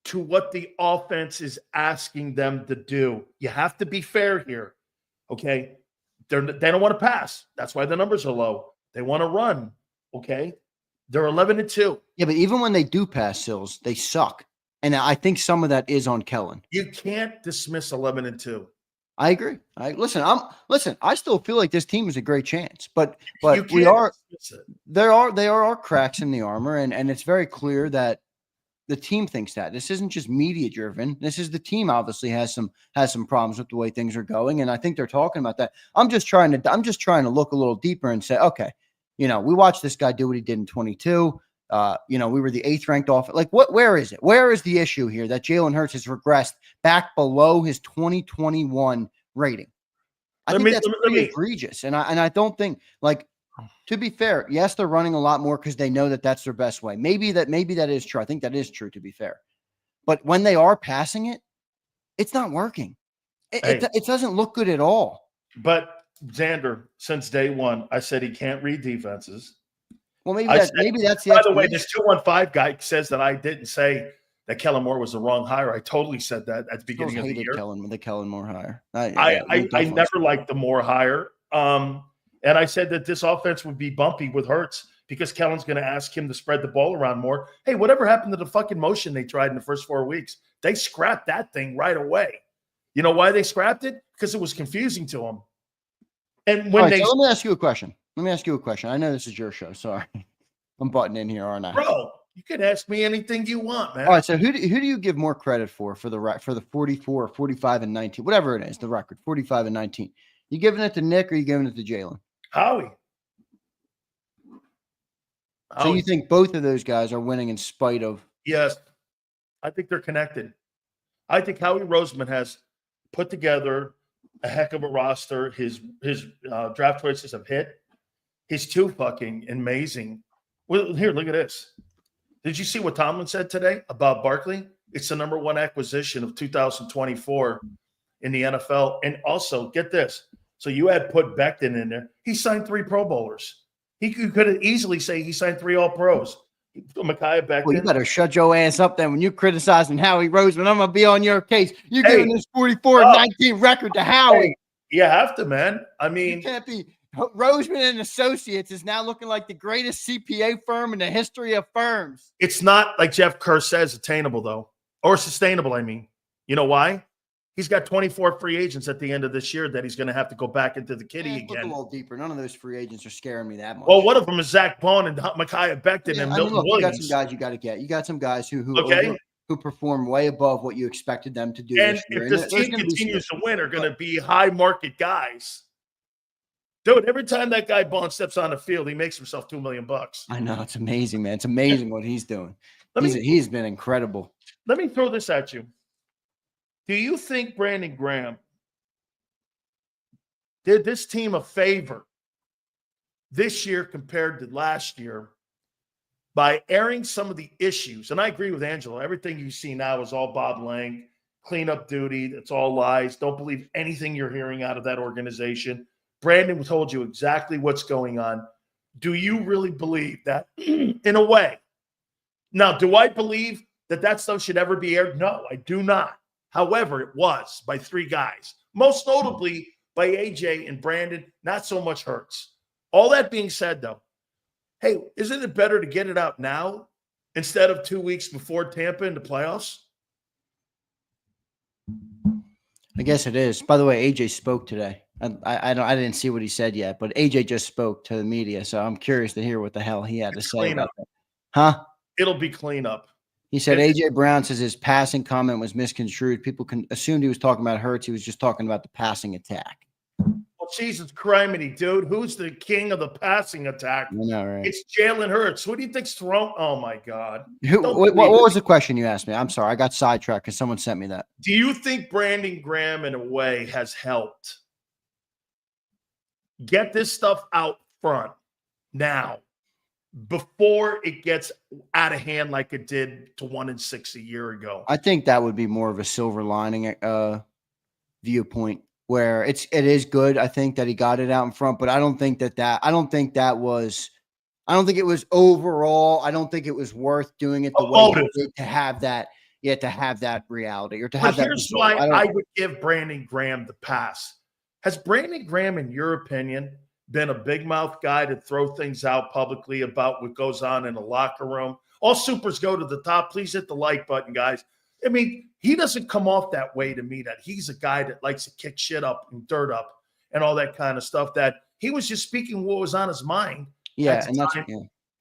to what the offense is asking them to do. You have to be fair here, okay? They don't want to pass. That's why the numbers are low. They want to run, okay? They're 11-2. Yeah, but even when they do pass, Sills, they suck. And I think some of that is on Kellen. You can't dismiss 11-2. I agree. Listen, I still feel like this team is a great chance, but there are cracks in the armor, and it's very clear that the team thinks that this isn't just media driven. This is the team obviously has some problems with the way things are going. And I think they're talking about that. I'm just trying to look a little deeper and say, okay, we watched this guy do what he did in 22. We were the 8th ranked offense. Like where is it? Where is the issue here that Jalen Hurts has regressed back below his 2021 rating? I think that's pretty egregious. And I don't think, like, to be fair, yes, they're running a lot more because they know that that's their best way. Maybe that is true. I think that is true, to be fair. But when they are passing it, it's not working. It doesn't look good at all. But Xander, since day one, I said he can't read defenses. Well, maybe that's the By the way, this 215 guy says that I didn't say that Kellen Moore was the wrong hire. I totally said that at the beginning of the year. The Kellen Moore hire. I never liked the Moore hire. And I said that this offense would be bumpy with Hurts because Kellen's going to ask him to spread the ball around more. Hey, whatever happened to the fucking motion they tried in the first 4 weeks? They scrapped that thing right away. You know why they scrapped it? Because it was confusing to them. And when let me ask you a question. I know this is your show. Sorry. I'm butting in here, aren't I? Bro, you can ask me anything you want, man. All right, so who do you give more credit for the 44, 45, and 19, whatever it is, the record, 45 and 19? You giving it to Nick or you giving it to Jalen? Howie. So you think both of those guys are winning in spite of? Yes. I think they're connected. I think Howie Roseman has put together a heck of a roster. His draft choices have hit. He's too fucking amazing. Well, here, look at this. Did you see what Tomlin said today about Barkley? It's the number one acquisition of 2024 in the NFL. And also, get this. So you had put Becton in there. He signed 3 Pro Bowlers. He could easily say he signed 3 All-Pros. Micaiah Becton. Well, you better shut your ass up then when you're criticizing Howie Roseman. I'm going to be on your case. You're giving this 44-19 record to Howie. Hey, you have to, man. I mean, you can't be. Roseman and Associates is now looking like the greatest CPA firm in the history of firms. It's not, like Jeff Kerr says, attainable, though, or sustainable, I mean. You know why? He's got 24 free agents at the end of this year that he's going to have to go back into the kitty Look a again. little deeper. None of those free agents are scaring me that much. Well, one of them is Zach Bond and Micaiah Becton and Milton Williams. You got some guys you got to get. You got some guys who perform way above what you expected them to do. And this year. if this team continues to win, are going to be high market guys. Dude, every time that guy Bond steps on the field, he makes himself $2 million. I know, it's amazing, man. It's amazing what he's doing. He's been incredible. Let me throw this at you. Do you think Brandon Graham did this team a favor this year compared to last year by airing some of the issues? And I agree with Angelo. Everything you see now is all Bob Lang, cleanup duty. It's all lies. Don't believe anything you're hearing out of that organization. Brandon told you exactly what's going on. Do you really believe that in a way? Now, do I believe that stuff should ever be aired? No, I do not. However, it was by 3 guys, most notably by AJ and Brandon, not so much Hurts. All that being said, though, hey, isn't it better to get it out now instead of 2 weeks before Tampa in the playoffs? I guess it is. By the way, AJ spoke today. I didn't see what he said yet, but AJ just spoke to the media, so I'm curious to hear what the hell he had to say about that. Huh? It'll be cleanup. He said A.J. Brown says his passing comment was misconstrued. People assumed he was talking about Hurts. He was just talking about the passing attack. Well, Jesus criminy, dude. Who's the king of the passing attack? I know, right? It's Jalen Hurts. Who do you think's thrown? Oh, my God. What was the question you asked me? I'm sorry. I got sidetracked because someone sent me that. Do you think Brandon Graham, in a way, has helped get this stuff out front now, before it gets out of hand like it did to 1-6 a year ago? I think that would be more of a silver lining viewpoint where it is good. I think that he got it out in front, but I don't think it was overall. I don't think it was worth doing it the way it did to have that. You had to have that reality or to have that. Here's why I would give Brandon Graham the pass. Has Brandon Graham, in your opinion, been a big mouth guy to throw things out publicly about what goes on in the locker room? All supers go to the top. Please hit the like button, guys. I mean, he doesn't come off that way to me, that he's a guy that likes to kick shit up and dirt up and all that kind of stuff, that he was just speaking what was on his mind. Yeah.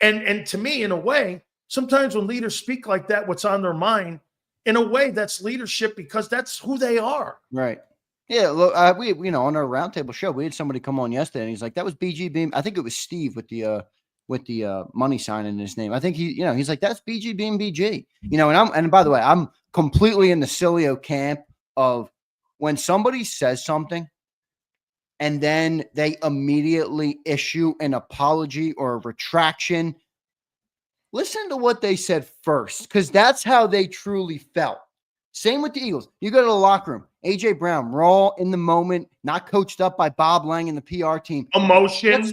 And to me, in a way, sometimes when leaders speak like that, what's on their mind, in a way, that's leadership because that's who they are. Right. Yeah, look, we on our roundtable show, we had somebody come on yesterday, and he's like, "That was BG Beam." I think it was Steve with the money sign in his name. I think he's like, "That's BG Beam BG." And by the way, I'm completely in the Sileo camp of when somebody says something, and then they immediately issue an apology or a retraction. Listen to what they said first, because that's how they truly felt. Same with the Eagles. You go to the locker room. A.J. Brown, raw in the moment, not coached up by Bob Lang and the PR team. Emotion.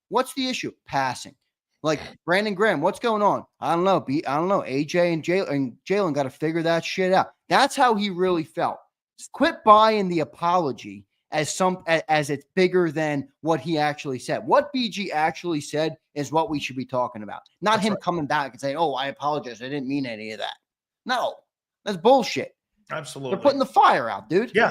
What's the issue? Passing. Like Brandon Graham, what's going on? I don't know. A.J. and Jalen got to figure that shit out. That's how he really felt. Quit buying the apology as it's bigger than what he actually said. What BG actually said is what we should be talking about. Not him coming back and saying, "Oh, I apologize. I didn't mean any of that." No. That's bullshit. Absolutely. They're putting the fire out, dude. Yeah.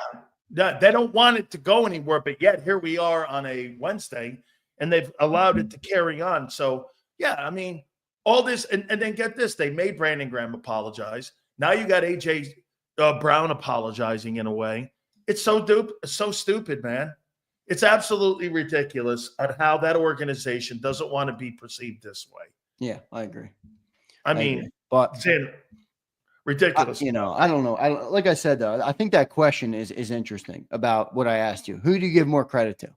They don't want it to go anywhere, but yet here we are on a Wednesday, and they've allowed it to carry on. So, yeah, I mean, all this, and then get this, they made Brandon Graham apologize. Now you got A.J. Brown apologizing in a way. It's so stupid, man. It's absolutely ridiculous on how that organization doesn't want to be perceived this way. Yeah, I agree. I mean, but ridiculous. I don't know. Like I said, though, I think that question is interesting about what I asked you. Who do you give more credit to?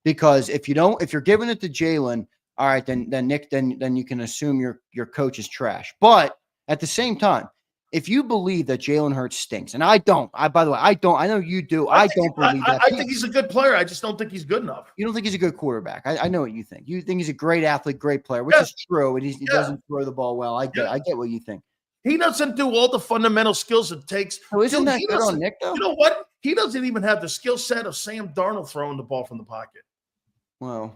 Because if you're giving it to Jalen, all right, then Nick, then you can assume your coach is trash. But at the same time, if you believe that Jalen Hurts stinks, and I don't, by the way, I don't. I know you do. I don't believe that. I think he's a good player. I just don't think he's good enough. You don't think he's a good quarterback. I know what you think. You think he's a great athlete, great player, which is true. He doesn't throw the ball well. I get what you think. He doesn't do all the fundamental skills it takes. Oh, isn't that good on Nick, though? You know what? He doesn't even have the skill set of Sam Darnold throwing the ball from the pocket. Well,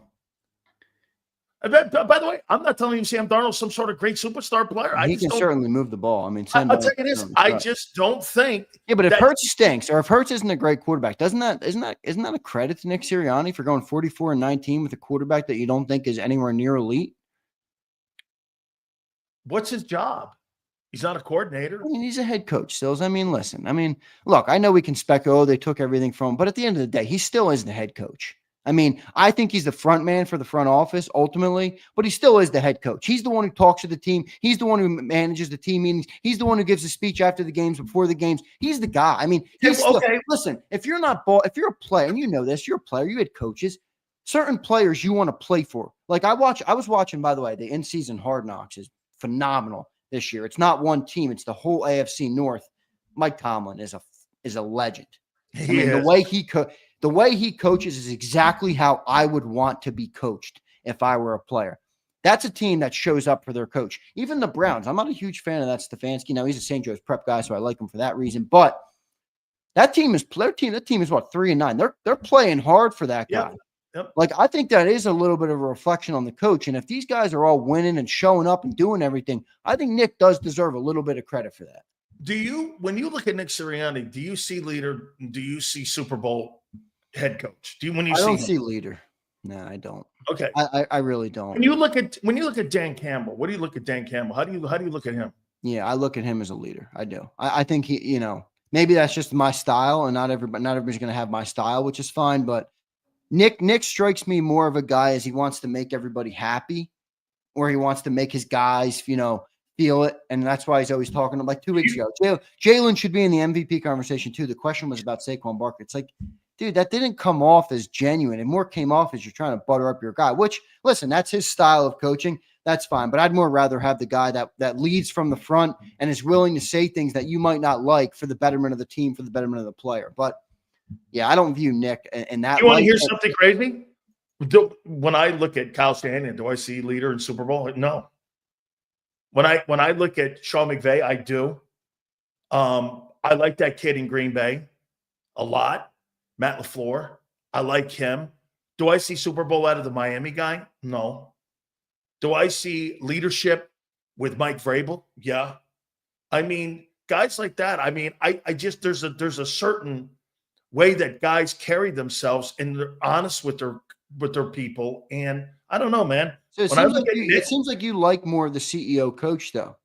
By the way, I'm not telling you Sam Darnold's some sort of great superstar player. He can certainly move the ball. I mean, I'll tell you this. I just don't think. Yeah, but if Hurts stinks, or if Hurts isn't a great quarterback, isn't that a credit to Nick Sirianni for going 44-19 with a quarterback that you don't think is anywhere near elite? What's his job? He's not a coordinator. I mean, he's a head coach, Sills. I mean, listen. I mean, look, I know we can speculate, they took everything from him, but at the end of the day, he still is the head coach. I mean, I think he's the front man for the front office ultimately, but he still is the head coach. He's the one who talks to the team. He's the one who manages the team meetings. He's the one who gives a speech after the games, before the games. He's the guy. I mean, listen, if you're a player, and you know this, you're a player, you had coaches, certain players you want to play for. Like I was watching, by the way, the in-season Hard Knocks is phenomenal this year. It's not one team, it's the whole AFC North. Mike Tomlin is a legend. The way he coaches is exactly how I would want to be coached if I were a player. That's a team that shows up for their coach. Even the Browns. I'm not a huge fan of that Stefanski. Now he's a St. Joe's prep guy, so I like him for that reason. But that team is what, 3-9. They're playing hard for that guy. Yep. Like, I think that is a little bit of a reflection on the coach. And if these guys are all winning and showing up and doing everything, I think Nick does deserve a little bit of credit for that. When you look at Nick Sirianni, do you see leader? Do you see Super Bowl head coach? I don't see leader. No, I don't. Okay. I really don't. When you look at Dan Campbell, what do you look at Dan Campbell? How do you look at him? Yeah, I look at him as a leader. I do. I think he, maybe that's just my style, and not everybody's going to have my style, which is fine. But Nick strikes me more of a guy as he wants to make everybody happy, or he wants to make his guys, feel it. And that's why he's always talking like 2 weeks ago. Jalen should be in the MVP conversation too. The question was about Saquon Barkley. It's like, dude, that didn't come off as genuine. It more came off as you're trying to butter up your guy, which, listen, that's his style of coaching. That's fine. But I'd more rather have the guy that leads from the front and is willing to say things that you might not like for the betterment of the team, for the betterment of the player. But, yeah, I don't view Nick in that. You want to hear something crazy? When I look at Kyle Shanahan, do I see leader in Super Bowl? No. When I look at Sean McVay, I do. I like that kid in Green Bay a lot. Matt LaFleur, I like him. Do I see Super Bowl out of the Miami guy? No. Do I see leadership with Mike Vrabel? Yeah. I mean, guys like that. I mean, I just there's a certain way that guys carry themselves and they're honest with their people. And I don't know, man. So it seems like you like more of the CEO coach, though.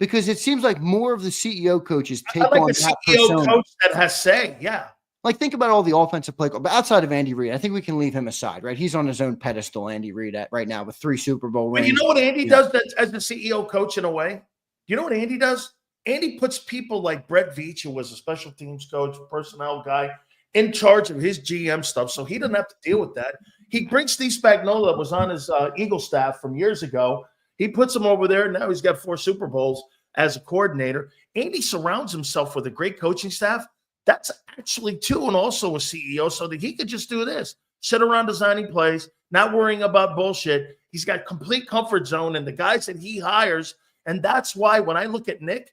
Because it seems like more of the CEO coaches take on that CEO coach that has say, yeah. Like, think about all the offensive play, but outside of Andy Reid, I think we can leave him aside, right? He's on his own pedestal, Andy Reid, right now with 3 Super Bowl rings. But you know what Andy does as the CEO coach in a way? You know what Andy does? Andy puts people like Brett Veach, who was a special teams coach, personnel guy, in charge of his GM stuff, so he doesn't have to deal with that. He brings Steve Spagnuolo, that was on his Eagle staff from years ago. He puts him over there, and now he's got 4 Super Bowls as a coordinator. Andy surrounds himself with a great coaching staff. That's actually too, and also a CEO, so that he could just do this, sit around designing plays, not worrying about bullshit. He's got complete comfort zone and the guys that he hires, and that's why when I look at Nick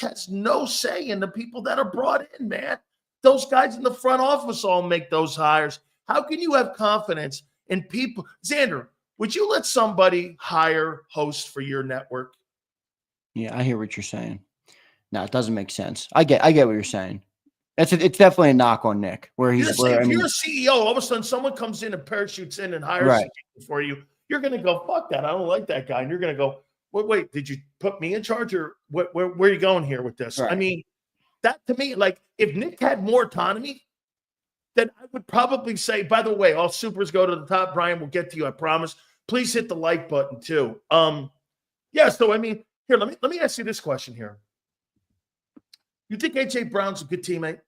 has no say in the people that are brought in, man. Those guys in the front office all make those hires. How can you have confidence in people? Xander, would you let somebody hire hosts for your network? Yeah, I hear what you're saying. No, it doesn't make sense. I get what you're saying. It's definitely a knock on Nick. Where he's if you're a CEO, all of a sudden someone comes in and parachutes in and hires people for you. You're going to go, fuck that. I don't like that guy. And you're going to go, wait, did you put me in charge, or where are you going here with this? Right. I mean, that to me, like, if Nick had more autonomy, then I would probably say, by the way, all supers go to the top. Brian, we'll get to you, I promise. Please hit the like button too. So I mean, here, let me ask you this question here. You think AJ Brown's a good teammate?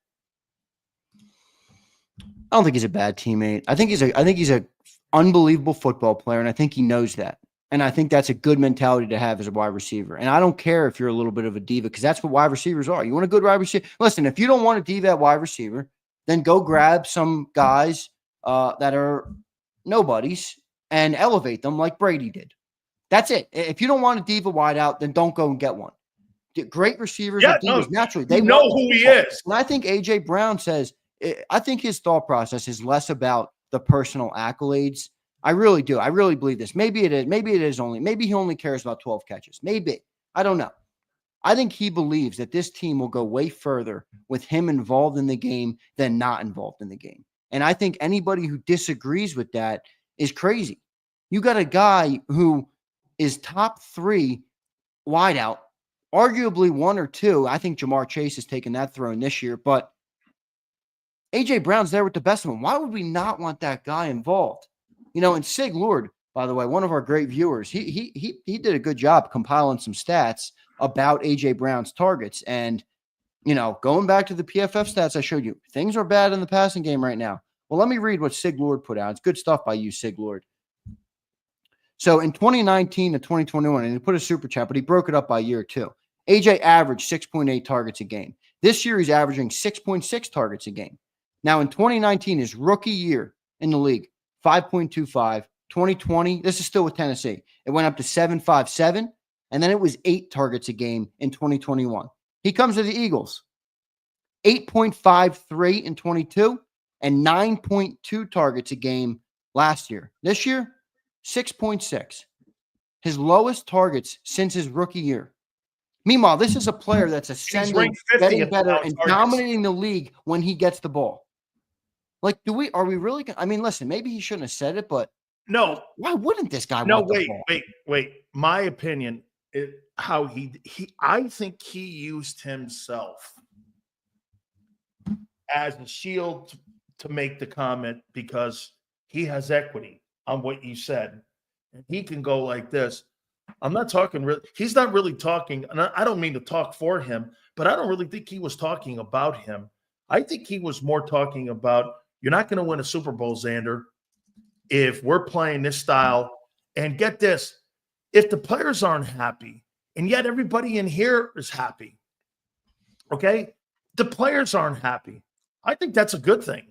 I don't think he's a bad teammate. I think he's a unbelievable football player, and I think he knows that. And I think that's a good mentality to have as a wide receiver. And I don't care if you're a little bit of a diva, because that's what wide receivers are. You want a good wide receiver? Listen, if you don't want a diva at wide receiver, then go grab some guys that are nobodies and elevate them like Brady did. That's it. If you don't want a diva wide out, then don't go and get one. Great receivers are divas naturally. They know who he is. And I think A.J. Brown says, I think his thought process is less about the personal accolades I really do. I really believe this. Maybe it is. Maybe it is only. Maybe he only cares about 12 catches. Maybe. I don't know. I think he believes that this team will go way further with him involved in the game than not involved in the game. And I think anybody who disagrees with that is crazy. You got a guy who is top 3 wideout, arguably 1 or 2. I think Jamar Chase has taken that throne this year, but A.J. Brown's there with the best of them. Why would we not want that guy involved? And Sig Lord, by the way, one of our great viewers, he did a good job compiling some stats about A.J. Brown's targets. And, going back to the PFF stats I showed you, things are bad in the passing game right now. Well, let me read what Sig Lord put out. It's good stuff by you, Sig Lord. So in 2019 to 2021, and he put a super chat, but he broke it up by year too. AJ averaged 6.8 targets a game. This year, he's averaging 6.6 targets a game. Now, in 2019, his rookie year in the league, 5.25. 2020, this is still with Tennessee. It went up to 7.57, and then it was 8 targets a game in 2021. He comes to the Eagles, 8.53 in 22, and 9.2 targets a game last year. This year, 6.6. His lowest targets since his rookie year. Meanwhile, this is a player that's ascending, getting better, and dominating the league when he gets the ball. Like, are we really? I mean, listen, maybe he shouldn't have said it, but no. Why wouldn't this guy? No, want the ball? wait. My opinion is how I think he used himself as a shield to make the comment because he has equity on what you said. And he can go like this. I'm not talking really. He's not really talking, and I don't mean to talk for him, but I don't really think he was talking about him. I think he was more talking about you're not going to win a Super Bowl, Xander, if we're playing this style. And get this, if the players aren't happy, and yet everybody in here is happy, okay? The players aren't happy. I think that's a good thing.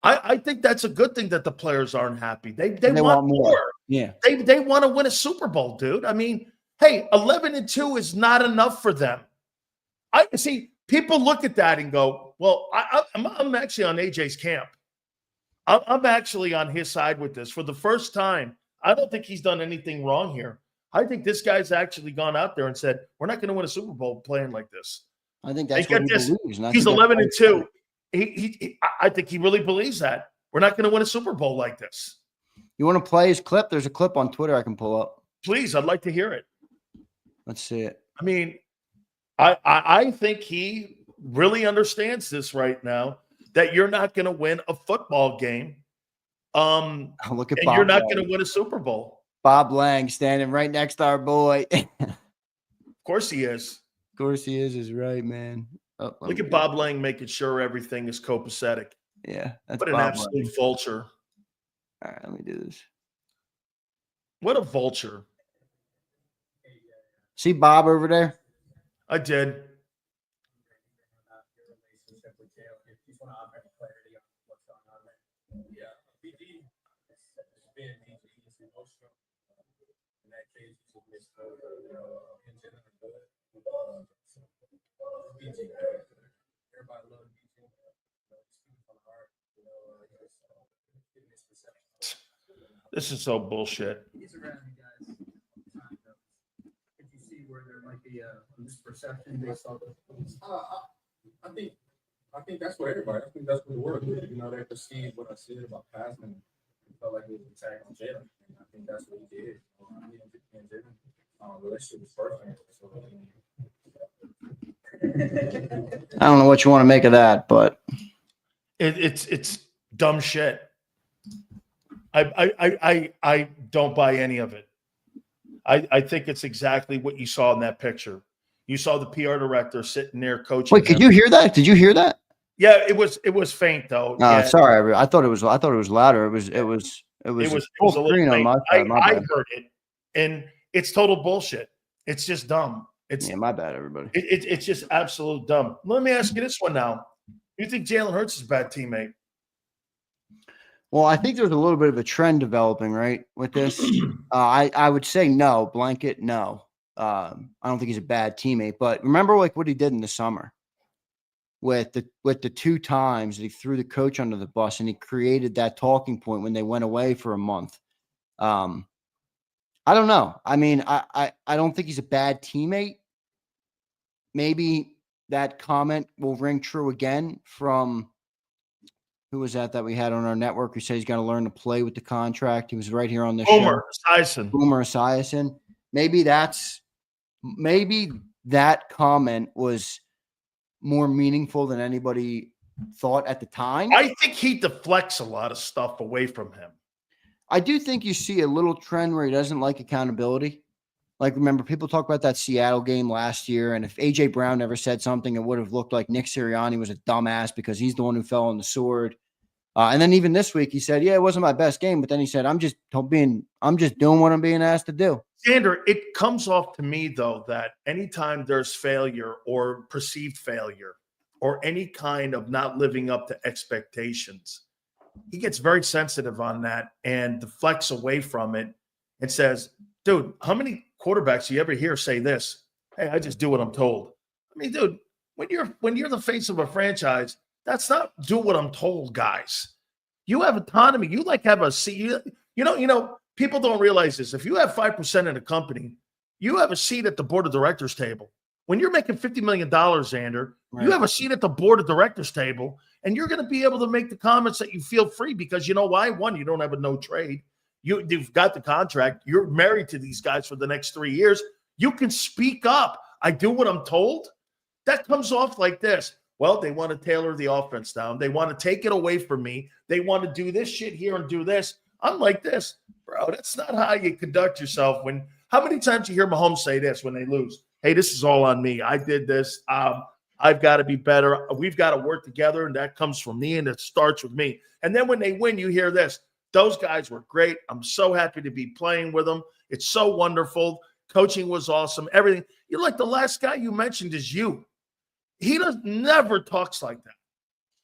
I think that's a good thing that the players aren't happy. They want more. Yeah. They want to win a Super Bowl, dude. I mean, hey, 11-2 is not enough for them. I see people look at that and go, well, I'm actually on AJ's camp. I'm actually on his side with this. For the first time, I don't think he's done anything wrong here. I think this guy's actually gone out there and said, we're not going to win a Super Bowl playing like this. I think that's what he believes. He's 11-2. I think he really believes that. We're not going to win a Super Bowl like this. You want to play his clip? There's a clip on Twitter I can pull up. Please, I'd like to hear it. Let's see it. I mean, I think he really understands this right now, that you're not going to win a football game. Look at and Bob you're not Lang. going to win a Super Bowl. Bob Lang standing right next to our boy. Of course he is. Of course he is right, man. Oh, look at Bob Lang making sure everything is copacetic. Yeah. That's what an Bob absolute Lang. vulture. All right, let me do this. What a vulture. See Bob over there? I did. This is so bullshit. Misperception based off I think that's what everybody. I think that's what the world did. They perceived what I said about passing and felt like it was an attack on Jalen. I think that's what he did. Relationship was perfect. I don't know what you want to make of that, but it's dumb shit. I don't buy any of it. I think it's exactly what you saw in that picture. You saw the PR director sitting there coaching. Wait, could you hear that? Did you hear that? Yeah, it was faint though. Yeah. Sorry, I thought it was louder. It was a little faint. I heard it, and it's total bullshit. It's just dumb. My bad, everybody. It's just absolute dumb. Let me ask you this one now. You think Jalen Hurts is a bad teammate? Well, I think there's a little bit of a trend developing, right, with this. I would say no, blanket no. I don't think he's a bad teammate, but remember like what he did in the summer. with the 2 times that he threw the coach under the bus and he created that talking point when they went away for a month. I don't know. I mean, I don't think he's a bad teammate. Maybe that comment will ring true again from who was that we had on our network who said he's got to learn to play with the contract. He was right here on this Boomer show. Boomer Esiason. Maybe that comment was more meaningful than anybody thought at the time. I think he deflects a lot of stuff away from him. I do think you see a little trend where he doesn't like accountability. Like, remember, people talk about that Seattle game last year, and if A.J. Brown never said something, it would have looked like Nick Sirianni was a dumbass because he's the one who fell on the sword. And then even this week, he said, yeah, it wasn't my best game, but then he said, I'm just doing what I'm being asked to do. Xander, it comes off to me, though, that anytime there's failure or perceived failure or any kind of not living up to expectations, he gets very sensitive on that and deflects away from it and says, dude, how many quarterbacks you ever hear say this? Hey, I just do what I'm told. I mean, dude, when you're the face of a franchise, that's not do what I'm told, guys. You have autonomy. You have a seat. You know, people don't realize this. If you have 5% in a company, you have a seat at the board of directors table. When you're making $50 million, Xander, right, you have a seat at the board of directors table, and you're going to be able to make the comments that you feel free because you know why? One, you don't have a no trade. You've got the contract. You're married to these guys for the next 3 years. You can speak up. I do what I'm told. That comes off like this. Well, they want to tailor the offense down. They want to take it away from me. They want to do this shit here and do this. I'm like this. Bro, that's not how you conduct yourself. How many times you hear Mahomes say this when they lose? Hey, this is all on me. I did this. I've got to be better. We've got to work together, and that comes from me, and it starts with me. And then when they win, you hear this. Those guys were great. I'm so happy to be playing with them. It's so wonderful. Coaching was awesome. Everything. You're like the last guy you mentioned is you. He never talks like that.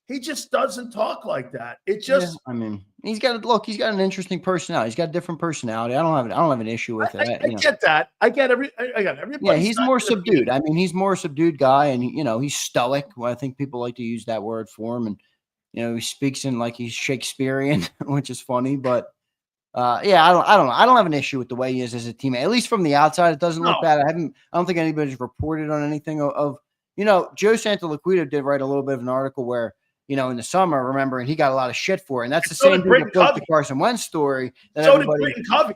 He just doesn't talk like that. It just. Yeah, I mean, he's got an interesting personality. He's got a different personality. I don't have an issue with it. I get that. I get everybody. Yeah, he's more subdued. I mean, he's more a subdued guy, and he's stoic. Well, I think people like to use that word for him, and he speaks in like he's Shakespearean, which is funny. But yeah, I don't have an issue with the way he is as a teammate. At least from the outside, it doesn't look bad. I don't think anybody's reported on anything of Joe Santoliquito did write a little bit of an article where. In the summer, remember, and he got a lot of shit for it. And that's the same thing with the Carson Wentz story. So did Britton Covey.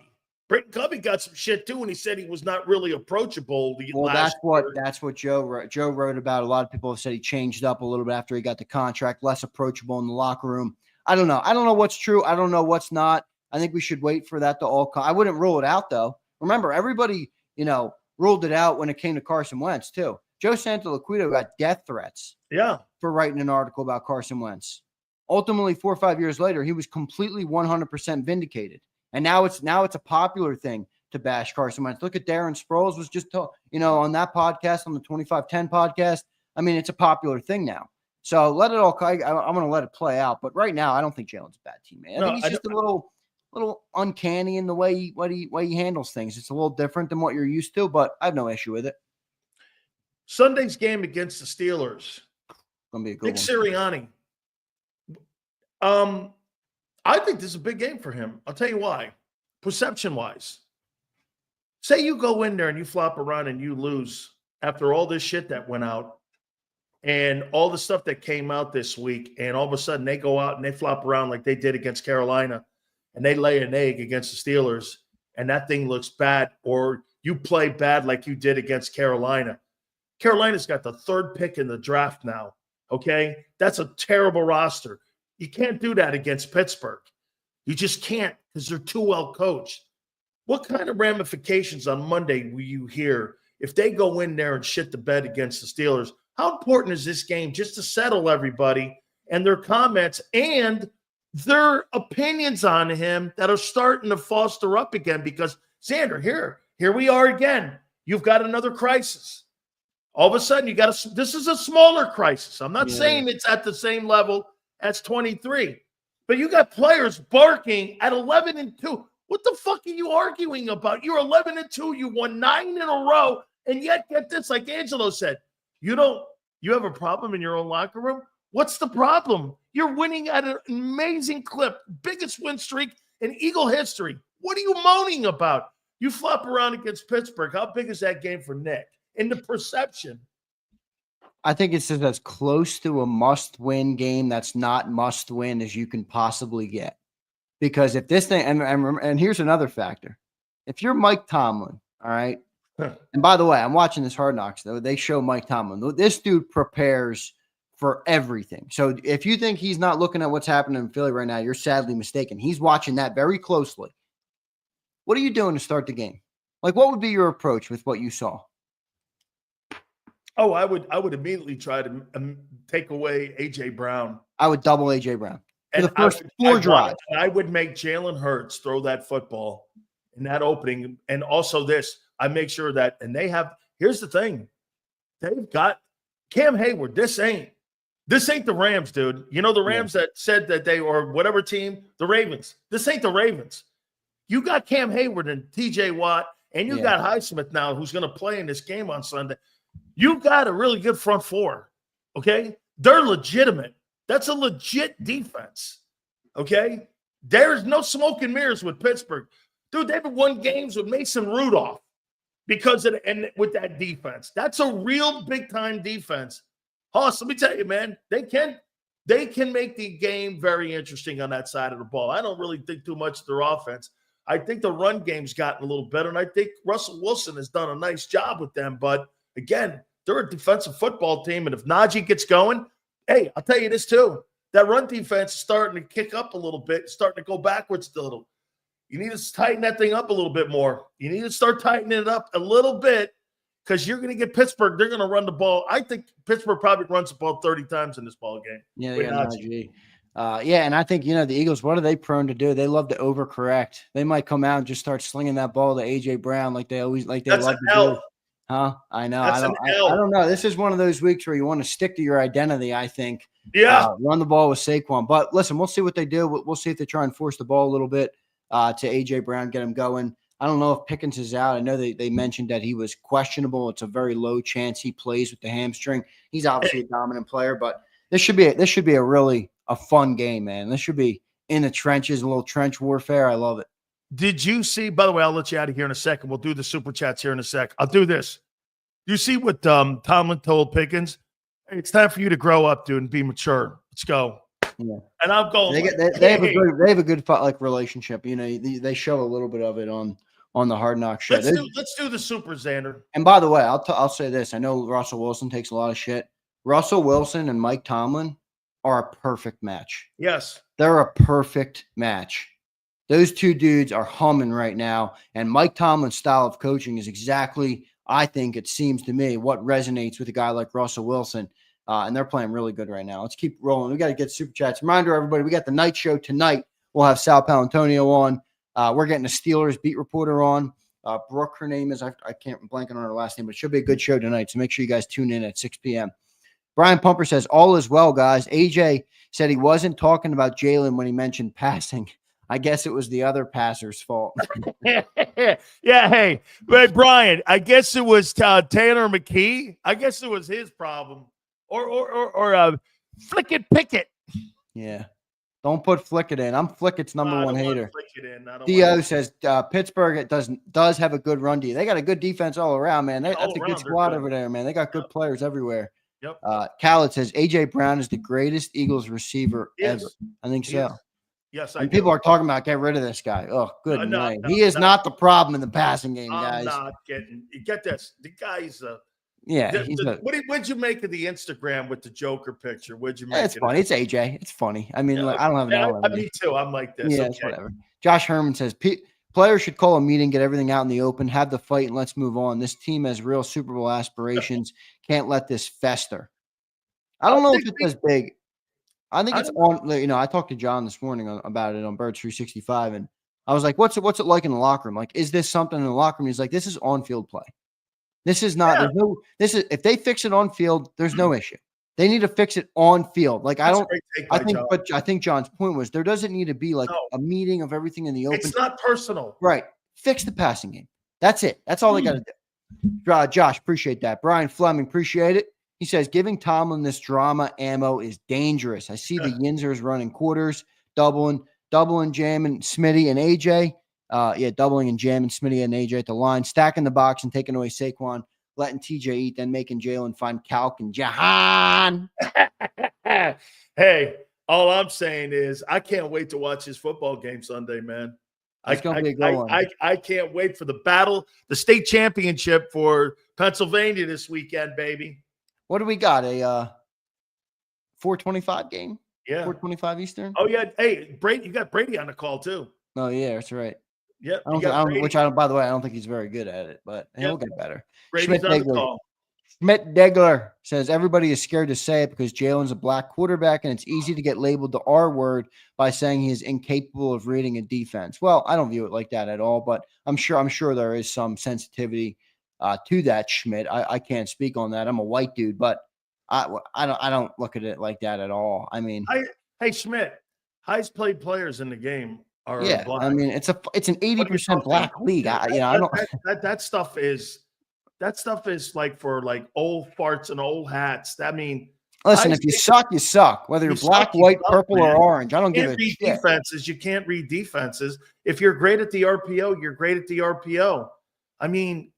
Britton Covey got some shit too, and he said he was not really approachable. That's what Joe wrote. Joe wrote about. A lot of people have said he changed up a little bit after he got the contract, less approachable in the locker room. I don't know. I don't know what's true. I don't know what's not. I think we should wait for that to all come. I wouldn't rule it out, though. Remember, everybody, ruled it out when it came to Carson Wentz, too. Joe Santoliquito got death threats. Yeah. For writing an article about Carson Wentz. Ultimately, 4 or 5 years later, he was completely 100% vindicated. And now it's a popular thing to bash Carson Wentz. Look at Darren Sproles was just, on that podcast, on the 2510 podcast. I mean, it's a popular thing now. So let it all. I'm going to let it play out. But right now, I don't think Jalen's a bad teammate. I think he's just a little uncanny in the way he handles things. It's a little different than what you're used to, but I have no issue with it. Sunday's game against the Steelers. Gonna be a good Nick Sirianni. I think this is a big game for him. I'll tell you why. Perception-wise. Say you go in there and you flop around and you lose after all this shit that went out and all the stuff that came out this week, and all of a sudden they go out and they flop around like they did against Carolina and they lay an egg against the Steelers and that thing looks bad, or you play bad like you did against Carolina. Carolina's got the 3rd pick in the draft now. Okay, that's a terrible roster. You can't do that against Pittsburgh. You just can't because they're too well coached. What kind of ramifications on Monday will you hear if they go in there and shit the bed against the Steelers? How important is this game just to settle everybody and their comments and their opinions on him that are starting to foster up again? Because, Xander, here we are again. You've got another crisis. All of a sudden, this is a smaller crisis. I'm not saying it's at the same level as 23, but you got players barking at 11-2. What the fuck are you arguing about? You're 11-2. You won 9 in a row, and yet get this, like Angelo said, you don't You have a problem in your own locker room? What's the problem? You're winning at an amazing clip, biggest win streak in Eagle history. What are you moaning about? You flop around against Pittsburgh. How big is that game for Nick? In the perception. I think it's as close to a must-win game that's not must-win as you can possibly get. Because if this thing, and here's another factor. If you're Mike Tomlin, all right, and by the way, I'm watching this Hard Knocks, though. They show Mike Tomlin. This dude prepares for everything. So if you think he's not looking at what's happening in Philly right now, you're sadly mistaken. He's watching that very closely. What are you doing to start the game? Like, what would be your approach with what you saw? Oh, I would immediately try to take away A.J. Brown. I would double A.J. Brown. For And the first four drives. I would make Jalen Hurts throw that football in that opening. And also this, I make sure that, and here's the thing. They've got Cam Hayward. This ain't the Rams, dude. You know, the Rams that said that they, or whatever team, the Ravens. This ain't the Ravens. You got Cam Hayward and TJ Watt, and you got Highsmith now, who's going to play in this game on Sunday. You got a really good front four, okay? They're legitimate. That's a legit defense, okay? There's no smoke and mirrors with Pittsburgh. Dude, they've won games with Mason Rudolph because of and with that defense. That's a real big-time defense. Hoss, let me tell you, man, they can make the game very interesting on that side of the ball. I don't really think too much of their offense. I think the run game's gotten a little better, and I think Russell Wilson has done a nice job with them. But, again, they're a defensive football team, and if Najee gets going, hey, I'll tell you this too. That run defense is starting to kick up a little bit, starting to go backwards a little. You need to tighten that thing up a little bit more. You need to start tightening it up a little bit because you're going to get Pittsburgh. They're going to run the ball. I think Pittsburgh probably runs the ball 30 times in this ball game. Yeah, Najee. And I think, the Eagles, what are they prone to do? They love to overcorrect. They might come out and just start slinging that ball to A.J. Brown like they love to do. Huh? I know. I don't know. This is one of those weeks where you want to stick to your identity, I think. Yeah. Run the ball with Saquon. But listen, we'll see what they do. We'll see if they try and force the ball a little bit to A.J. Brown, get him going. I don't know if Pickens is out. I know they mentioned that he was questionable. It's a very low chance he plays with the hamstring. He's obviously a dominant player, but this should be a really fun game, man. This should be in the trenches, a little trench warfare. I love it. Did you see, by the way, I'll let you out of here in a second. We'll do the super chats here in a sec. I'll do this. You see what Tomlin told Pickens? Hey, it's time for you to grow up, dude, and be mature. Let's go. Yeah. And I'm going. They have a good relationship. They show a little bit of it on the Hard Knocks show. Let's do the super, Xander. And by the way, I'll say this. I know Russell Wilson takes a lot of shit. Russell Wilson and Mike Tomlin are a perfect match. Yes. They're a perfect match. Those two dudes are humming right now. And Mike Tomlin's style of coaching is exactly, I think it seems to me, what resonates with a guy like Russell Wilson. And they're playing really good right now. Let's keep rolling. We got to get super chats. Reminder, everybody, we got the night show tonight. We'll have Sal Palantonio on. We're getting a Steelers beat reporter on. Brooke, her name is, I can't blank on her last name, but it should be a good show tonight. So make sure you guys tune in at 6 p.m. Brian Pumper says, all is well, guys. AJ said he wasn't talking about Jalen when he mentioned passing. I guess it was the other passer's fault. Yeah, hey, Brian, I guess it was Tanner McKee. I guess it was his problem. Or Flickett Pickett. Yeah. Don't put Flickett in. I'm Flickett's number one hater. Dio says Pittsburgh does have a good run D. They got a good defense all around, man. That's a good squad over there, man. They got good players everywhere. Yep. Khaled says A.J. Brown is the greatest Eagles receiver ever. I think so. Yes, and people are talking about get rid of this guy. Oh, good night. He is not the problem in the passing game, guys. I'm not get this. The guy's what'd you make of the Instagram with the Joker picture? What'd you make? It's funny. It's AJ. It's funny. I mean, I don't have an element. Me too. I'm like this. Yeah, it's whatever. Josh Herman says players should call a meeting, get everything out in the open, have the fight, and let's move on. This team has real Super Bowl aspirations. Can't let this fester. I don't know if it's as big. I think it's on. I talked to John this morning about it on Birds 365, and I was like, "What's it like in the locker room? Like, is this something in the locker room?" He's like, "This is on-field play. This is not. There's no. This is if they fix it on field, there's no issue. They need to fix it on field. Like I think John's point was there doesn't need to be like a meeting of everything in the open. It's not personal, right? Fix the passing game. That's it. That's all they got to do. Josh, appreciate that. Brian Fleming, appreciate it. He says, giving Tomlin this drama ammo is dangerous. I see the Yinzers running quarters, doubling, jamming Smitty and AJ. Doubling and jamming Smitty and AJ at the line, stacking the box and taking away Saquon, letting TJ eat, then making Jalen find Calc and Jahan. Hey, all I'm saying is I can't wait to watch his football game Sunday, man. It's going to be a good one. I can't wait for the battle, the state championship for Pennsylvania this weekend, baby. What do we got? A 4:25 game? Yeah. 4:25 Eastern? Oh, yeah. Hey, Brady, you got Brady on the call, too. Oh, yeah, that's right. Yep. By the way, I don't think he's very good at it, but he'll get better. Brady's on the call. Schmidt Degler says everybody is scared to say it because Jalen's a black quarterback and it's easy to get labeled the R word by saying he is incapable of reading a defense. Well, I don't view it like that at all, but I'm sure there is some sensitivity to that, Schmidt. I can't speak on that. I'm a white dude, but I don't look at it like that at all. I mean, hey Schmidt, highest played players in the game are black. I mean, it's an 80% black league. That stuff is like for like old farts and old hats. I mean, listen, if you suck, you suck. Whether you're black, white, purple, or orange, I don't give a shit. Defenses, you can't read defenses. If you're great at the RPO, you're great at the RPO. I mean,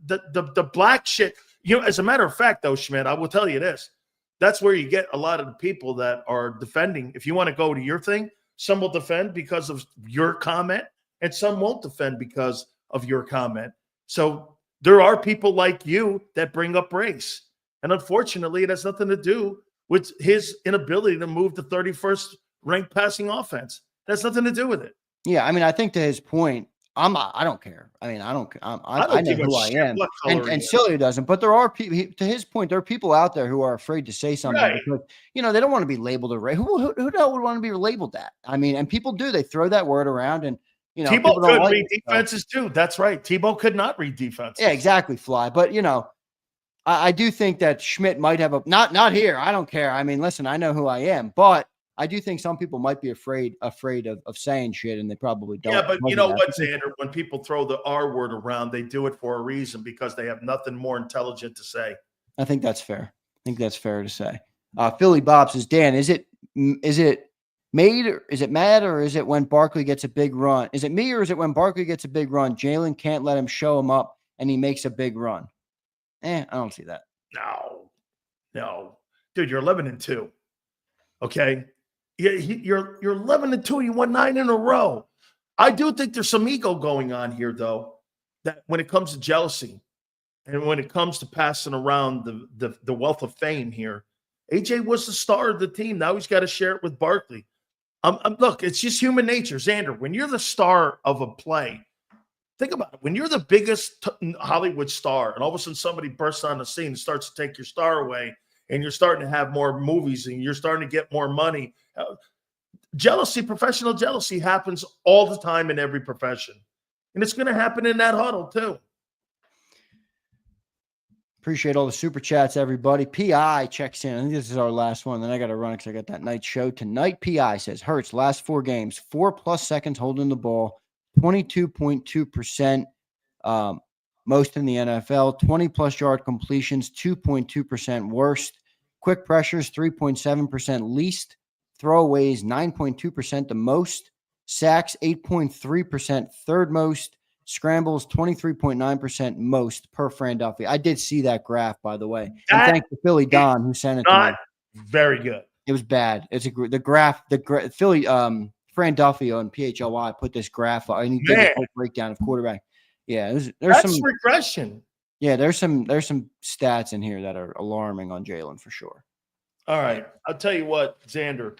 the black shit. You know, as a matter of fact, though, Schmidt, I will tell you this. That's where you get a lot of the people that are defending. If you want to go to your thing, some will defend because of your comment, and some won't defend because of your comment. So there are people like you that bring up race. And unfortunately, it has nothing to do with his inability to move the 31st ranked passing offense. It has nothing to do with it. Yeah, I mean, I think to his point, I don't care. I mean, I know who I am, and Sileo doesn't. But there are people. To his point, there are people out there who are afraid to say something because they don't want to be labeled a race. Who the hell would want to be labeled that? I mean, and people do. They throw that word around, and Tebow could read defenses too. That's right. Tebow could not read defenses. Yeah, exactly, Fly. But I do think that Schmidt might have not here. I don't care. I mean, listen, I know who I am, but I do think some people might be afraid of saying shit, and they probably don't. Yeah, but you know what, Xander? When people throw the R word around, they do it for a reason because they have nothing more intelligent to say. I think that's fair. I think that's fair to say. Philly Bob says, Dan, is it made or is it mad or is it when Barkley gets a big run? Is it me or is it when Barkley gets a big run? Jalen can't let him show him up, and he makes a big run. I don't see that. No, dude, you're 11-2. Okay. Yeah, you're 11-2. You won 9 in a row. I do think there's some ego going on here, though, that when it comes to jealousy and when it comes to passing around the wealth of fame here, AJ was the star of the team. Now he's got to share it with Barkley. Look, it's just human nature. Xander, when you're the star of a play, think about it. When you're the biggest Hollywood star and all of a sudden somebody bursts on the scene and starts to take your star away, and you're starting to have more movies and you're starting to get more money. Jealousy, professional jealousy happens all the time in every profession. And it's going to happen in that huddle too. Appreciate all the super chats, everybody. PI checks in. I think this is our last one. Then I got to run because I got that night show tonight. PI says, Hurts, last 4 games, 4+ seconds holding the ball, 22.2%. Most in the NFL, 20+ yard completions, 2.2% worst. Quick pressures, 3.7% least. Throwaways, 9.2% the most. Sacks, 8.3% third most. Scrambles, 23.9% most per Fran Duffy. I did see that graph, by the way. And thanks to Philly Don who sent it to me. Very good. It was bad. It's the graph. Philly Fran Duffy on PHLY put this graph up, and he did a whole breakdown of quarterback. Yeah, there's some regression. Yeah, there's some stats in here that are alarming on Jalen for sure. All right, I'll tell you what, Xander.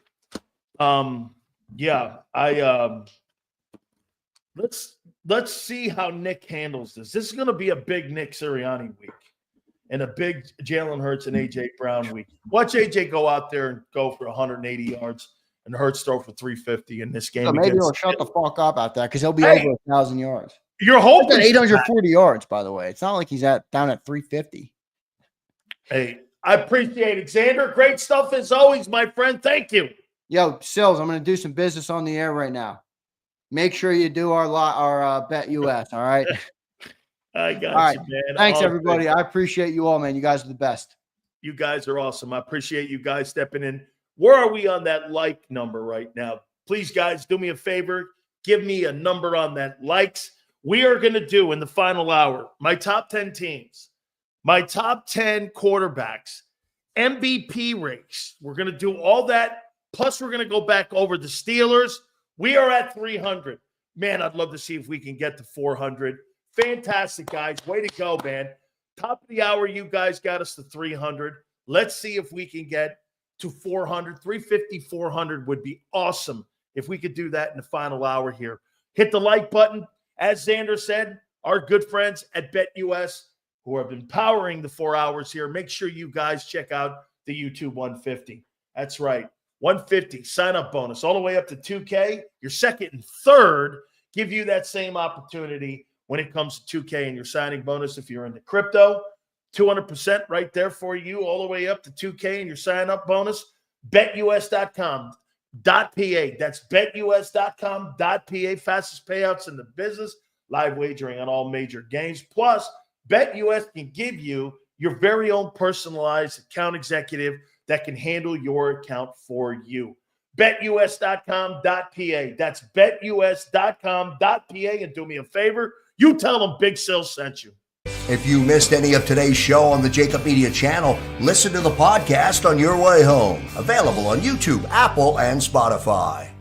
Let's see how Nick handles this. This is going to be a big Nick Sirianni week and a big Jalen Hurts and AJ Brown week. Watch AJ go out there and go for 180 yards and Hurts throw for 350 in this game. So maybe he'll shut the fuck up out there because he'll be over 1,000 yards. You're hoping 840 yards, by the way. It's not like he's down at 350. Hey, I appreciate it, Xander. Great stuff as always, my friend. Thank you. Yo, Sills, I'm going to do some business on the air right now. Make sure you do our Bet US, all right? I got you, man. Thanks, everybody. I appreciate you all, man. You guys are the best. You guys are awesome. I appreciate you guys stepping in. Where are we on that like number right now? Please, guys, do me a favor. Give me a number on that likes. We are going to do in the final hour my top 10 teams, my top 10 quarterbacks, MVP race. We're going to do all that. Plus, we're going to go back over the Steelers. We are at 300. Man, I'd love to see if we can get to 400. Fantastic, guys. Way to go, man. Top of the hour, you guys got us to 300. Let's see if we can get to 400. 350, 400 would be awesome if we could do that in the final hour here. Hit the like button. As Xander said, our good friends at BetUS who have been powering the 4 hours here, make sure you guys check out the YouTube 150. That's right. 150 sign-up bonus all the way up to 2K. Your second and third give you that same opportunity when it comes to 2K and your signing bonus if you're into crypto. 200% right there for you all the way up to 2K and your sign-up bonus. BetUS.com.pa. That's BetUS.com.pa. Fastest payouts in the business. Live wagering on all major games. Plus, BetUS can give you your very own personalized account executive that can handle your account for you. BetUS.com.pa. That's BetUS.com.pa. And do me a favor, you tell them Big Sil sent you. If you missed any of today's show on the JAKIB Media channel, listen to the podcast on your way home. Available on YouTube, Apple, and Spotify.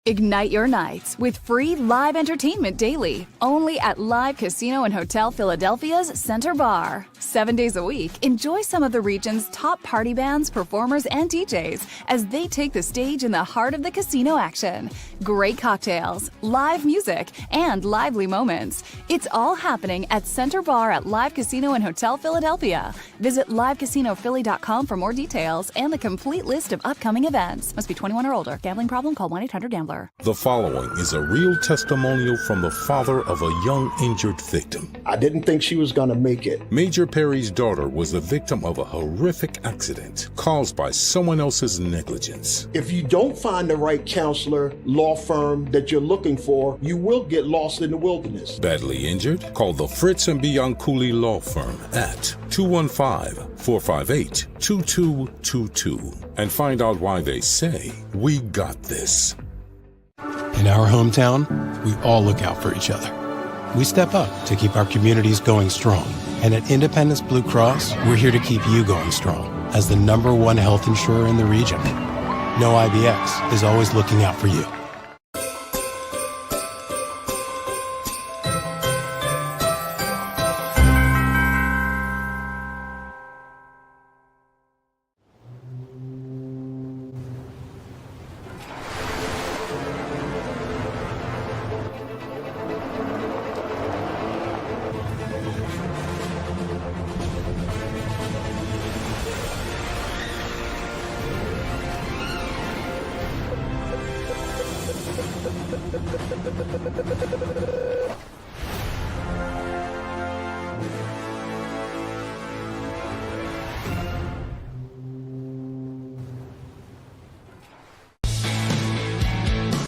Ignite your nights with free live entertainment daily, only at Live Casino and Hotel Philadelphia's Center Bar. 7 days a week, enjoy some of the region's top party bands, performers, and DJs as they take the stage in the heart of the casino action. Great cocktails, live music, and lively moments. It's all happening at Center Bar at Live Casino and Hotel Philadelphia. Visit livecasinophilly.com for more details and the complete list of upcoming events. Must be 21 or older. Gambling problem? Call 1-800-GAMBLER. The following is a real testimonial from the father of a young injured victim. I didn't think she was going to make it. Major Perry's daughter was the victim of a horrific accident caused by someone else's negligence. If you don't find the right counselor, law firm that you're looking for, you will get lost in the wilderness. Badly injured? Call the Fritz and Bianculli Law Firm at 215-458-2222 and find out why they say, "We got this." In our hometown, we all look out for each other. We step up to keep our communities going strong. And at Independence Blue Cross, we're here to keep you going strong as the #1 health insurer in the region. No IBX is always looking out for you.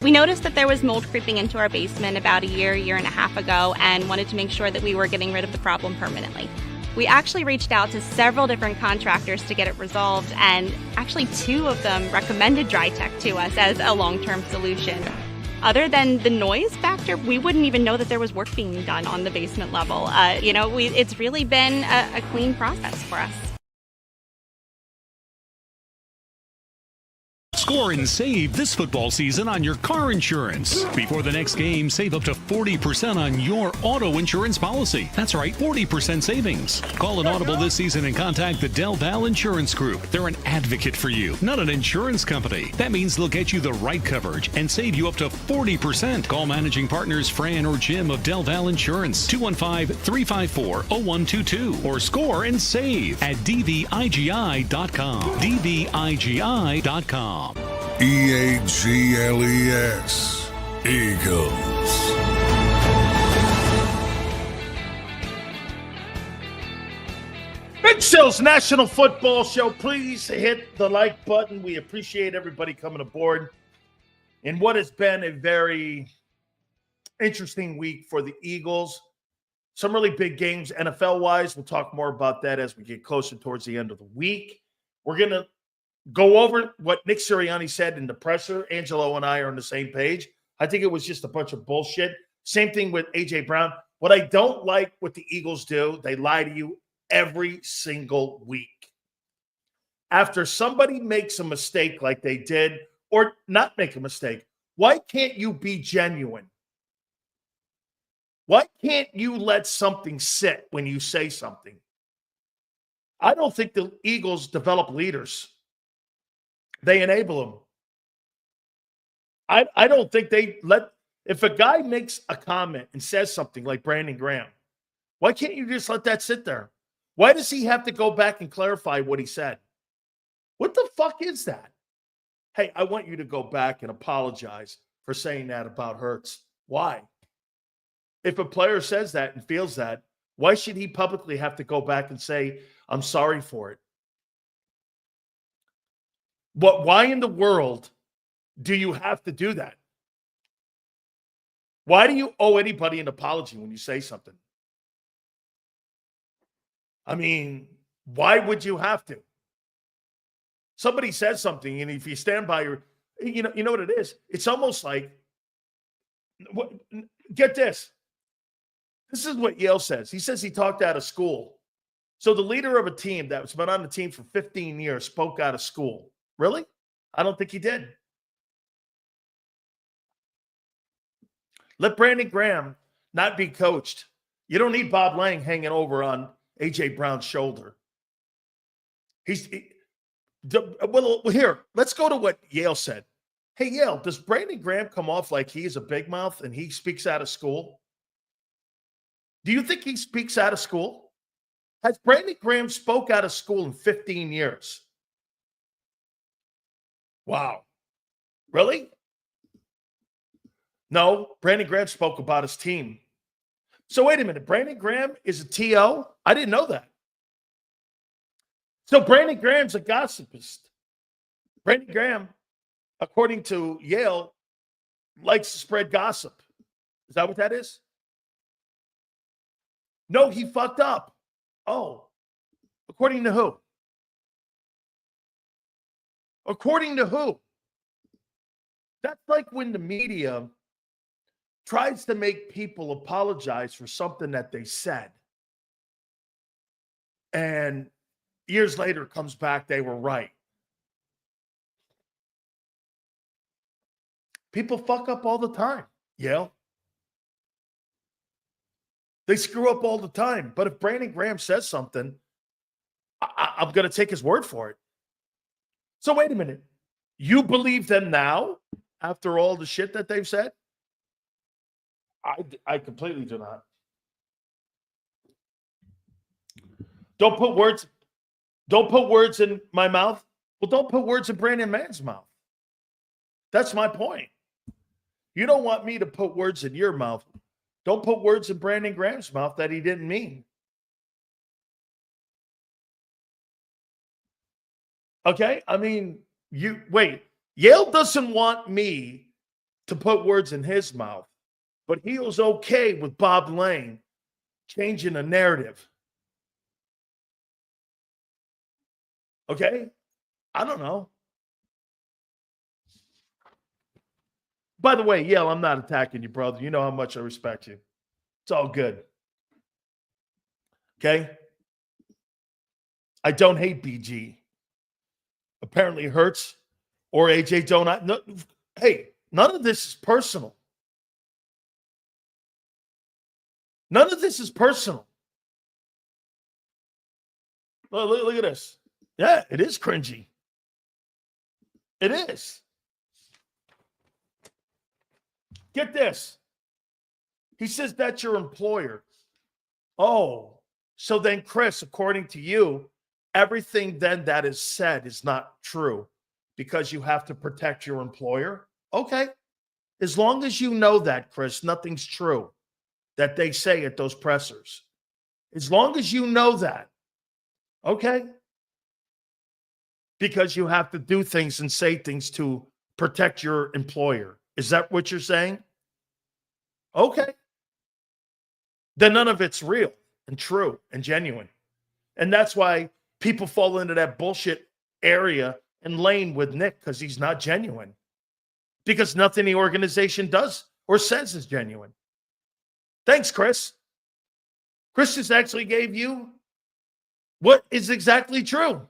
We noticed that there was mold creeping into our basement about a year and a half ago, and wanted to make sure that we were getting rid of the problem permanently. We actually reached out to several different contractors to get it resolved, and actually 2 of them recommended DryTech to us as a long-term solution. Other than the noise factor, we wouldn't even know that there was work being done on the basement level. It's really been a clean process for us. Score and save this football season on your car insurance. Before the next game, save up to 40% on your auto insurance policy. That's right, 40% savings. Call an audible this season and contact the Del Val Insurance Group. They're an advocate for you, not an insurance company. That means they'll get you the right coverage and save you up to 40%. Call managing partners Fran or Jim of Del Val Insurance, 215-354-0122, or score and save at dvigi.com. dvigi.com. EAGLES, Eagles. Big Sil's National Football Show. Please hit the like button. We appreciate everybody coming aboard in what has been a very interesting week for the Eagles. Some really big games NFL-wise. We'll talk more about that as we get closer towards the end of the week. We're going to go over what Nick Sirianni said in the presser. Angelo and I are on the same page. I think it was just a bunch of bullshit. Same thing with A.J. Brown. What I don't like what the Eagles do, they lie to you every single week. After somebody makes a mistake like they did, or not make a mistake, why can't you be genuine? Why can't you let something sit when you say something? I don't think the Eagles develop leaders. They enable them. I don't think they let, if a guy makes a comment and says something like Brandon Graham, why can't you just let that sit there? Why does he have to go back and clarify what he said? What the fuck is that? Hey, I want you to go back and apologize for saying that about Hurts. Why? If a player says that and feels that, why should he publicly have to go back and say, I'm sorry for it? Why in the world do you have to do that? Why do you owe anybody an apology when you say something? I mean, why would you have to? Somebody says something, and if you stand by your, you know what it is? It's almost like, get this. This is what Yale says. He says he talked out of school. So the leader of a team that's been on the team for 15 years spoke out of school. Really? I don't think he did. Let Brandon Graham not be coached. You don't need Bob Lang hanging over on A.J. Brown's shoulder. Well, here, let's go to what Yale said. Hey, Yale, does Brandon Graham come off like he is a big mouth and he speaks out of school? Do you think he speaks out of school? Has Brandon Graham spoke out of school in 15 years? Wow. Really? No, Brandon Graham spoke about his team. So wait a minute. Brandon Graham is a TO? I didn't know that. So Brandon Graham's a gossipist. Brandon Graham, according to Yale, likes to spread gossip. Is that what that is? No, he fucked up. Oh, according to who? According to who? That's like when the media tries to make people apologize for something that they said. And years later comes back, they were right. People fuck up all the time, Yale. They screw up all the time. But if Brandon Graham says something, I'm going to take his word for it. So wait a minute. You believe them now after all the shit that they've said? I completely do not. Don't put words in my mouth. Well, don't put words in Brandon Mann's mouth. That's my point. You don't want me to put words in your mouth. Don't put words in Brandon Graham's mouth that he didn't mean. Okay? I mean, Yale doesn't want me to put words in his mouth, but he was okay with Bob Lang changing the narrative. Okay? I don't know. By the way, Yale, I'm not attacking you, brother. You know how much I respect you. It's all good. Okay? I don't hate BG. Apparently Hurts or AJ don't. Hey, none of this is personal. None of this is personal. Look at this. Yeah, it is cringy. It is. Get this. He says that's your employer. Oh, so then, Chris, according to you, everything then that is said is not true because you have to protect your employer? Okay. As long as you know that, Chris, nothing's true that they say at those pressers. As long as you know that. Okay. Because you have to do things and say things to protect your employer. Is that what you're saying? Okay. then none of it's real and true and genuine. And that's why people fall into that bullshit area and lane with Nick, because he's not genuine. Because nothing the organization does or says is genuine. Thanks, Chris. Chris just actually gave you what is exactly true.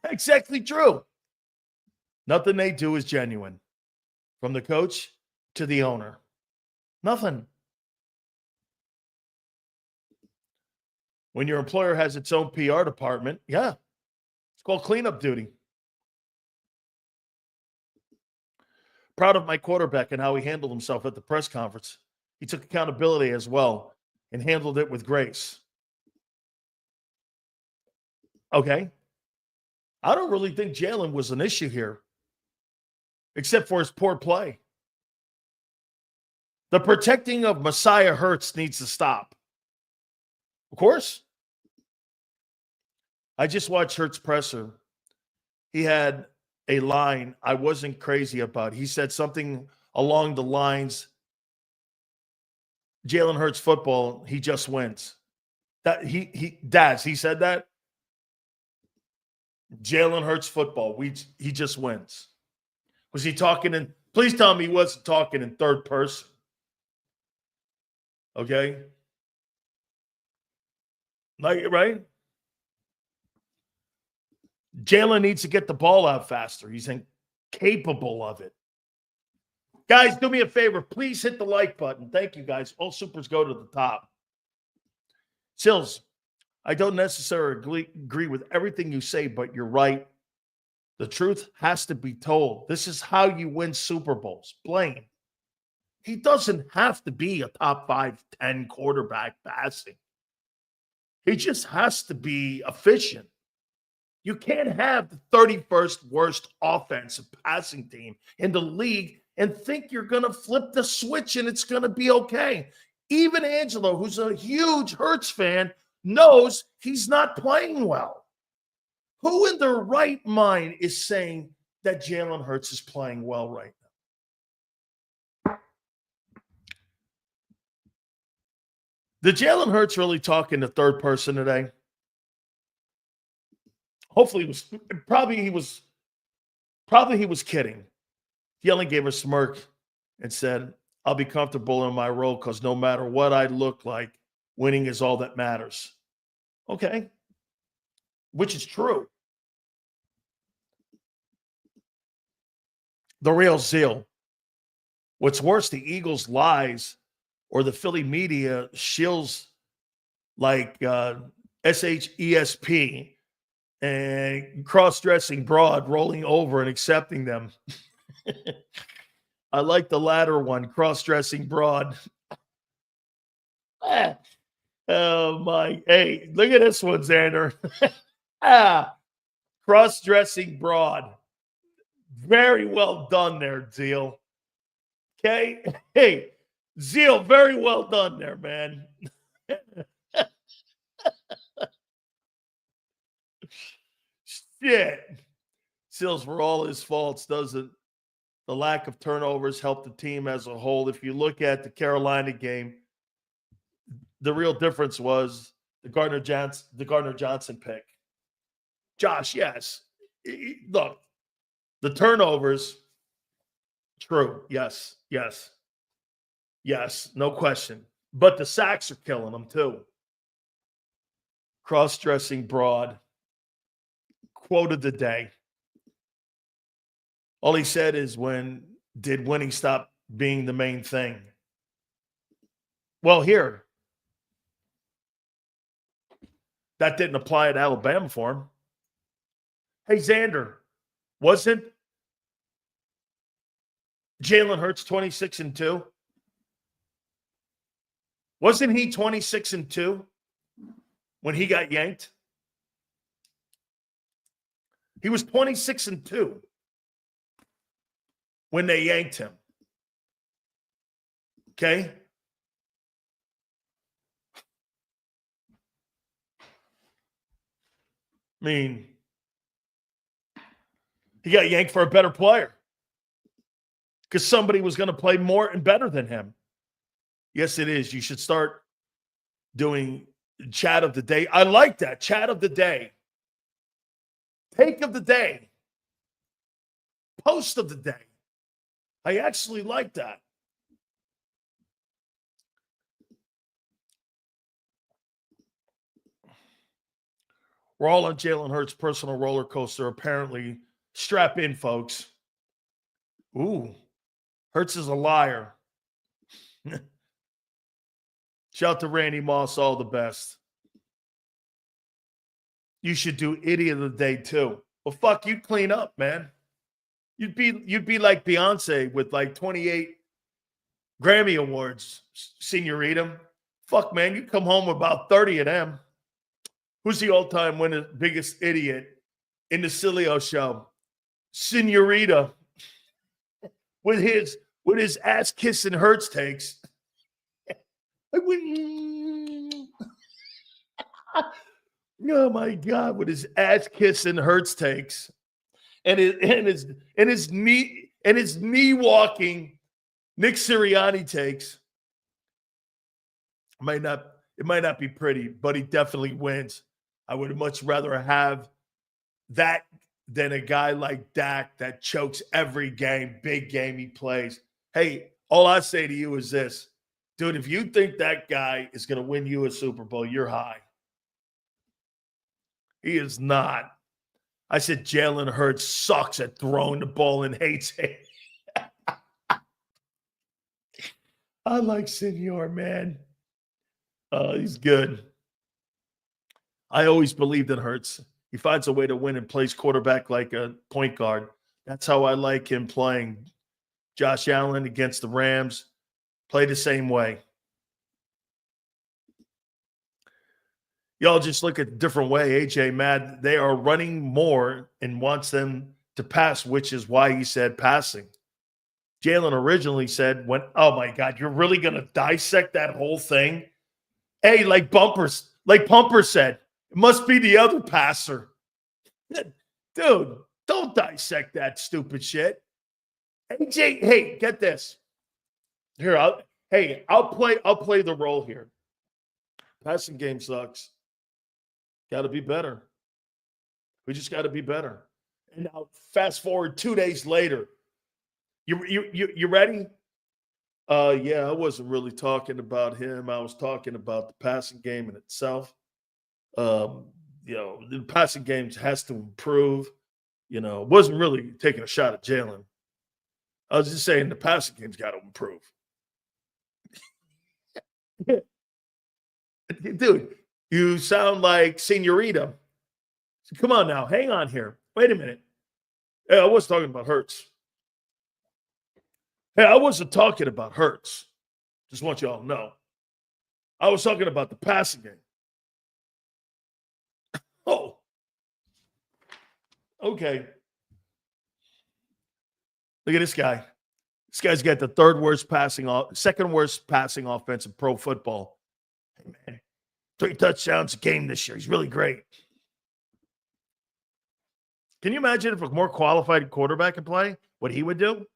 Exactly true. Nothing they do is genuine. From the coach to the owner. Nothing. When your employer has its own PR department, yeah, it's called cleanup duty. Proud of my quarterback and how he handled himself at the press conference. He took accountability as well and handled it with grace. Okay. I don't really think Jalen was an issue here, except for his poor play. The protecting of Messiah Hurts needs to stop. Of course. I just watched Hurts presser. He had a line I wasn't crazy about. He said something along the lines, Jalen Hurts football, he just wins. That he said that. Jalen Hurts football, he just wins. Was he talking in, please tell me he wasn't talking in third person. Okay? Like, right? Jalen needs to get the ball out faster. He's incapable of it. Guys, do me a favor. Please hit the like button. Thank you, guys. All supers go to the top. Sills, I don't necessarily agree with everything you say, but you're right. The truth has to be told. This is how you win Super Bowls. Blaine. He doesn't have to be a top 5, 10 quarterback passing. He just has to be efficient. You can't have the 31st worst offensive passing team in the league and think you're going to flip the switch and it's going to be okay. Even Angelo, who's a huge Hurts fan, knows he's not playing well. Who in their right mind is saying that Jalen Hurts is playing well right now? Did Jalen Hurts really talk in the third person today? Hopefully he was kidding. He only gave a smirk and said, I'll be comfortable in my role because no matter what I look like, winning is all that matters. Okay. Which is true. The real zeal. What's worse, the Eagles' lies or the Philly media shills like SHESP and cross-dressing broad rolling over and accepting them. I like the latter one, cross-dressing broad. Oh, my. Hey, look at this one, Xander. Cross-dressing broad. Very well done there, Zeal. Okay? Hey, Zeal, very well done there, man. Shit. Sills, for all his faults, doesn't the lack of turnovers help the team as a whole? If you look at the Carolina game, the real difference was the Gardner Johnson pick. Josh, yes. Look, the turnovers, true. Yes, no question. But the sacks are killing them too. Cross-dressing broad. Quote of the day. All he said is when did winning stop being the main thing? Well, here, that didn't apply at Alabama for him. Hey, Xander, wasn't Jalen Hurts 26-2? Wasn't he 26-2 when he got yanked? He was 26-2 when they yanked him. Okay? I mean, he got yanked for a better player. because somebody was going to play more and better than him. Yes, it is. You should start doing chat of the day. I like that. Chat of the day. Take of the day. Post of the day. I actually like that. We're all on Jalen Hurts' personal roller coaster, apparently. Strap in, folks. Ooh, Hurts is a liar. Shout out to Randy Moss, all the best. You should do idiot of the day too. Well, fuck, you'd clean up, man. You'd be like Beyonce with like 28 Grammy Awards, senorita. Fuck, man, you come home with about 30 of them. Who's the all-time winner, biggest idiot in the Sileo show? Senorita. With his ass-kissing Hurts takes. Oh my God, with his ass-kissing Hurts takes. And his knee walking Nick Sirianni takes. It might not be pretty, but he definitely wins. I would much rather have that than a guy like Dak that chokes every game, big game he plays. Hey, all I say to you is this. Dude, if you think that guy is going to win you a Super Bowl, you're high. He is not. I said Jalen Hurts sucks at throwing the ball and hates it. I like Senor, man. He's good. I always believed in Hurts. He finds a way to win and plays quarterback like a point guard. That's how I like him playing. Josh Allen against the Rams, play the same way. Y'all just look at a different way. AJ mad. They are running more and wants them to pass, which is why he said passing. Jalen originally said, oh my God, you're really going to dissect that whole thing? Hey, like Pumper said, it must be the other passer. Dude, don't dissect that stupid shit. AJ, hey, get this. Here, I'll play the role here. Passing game sucks. Got to be better. We just got to be better. And now fast forward 2 days later. You ready? Yeah, I wasn't really talking about him. I was talking about the passing game in itself. The passing game has to improve. Wasn't really taking a shot at Jalen. I was just saying the passing game's got to improve. Dude, you sound like Senorita. Come on now. Hang on here. Wait a minute. Hey, I was talking about Hurts. Hey, I wasn't talking about Hurts. Just want y'all to know. I was talking about the passing game. Oh. Okay. Look at this guy. This guy's got the second worst passing offense in pro football. Hey, man. 3 touchdowns a game this year. He's really great. Can you imagine if a more qualified quarterback could play, what he would do?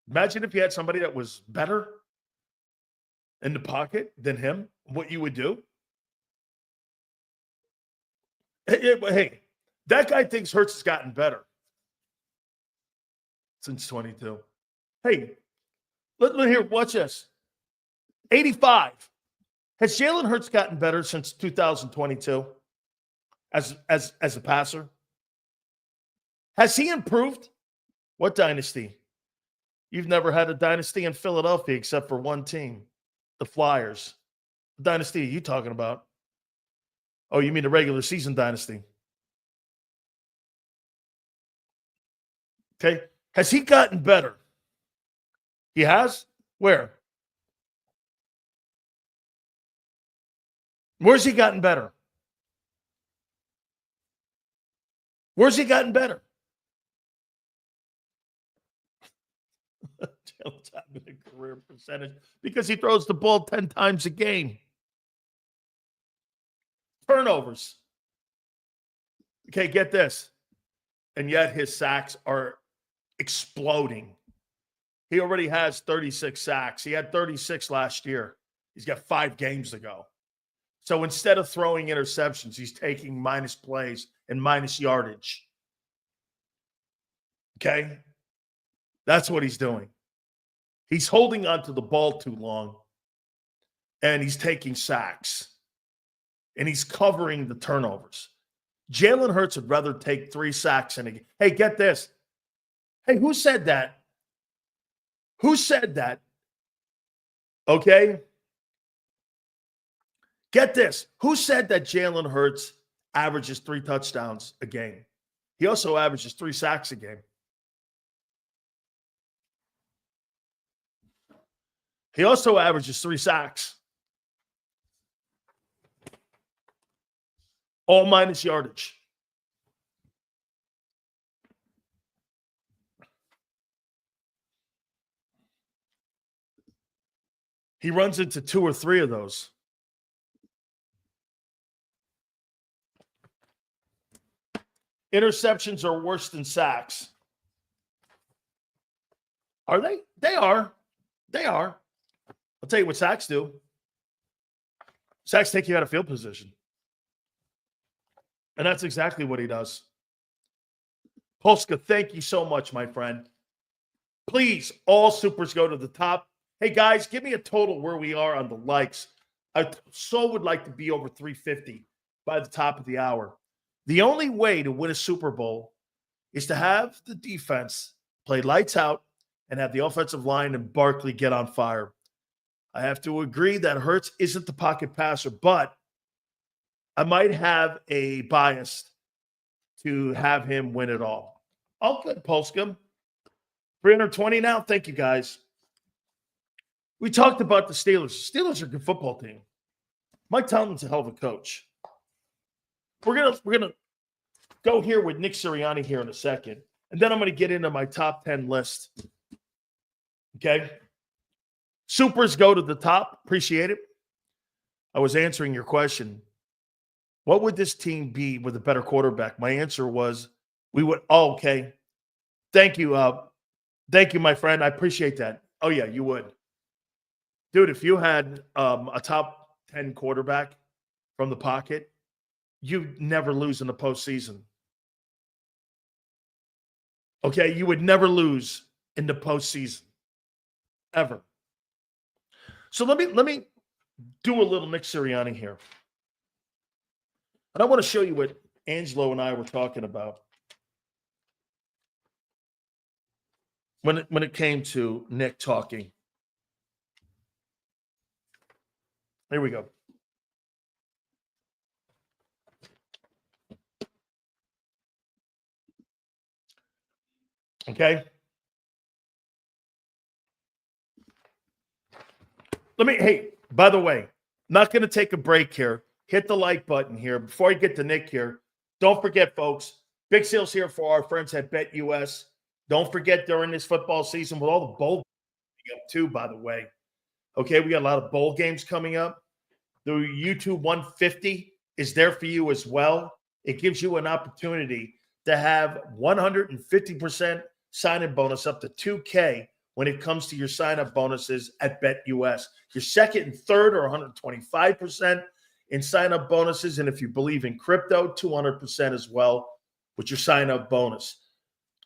Imagine if you had somebody that was better in the pocket than him, what you would do. Hey, that guy thinks Hurts has gotten better since 22. Hey, let here, watch this. 85. Has Jalen Hurts gotten better since 2022 as a passer? Has he improved? What dynasty? You've never had a dynasty in Philadelphia except for one team, the Flyers. What dynasty are you talking about? Oh, you mean the regular season dynasty? Okay. Has he gotten better? He has? Where? Where's he gotten better? Where's he gotten better? Jalen's having a career percentage because he throws the ball 10 times a game. Turnovers. Okay, get this. and yet his sacks are exploding. He already has 36 sacks. He had 36 last year. He's got 5 games to go. So instead of throwing interceptions, he's taking minus plays and minus yardage. Okay? That's what he's doing. He's holding onto the ball too long, and he's taking sacks, and he's covering the turnovers. Jalen Hurts would rather take 3 sacks in a game. Hey, get this. Hey, who said that? Who said that? Okay? Get this. Who said that Jalen Hurts averages 3 touchdowns a game? He also averages 3 sacks a game. He also averages 3 sacks. All minus yardage. He runs into 2 or 3 of those. Interceptions are worse than sacks. Are they? They are. They are. I'll tell you what sacks do. Sacks take you out of field position. And that's exactly what he does. Polska, thank you so much, my friend. Please, all supers go to the top. Hey, guys, give me a total where we are on the likes. I so would like to be over 350 by the top of the hour. The only way to win a Super Bowl is to have the defense play lights out and have the offensive line and Barkley get on fire. I have to agree that Hurts isn't the pocket passer, but I might have a bias to have him win it all. Oh, good, Polska. 320 now. Thank you, guys. We talked about the Steelers. Steelers are a good football team. Mike Tomlin's a hell of a coach. We're gonna go here with Nick Sirianni here in a second, and then I'm gonna get into my top 10 list. Okay. Supers go to the top. Appreciate it. I was answering your question. What would this team be with a better quarterback? My answer was we would. Oh, okay. Thank you. Thank you, my friend. I appreciate that. Oh, yeah, you would. Dude, if you had a top 10 quarterback from the pocket, you'd never lose in the postseason. Okay? You would never lose in the postseason. Ever. So let me do a little Nick Sirianni here. And I want to show you what Angelo and I were talking about when it came to Nick talking. Here we go. Okay. Hey, by the way, not going to take a break here. Hit the like button here. Before I get to Nick here, don't forget, folks, big sales here for our friends at BetUS. Don't forget during this football season with all the bowl games up too, by the way. Okay, we got a lot of bowl games coming up. The YouTube 150 is there for you as well. It gives you an opportunity to have 150% sign-in bonus up to $2K when it comes to your sign-up bonuses at BetUS. Your second and third are 125% in sign-up bonuses. And if you believe in crypto, 200% as well with your sign-up bonus.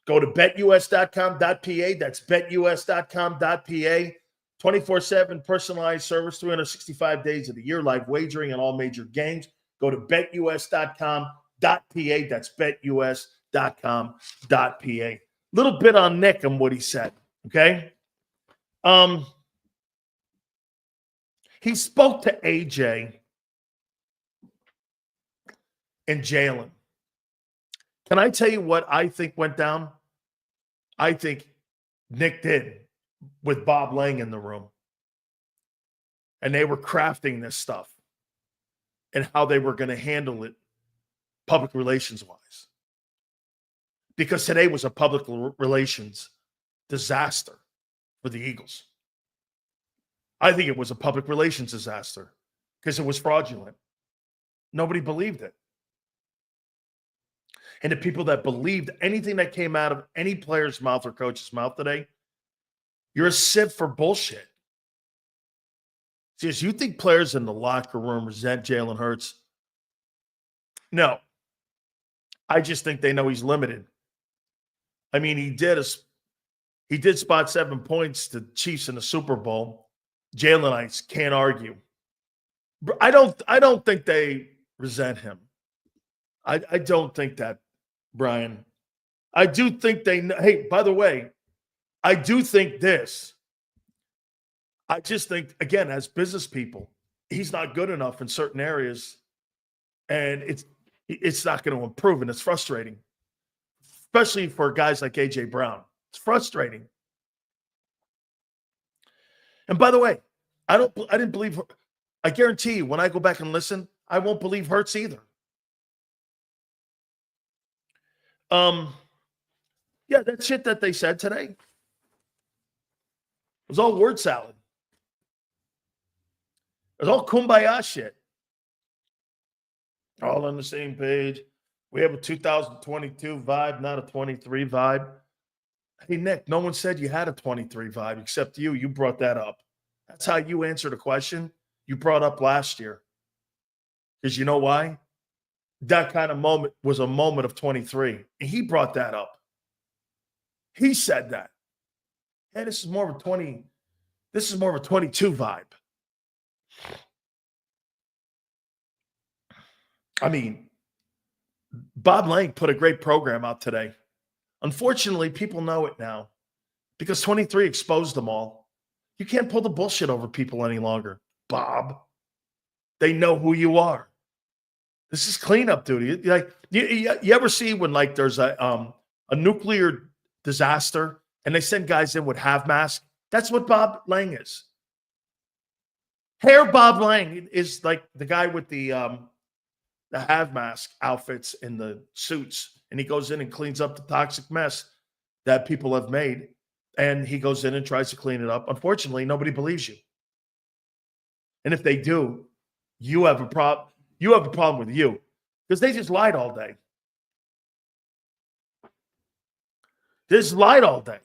Go to betus.com.pa. That's betus.com.pa. 24/7 personalized service, 365 days of the year, live wagering on all major games. Go to betus.com.pa. That's betus.com.pa. Little bit on Nick and what he said, okay? He spoke to AJ and Jalen. Can I tell you what I think went down? I think Nick did with Bob Lang in the room. And they were crafting this stuff and how they were going to handle it public relations-wise. Because today was a public relations disaster for the Eagles. I think it was a public relations disaster because it was fraudulent. Nobody believed it. and the people that believed anything that came out of any player's mouth or coach's mouth today, you're a sieve for bullshit. See, you think players in the locker room resent Jalen Hurts? No. I just think they know he's limited. I mean, he did spot 7 points to Chiefs in the Super Bowl. Jalenites can't argue. I don't think they resent him. I don't think that, Brian. I do think they – hey, by the way, I do think this. I just think, again, as business people, he's not good enough in certain areas, and it's not going to improve, and it's frustrating, especially for guys like A.J. Brown. It's frustrating. And by the way, I didn't believe – I guarantee you, when I go back and listen, I won't believe Hurts either. Yeah, that shit that they said today was all word salad. It was all kumbaya shit. All on the same page. We have a 2022 vibe, not a 23 vibe. Hey, Nick, no one said you had a 23 vibe except you. You brought that up. That's how you answered a question you brought up last year. Because you know why? That kind of moment was a moment of 23. And he brought that up. He said that. Hey, this is more of a 22 vibe. I mean, Bob Lang put a great program out today. Unfortunately, people know it now because 23 exposed them all. You can't pull the bullshit over people any longer, Bob. They know who you are. This is cleanup duty. Like you ever see when like there's a nuclear disaster and they send guys in with half masks? That's what Bob Lang is. Hair Bob Lang is like the guy with the half mask outfits and the suits, and he goes in and cleans up the toxic mess that people have made, and he goes in and tries to clean it up. Unfortunately, nobody believes you. And if they do, you have a problem. You have a problem with you because they just lied all day. They just lied all day.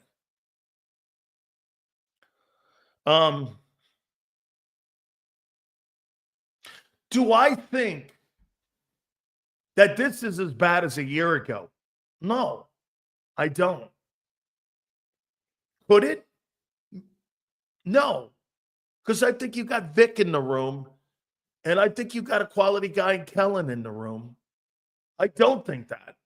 Do I think that this is as bad as a year ago? No, I don't. Could it? No, because I think you got Vic in the room, and I think you got a quality guy in Kellen in the room. I don't think that.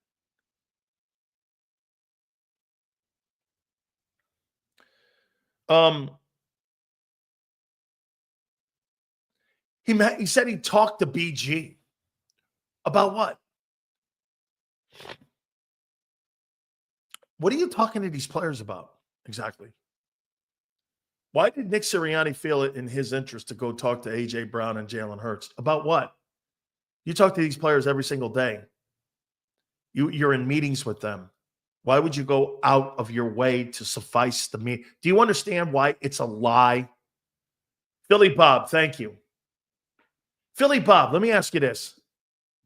He said he talked to BG. About what? What are you talking to these players about exactly? Why did Nick Sirianni feel it in his interest to go talk to A.J. Brown and Jalen Hurts? About what? You talk to these players every single day. You're in meetings with them. Why would you go out of your way to suffice the meeting? Do you understand why it's a lie? Philly Bob, thank you. Philly Bob, let me ask you this.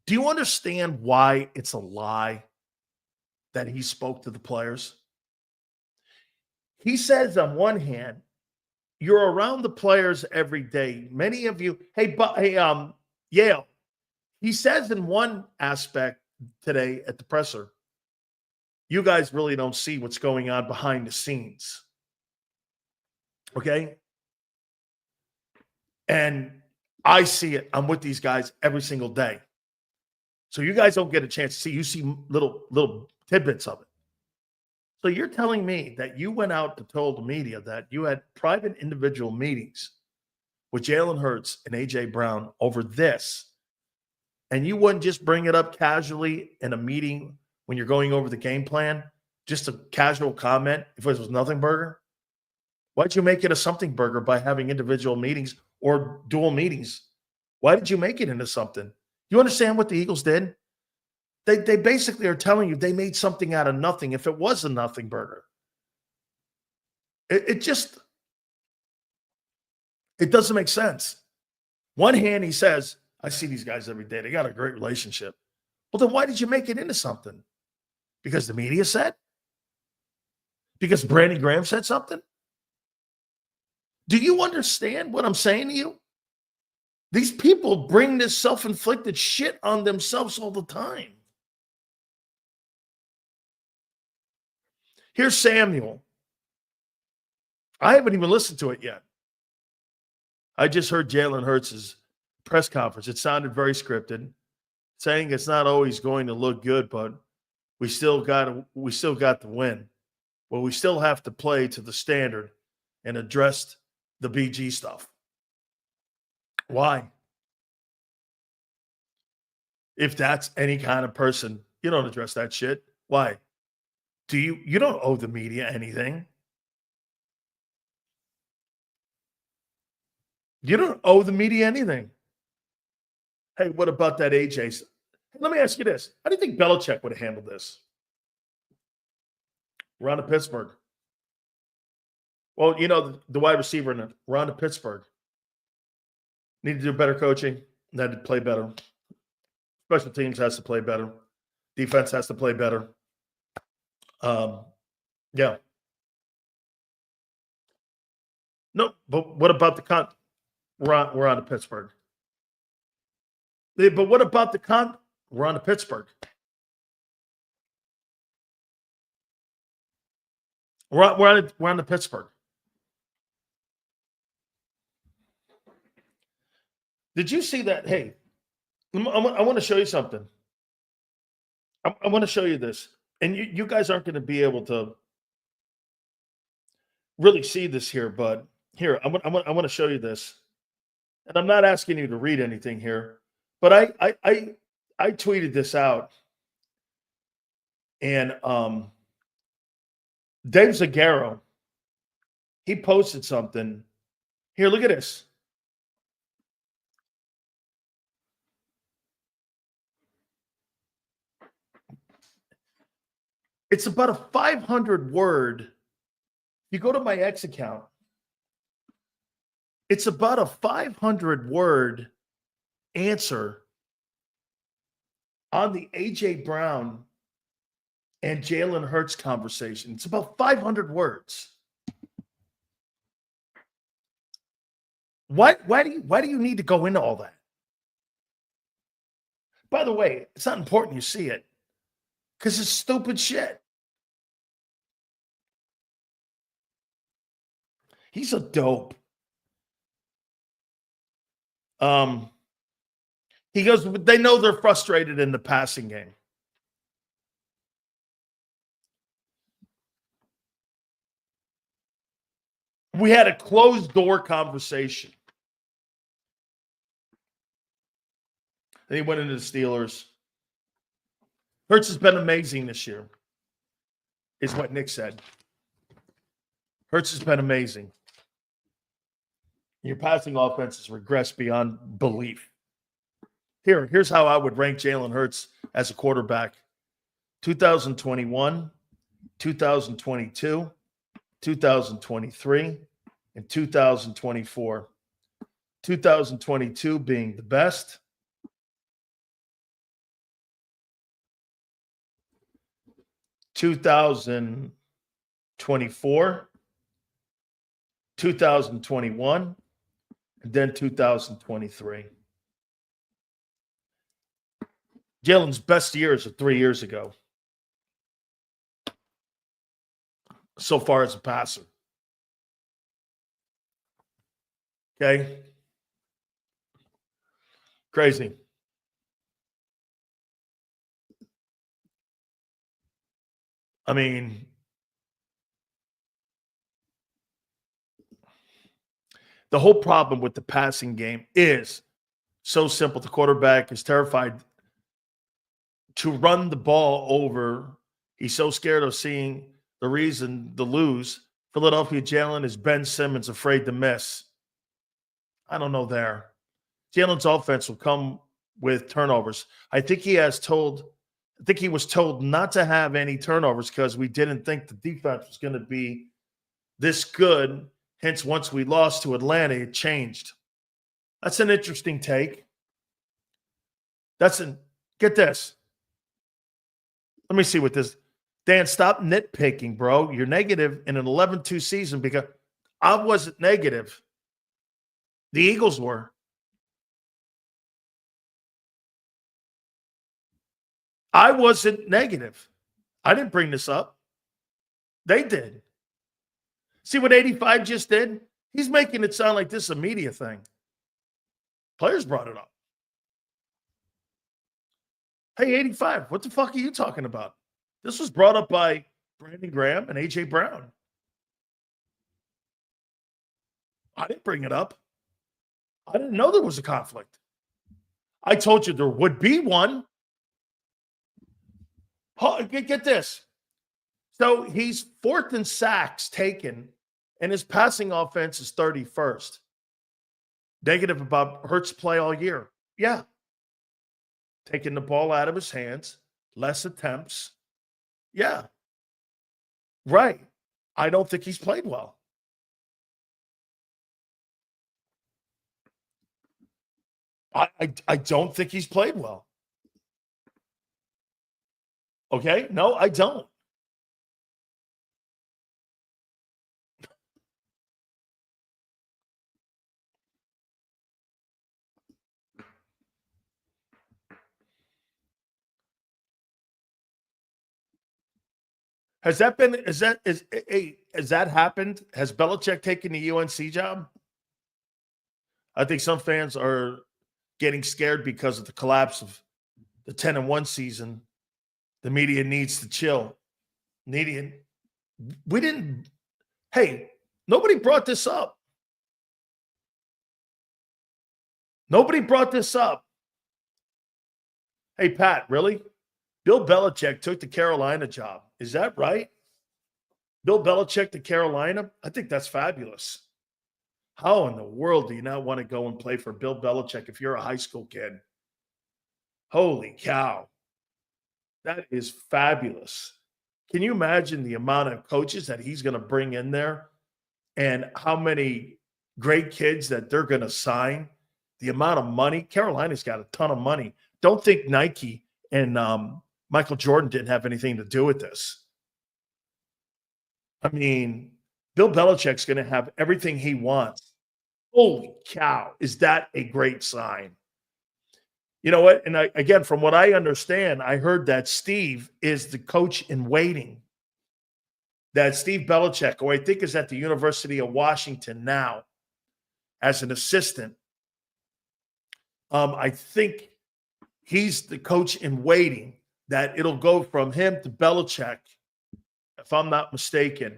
Do you understand why it's a lie that he spoke to the players? He says on one hand, you're around the players every day. Many of you, Yale. He says in one aspect today at the presser, you guys really don't see what's going on behind the scenes. Okay? And I see it. I'm with these guys every single day. So you guys don't get a chance to see. You see little tidbits of it. So you're telling me that you went out to tell the media that you had private individual meetings with Jalen Hurts and A.J. Brown over this, and you wouldn't just bring it up casually in a meeting when you're going over the game plan, just a casual comment if it was nothing burger? Why'd you make it a something burger by having individual meetings or dual meetings? Why did you make it into something? You understand what the Eagles did? They basically are telling you they made something out of nothing if it was a nothing burger. It doesn't make sense. One hand, he says, I see these guys every day. They got a great relationship. Well, then why did you make it into something? Because the media said? Because Brandon Graham said something? Do you understand what I'm saying to you? These people bring this self-inflicted shit on themselves all the time. Here's Samuel. I haven't even listened to it yet. I just heard Jalen Hurts' press conference. It sounded very scripted, saying it's not always going to look good, but we still got the win. Well, we still have to play to the standard and address the BG stuff. Why? If that's any kind of person, you don't address that shit. Why? You don't owe the media anything. You don't owe the media anything. Hey, what about that AJ? Let me ask you this. How do you think Belichick would have handled this? We're on to Pittsburgh. Well, you know, the wide receiver in it, we're on to Pittsburgh. Need to do better coaching. Need to play better. Special teams has to play better. Defense has to play better. Yeah. No, but what about the we're on to Pittsburgh. But what about the we're on to Pittsburgh. We're on to Pittsburgh. Did you see that? Hey, I want to show you something. I want to show you this. And you guys aren't going to be able to really see this here, but here, I want to show you this. And I'm not asking you to read anything here, but I tweeted this out. And Dave Zagaro, he posted something. Here, look at this. It's about a 500-word. You go to my X account. It's about a 500-word answer on the A.J. Brown and Jalen Hurts conversation. It's about 500 words. Why do you need to go into all that? By the way, it's not important you see it because it's stupid shit. He's a dope. He goes, they know they're frustrated in the passing game. We had a closed door conversation. Then he went into the Steelers. Hurts has been amazing this year, is what Nick said. Hurts has been amazing. Your passing offense has regressed beyond belief. Here's how I would rank Jalen Hurts as a quarterback. 2021, 2022, 2023, and 2024. 2022 being the best. 2024, 2021, and then 2023. Jalen's best years are 3 years ago. So far as a passer. Okay? Crazy. I mean, the whole problem with the passing game is so simple. The quarterback is terrified to run the ball over. He's so scared of seeing the reason to lose. Philadelphia Jalen is Ben Simmons afraid to miss. I don't know there. Jalen's offense will come with turnovers. I think he was told not to have any turnovers because we didn't think the defense was going to be this good. Hence, once we lost to Atlanta, it changed. That's an interesting take. Get this. Let me see what this. Dan, stop nitpicking, bro. You're negative in an 11-2 season because I wasn't negative. The Eagles were. I wasn't negative. I didn't bring this up. They did. See what 85 just did? He's making it sound like this is a media thing. Players brought it up. Hey, 85, what the fuck are you talking about? This was brought up by Brandon Graham and A.J. Brown. I didn't bring it up. I didn't know there was a conflict. I told you there would be one. Get this. So he's 4th in sacks taken, and his passing offense is 31st. Negative about Hurts' play all year. Yeah. Taking the ball out of his hands, less attempts. Yeah. Right. I don't think he's played well. I don't think he's played well. Okay? No, I don't. Has that happened? Has Belichick taken the UNC job? I think some fans are getting scared because of the collapse of the 10-1 season. The media needs to chill. Hey, nobody brought this up. Nobody brought this up. Hey, Pat, really? Bill Belichick took the Carolina job. Is that right? Bill Belichick to Carolina? I think that's fabulous. How in the world do you not want to go and play for Bill Belichick if you're a high school kid? Holy cow. That is fabulous. Can you imagine the amount of coaches that he's going to bring in there and how many great kids that they're going to sign? The amount of money. Carolina's got a ton of money. Don't think Nike and Michael Jordan didn't have anything to do with this. I mean, Bill Belichick's going to have everything he wants. Holy cow. Is that a great sign? You know what? And again, from what I understand, I heard that Steve is the coach in waiting. That Steve Belichick, who I think is at the University of Washington now as an assistant, I think he's the coach in waiting, that it'll go from him to Belichick, if I'm not mistaken.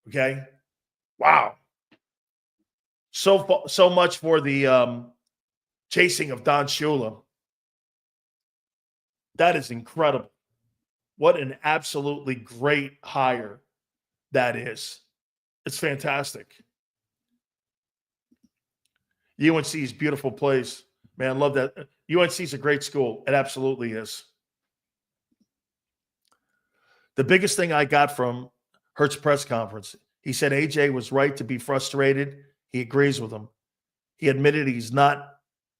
Okay? Wow. So much for the chasing of Don Shula. That is incredible. What an absolutely great hire that is. It's fantastic. UNC is a beautiful place. Man, I love that. UNC is a great school. It absolutely is. The biggest thing I got from Hurts' press conference, he said AJ was right to be frustrated. He agrees with him. He admitted he's not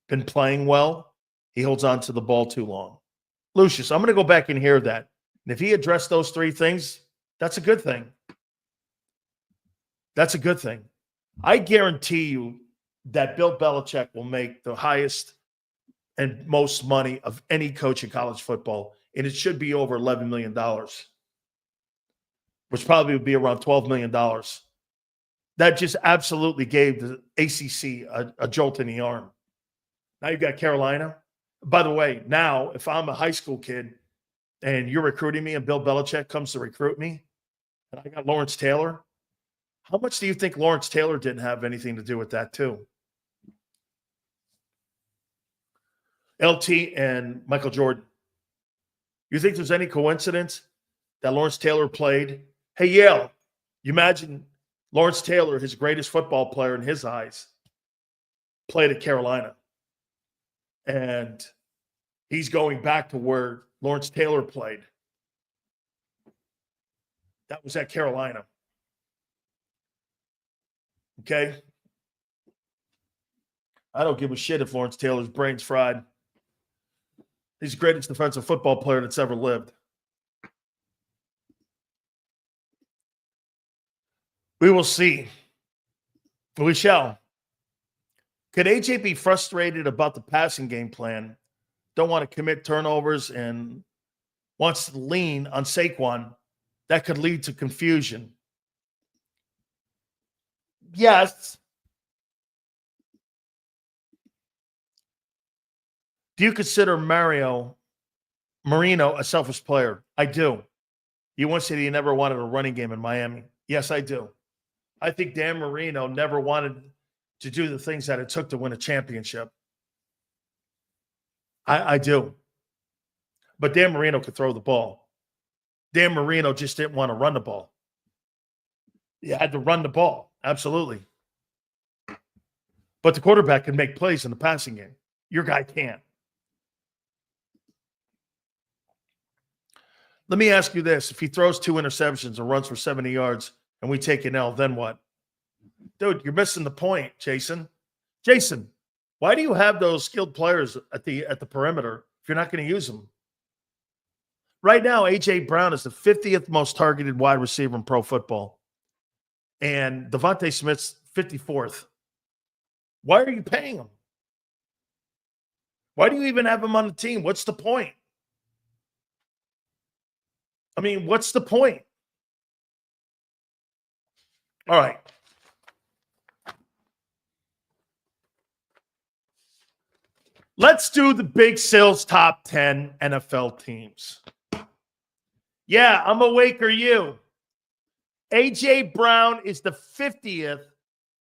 been playing well. He holds on to the ball too long. Lucius, I'm going to go back and hear that. And if he addressed those three things, that's a good thing. That's a good thing. I guarantee you that Bill Belichick will make the highest and most money of any coach in college football, and it should be over $11 million, which probably would be around $12 million. That just absolutely gave the ACC a jolt in the arm. Now you've got Carolina. By the way, now if I'm a high school kid and you're recruiting me and Bill Belichick comes to recruit me, and I got Lawrence Taylor, how much do you think Lawrence Taylor didn't have anything to do with that too? LT and Michael Jordan. You think there's any coincidence that Lawrence Taylor played? Hey, Yale, you imagine Lawrence Taylor, his greatest football player in his eyes, played at Carolina. And he's going back to where Lawrence Taylor played. That was at Carolina. Okay? I don't give a shit if Lawrence Taylor's brain's fried. He's the greatest defensive football player that's ever lived. We will see. We shall. Could AJ be frustrated about the passing game plan? Don't want to commit turnovers and wants to lean on Saquon. That could lead to confusion. Yes. Do you consider Marino a selfish player? I do. You once said he never wanted a running game in Miami. Yes, I do. I think Dan Marino never wanted to do the things that it took to win a championship. I do. But Dan Marino could throw the ball. Dan Marino just didn't want to run the ball. You had to run the ball. Absolutely. But the quarterback can make plays in the passing game. Your guy can't. Let me ask you this. If he throws 2 interceptions and runs for 70 yards and we take an L, then what? Dude, you're missing the point, Jason. Jason, why do you have those skilled players at the perimeter if you're not going to use them? Right now, A.J. Brown is the 50th most targeted wide receiver in pro football. And Devontae Smith's 54th. Why are you paying him? Why do you even have him on the team? What's the point? I mean, what's the point? All right. Let's do the Big Sales top 10 NFL teams. Yeah, I'm awake, are you? A.J. Brown is the 50th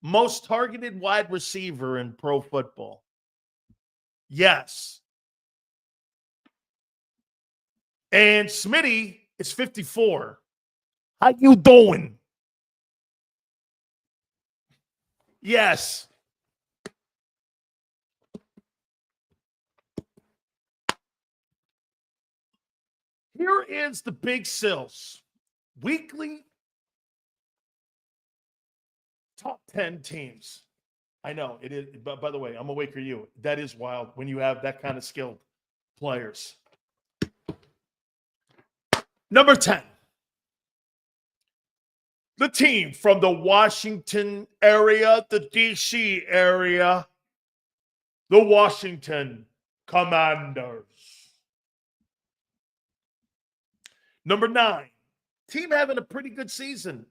most targeted wide receiver in pro football. Yes. And Smitty is 54. How you doing? Yes. Here is the Big Sills weekly top 10 teams. I know it is, but by the way, I'm awake for you. That is wild when you have that kind of skilled players. Number 10. The team from the Washington area, the D.C. area, the Washington Commanders. Number 9, team having a pretty good season.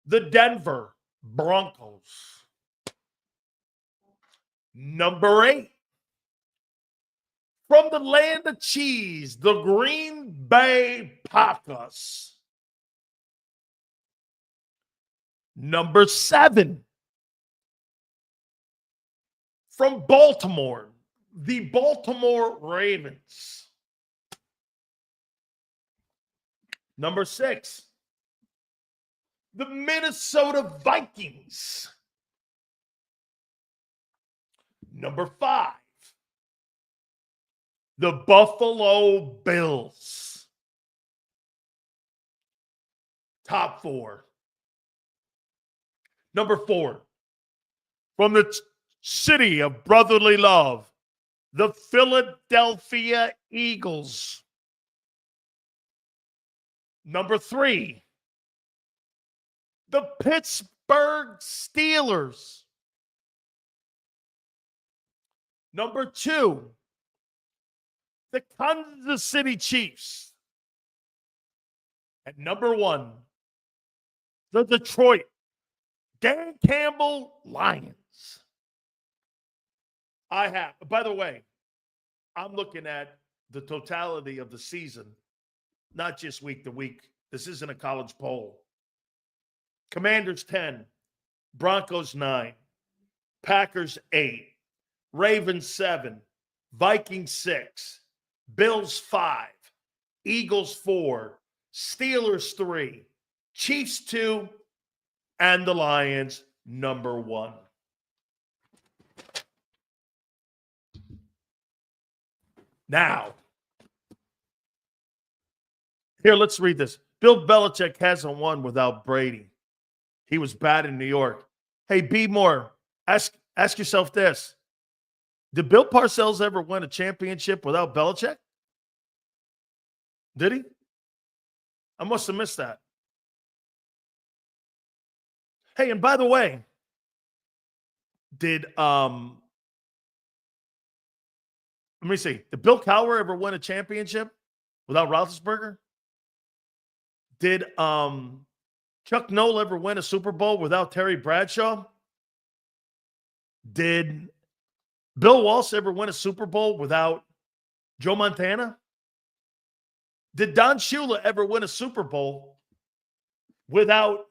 The Denver Broncos. Number 8, from the land of cheese, the Green Bay Packers. Number 7, from Baltimore, the Baltimore Ravens. Number 6, the Minnesota Vikings. Number 5, the Buffalo Bills. Top 4. Number 4, from the city of brotherly love, the Philadelphia Eagles. Number 3, the Pittsburgh Steelers. Number 2, the Kansas City Chiefs. And number 1, the Detroit Dan Campbell Lions. By the way, I'm looking at the totality of the season, not just week to week. This isn't a college poll. Commanders 10, Broncos 9, Packers 8, Ravens 7, Vikings 6, Bills 5, Eagles 4, Steelers 3, Chiefs 2, and the Lions number 1. Now, here, let's read this. Bill Belichick hasn't won without Brady. He was bad in New York. Hey, B. Moore, ask yourself this. Did Bill Parcells ever win a championship without Belichick? Did he? I must have missed that. Hey, and by the way, did let me see. Did Bill Cowher ever win a championship without Roethlisberger? Did Chuck Noll ever win a Super Bowl without Terry Bradshaw? Did Bill Walsh ever win a Super Bowl without Joe Montana? Did Don Shula ever win a Super Bowl without,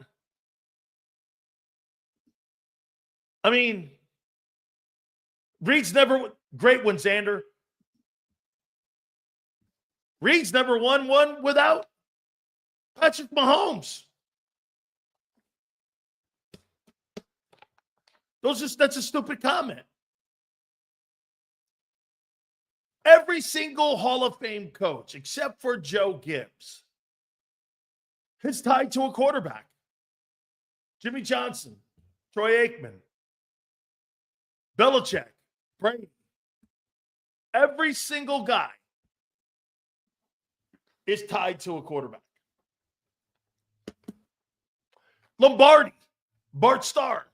I mean, Reed's never, great one, Xander. Reed's never won one without Patrick Mahomes. That's a stupid comment. Every single Hall of Fame coach, except for Joe Gibbs, is tied to a quarterback. Jimmy Johnson, Troy Aikman, Belichick, Brady. Every single guy is tied to a quarterback. Lombardi, Bart Starr.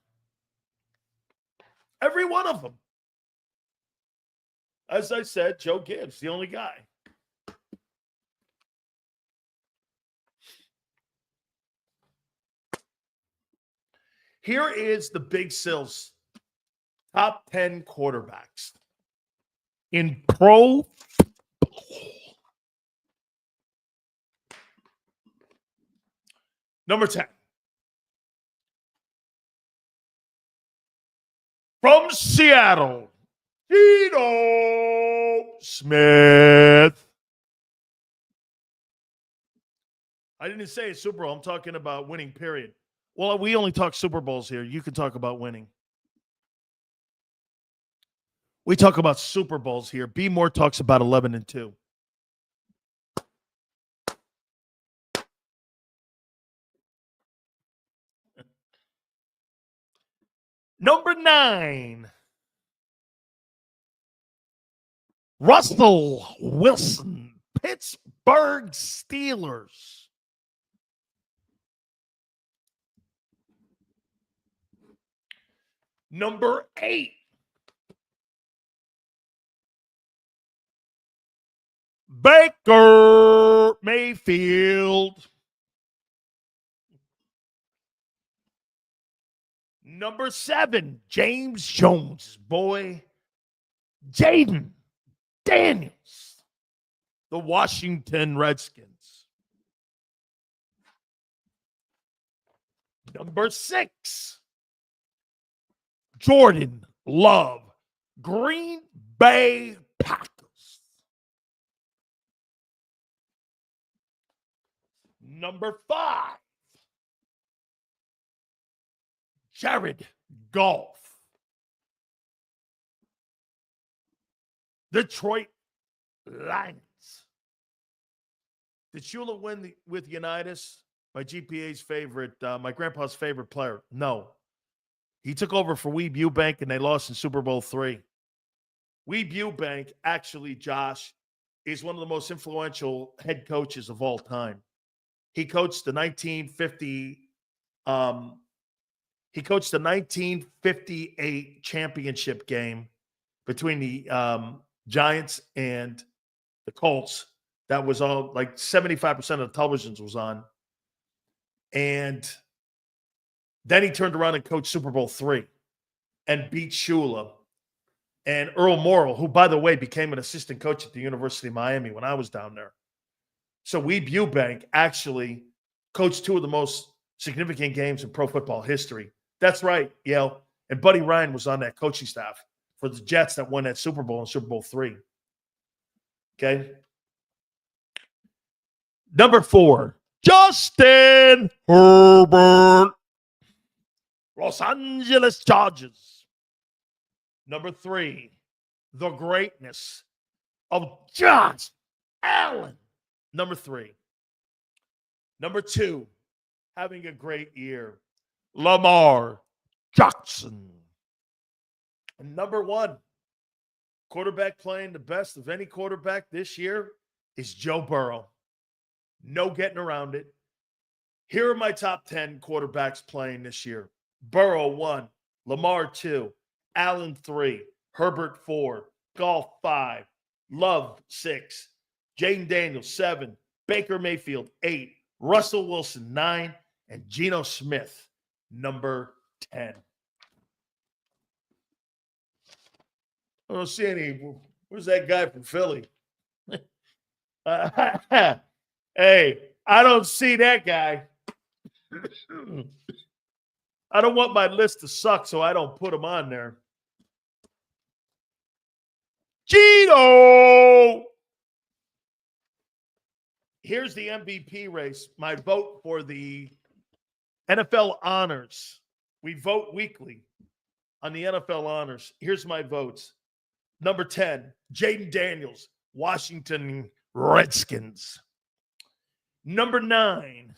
Every one of them. As I said, Joe Gibbs, the only guy. Here is the Big Sills top 10 quarterbacks in pro football. Number 10. From Seattle, Geno Smith. I didn't say a Super Bowl. I'm talking about winning, period. Well, we only talk Super Bowls here. You can talk about winning. We talk about Super Bowls here. B. Moore talks about 11-2. Number 9. Russell Wilson, Pittsburgh Steelers. Number 8. Baker Mayfield. Number 7, James Jones, boy. Jaden Daniels, the Washington Redskins. Number 6, Jordan Love, Green Bay Packers. Number 5, Jared Goff, Detroit Lions. Did Shula win with Unitas? My GPA's favorite, my grandpa's favorite player? No. He took over for Weeb Eubank, and they lost in Super Bowl III. Weeb Eubank, actually, Josh, is one of the most influential head coaches of all time. He coached the 1958 championship game between the Giants and the Colts. That was all, like 75% of the televisions was on. And then he turned around and coached Super Bowl III and beat Shula. And Earl Morrall, who, by the way, became an assistant coach at the University of Miami when I was down there. So Weeb Eubank actually coached 2 of the most significant games in pro football history. That's right, Yale. And Buddy Ryan was on that coaching staff for the Jets that won that Super Bowl in Super Bowl III. Okay. Number 4, Justin Herbert, Los Angeles Chargers. Number 3, the greatness of Josh Allen. Number 3. Number 2, having a great year, Lamar Jackson. And number 1, quarterback playing the best of any quarterback this year is Joe Burrow. No getting around it. Here are my top 10 quarterbacks playing this year. Burrow 1, Lamar 2, Allen 3, Herbert 4, Goff 5, Love 6, Jaden Daniels 7, Baker Mayfield 8, Russell Wilson 9, and Geno Smith number 10. I don't see any. Where's that guy from Philly? Hey, I don't see that guy. I don't want my list to suck, so I don't put him on there. Gino! Here's the MVP race. My vote for the NFL honors. We vote weekly on the NFL honors. Here's my votes. Number 10, Jaden Daniels, Washington Redskins. Number 9,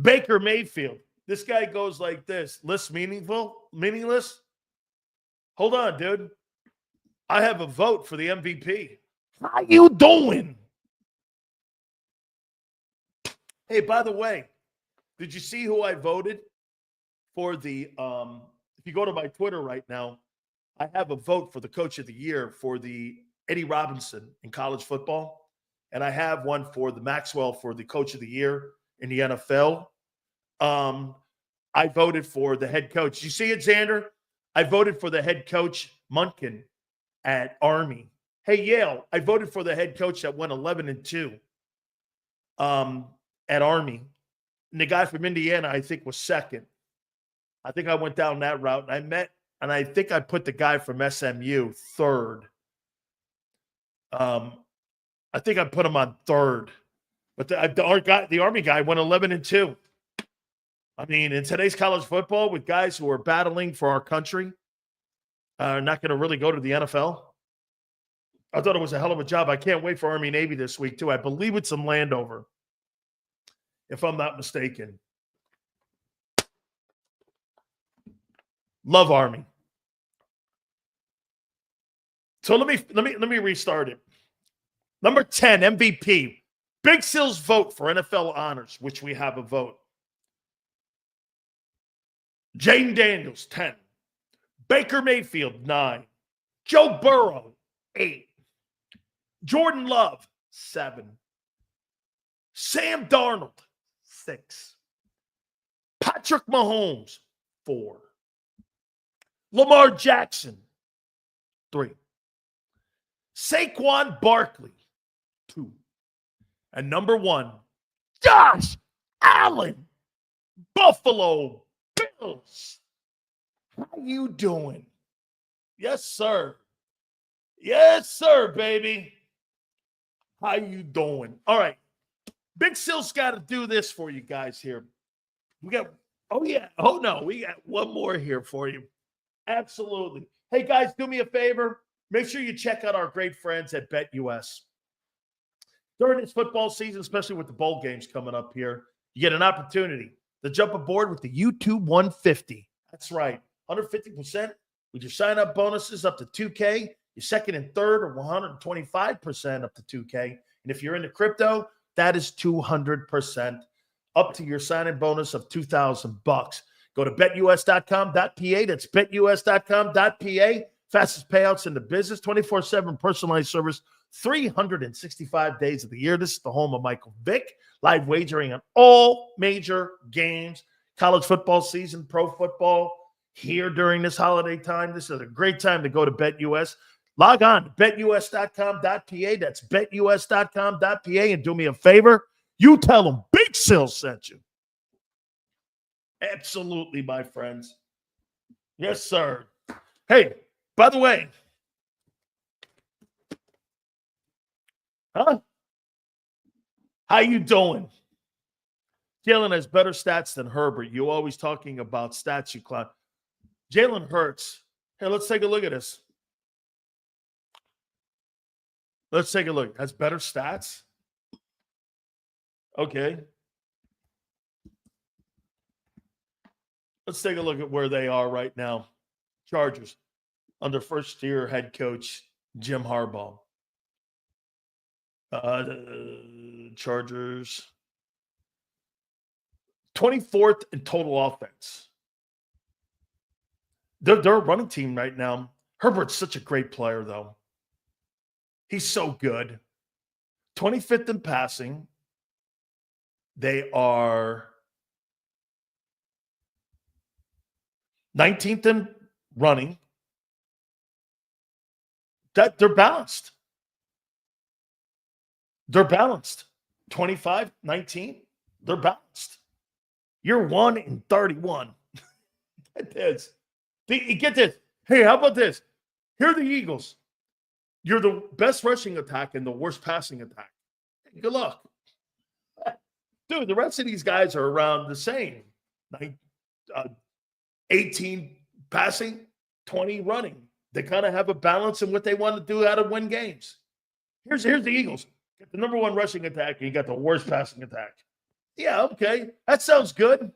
Baker Mayfield. This guy goes like this. Meaningless? Hold on, dude. I have a vote for the MVP. How you doing? Hey, by the way, did you see who I voted for the if you go to my Twitter right now, I have a vote for the coach of the year for the Eddie Robinson in college football. And I have one for the Maxwell for the coach of the year in the NFL. I voted for the head coach. You see it, Xander? I voted for the head coach, Munkin, at Army. Hey, Yale, I voted for the head coach that went 11-2 at Army. And the guy from Indiana, I think, was second. I think I went down that route. And I think I put the guy from SMU third. I think I put him on third. But the Army guy went 11-2. I mean, in today's college football, with guys who are battling for our country, not going to really go to the NFL. I thought it was a hell of a job. I can't wait for Army Navy this week, too. I believe it's in Landover, if I'm not mistaken. Love Army. So let me restart it. Number 10, MVP. Big Sil's vote for NFL honors, which we have a vote. Jaden Daniels, 10. Baker Mayfield, 9. Joe Burrow, 8. Jordan Love, 7. Sam Darnold, 6. Patrick Mahomes, 4. Lamar Jackson, 3. Saquon Barkley, 2. And number 1, Josh Allen, Buffalo Bills. How you doing? Yes, sir. Yes, sir, baby. How you doing? All right. Big Sil's got to do this for you guys here. We got we got one more here for you. Absolutely. Hey, guys, do me a favor. Make sure you check out our great friends at BetUS. During this football season, especially with the bowl games coming up here, you get an opportunity to jump aboard with the YouTube 150. That's right. 150% with your sign-up bonuses up to $2K. Your second and third are 125% up to $2K. And if you're into crypto, that is 200% up to your sign-in bonus of $2,000. Go to betus.com.pa. That's betus.com.pa. Fastest payouts in the business, 24/7 personalized service, 365 days of the year. This is the home of Michael Vick. Live wagering on all major games, college football season, pro football here during this holiday time. This is a great time to go to BetUS. Log on to betus.com.pa. That's betus.com.pa. And do me a favor, you tell them Big Sil sent you. Absolutely, my friends. Yes, sir. Hey, by the way, how you doing? Jalen has better stats than Herbert. You always talking about stats, you clown. Jalen Hurts. Hey, let's take a look at this. Let's take a look. Has better stats? Okay. Let's take a look at where they are right now. Chargers under first-year head coach Jim Harbaugh. Chargers. 24th in total offense. They're a running team right now. Herbert's such a great player, though. He's so good. 25th in passing. They are 19th in running. They're balanced. They're balanced. 25, 19. They're balanced. You're 1 in 31. Get this. Get this. Hey, how about this? Here are the Eagles. You're the best rushing attack and the worst passing attack. Good luck. Dude, the rest of these guys are around the same. 18 passing, 20 running. They kind of have a balance in what they want to do how to win games. Here's the Eagles. Get the number 1 rushing attack, and you got the worst passing attack. Yeah, okay. That sounds good.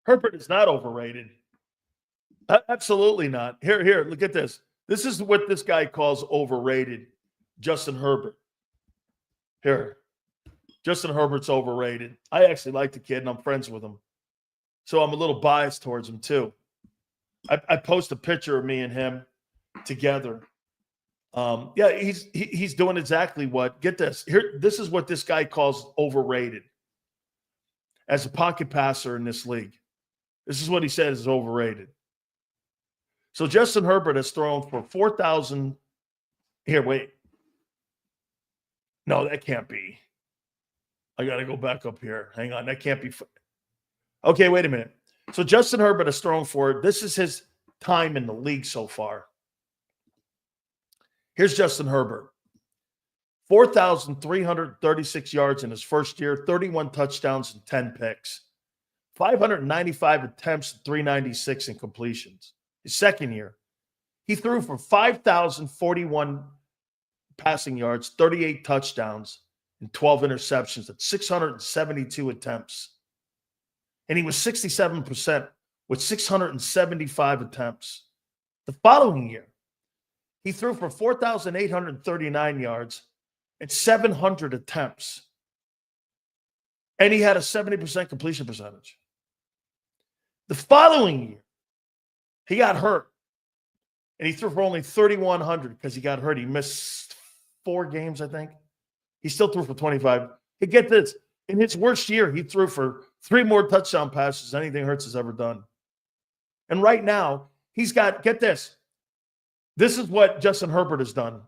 Herbert is not overrated. Absolutely not. Here, look at this. This is what this guy calls overrated, Justin Herbert. Here. Justin Herbert's overrated. I actually like the kid, and I'm friends with him. So I'm a little biased towards him, too. I post a picture of me and him together. Yeah, he's doing exactly what. Get this. Here, this is what this guy calls overrated as a pocket passer in this league. This is what he says is overrated. So Justin Herbert has thrown for 4,000. Here, wait. No, that can't be. I got to go back up here. Hang on. That can't be. Okay, wait a minute. So Justin Herbert has thrown for, this is his time in the league so far. Here's Justin Herbert. 4,336 yards in his first year, 31 touchdowns and 10 picks. 595 attempts, 396 in completions. His second year, he threw for 5,041 passing yards, 38 touchdowns, and 12 interceptions at 672 attempts. And he was 67% with 675 attempts. The following year, he threw for 4,839 yards and 700 attempts. And he had a 70% completion percentage. The following year, he got hurt. And he threw for only 3,100 because he got hurt. He missed 4 games, I think. He still threw for 25. Hey, get this. In his worst year, he threw for 3 more touchdown passes than anything Hurts has ever done. And right now, he's got, get this. This is what Justin Herbert has done.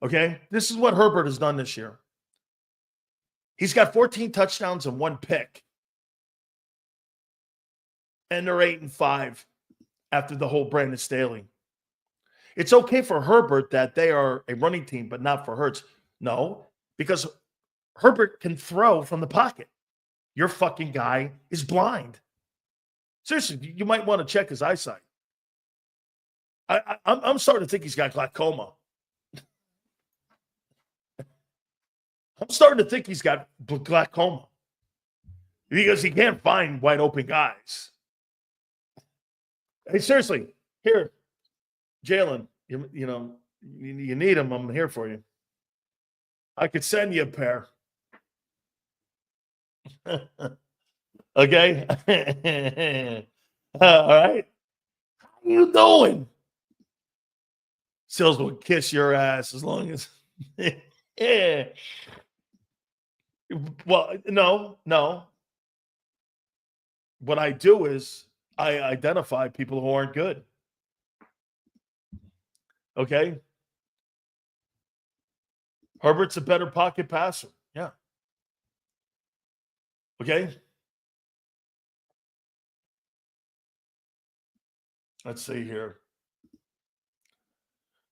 Okay? This is what Herbert has done this year. He's got 14 touchdowns and 1 pick. And they're 8-5 after the whole Brandon Staley. It's okay for Herbert that they are a running team, but not for Hurts. No, because Herbert can throw from the pocket. Your fucking guy is blind. Seriously, you might want to check his eyesight. I'm starting to think he's got glaucoma. I'm starting to think he's got glaucoma because he can't find wide open guys. Hey, seriously, here, Jalen, you need him. I'm here for you. I could send you a pair. Okay? All right? How you doing? Sills will kiss your ass as long as... Yeah. Well, no. What I do is I identify people who aren't good. Okay? Herbert's a better pocket passer. Yeah. Okay? Let's see here.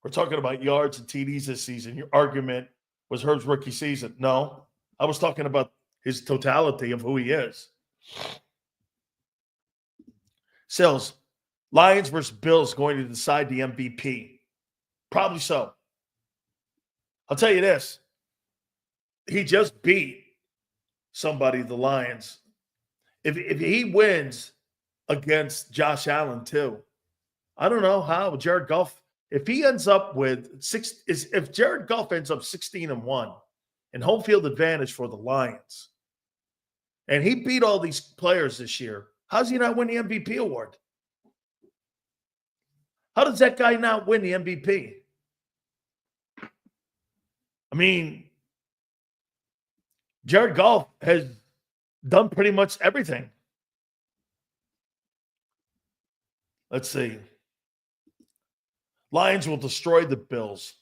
We're talking about yards and TDs this season. Your argument was Herb's rookie season. No, I was talking about his totality of who he is. Sills, Lions versus Bills going to decide the MVP. Probably so. I'll tell you this. He just beat somebody, the Lions. If he wins against Josh Allen too, I don't know how Jared Goff, if he ends up with if Jared Goff ends up 16-1 and home field advantage for the Lions, And he beat all these players this year. How's he not win the MVP award? How does that guy not win the MVP? I mean, Jared Goff has done pretty much everything. Let's see. Lions will destroy the Bills.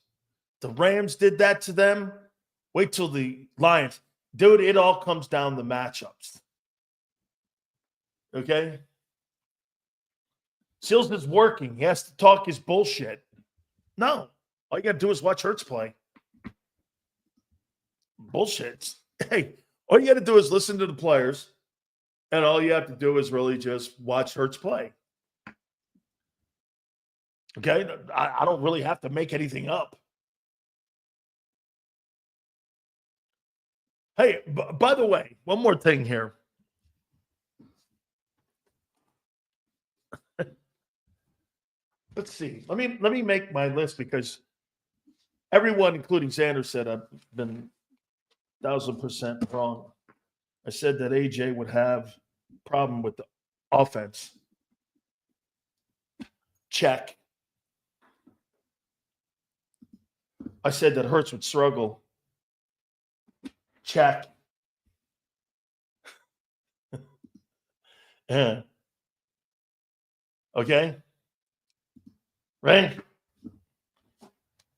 The Rams did that to them. Wait till the Lions. Dude, it all comes down to matchups. Okay? Seals is working. He has to talk his bullshit. No. All you got to do is watch Hurts play. Bullshit. Hey, all you got to do is listen to the players, and all you have to do is really just watch Hurts play. Okay? I don't really have to make anything up. Hey, by the way, one more thing here. Let's see. Let me make my list because everyone, including Xander, said I've been 1,000% wrong. I said that AJ would have a problem with the offense. Check. I said that Hurts would struggle. Check. Yeah. Okay. Right?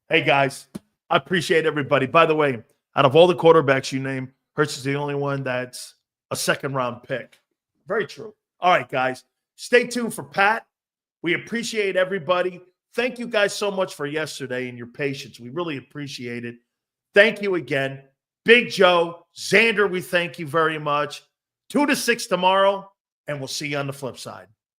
Hey, guys, I appreciate everybody. By the way, out of all the quarterbacks you name, Hurts is the only one that's a second-round pick. Very true. All right, guys, stay tuned for Pat. We appreciate everybody. Thank you guys so much for yesterday and your patience. We really appreciate it. Thank you again. Big Joe, Xander, we thank you very much. 2 to 6 tomorrow, and we'll see you on the flip side.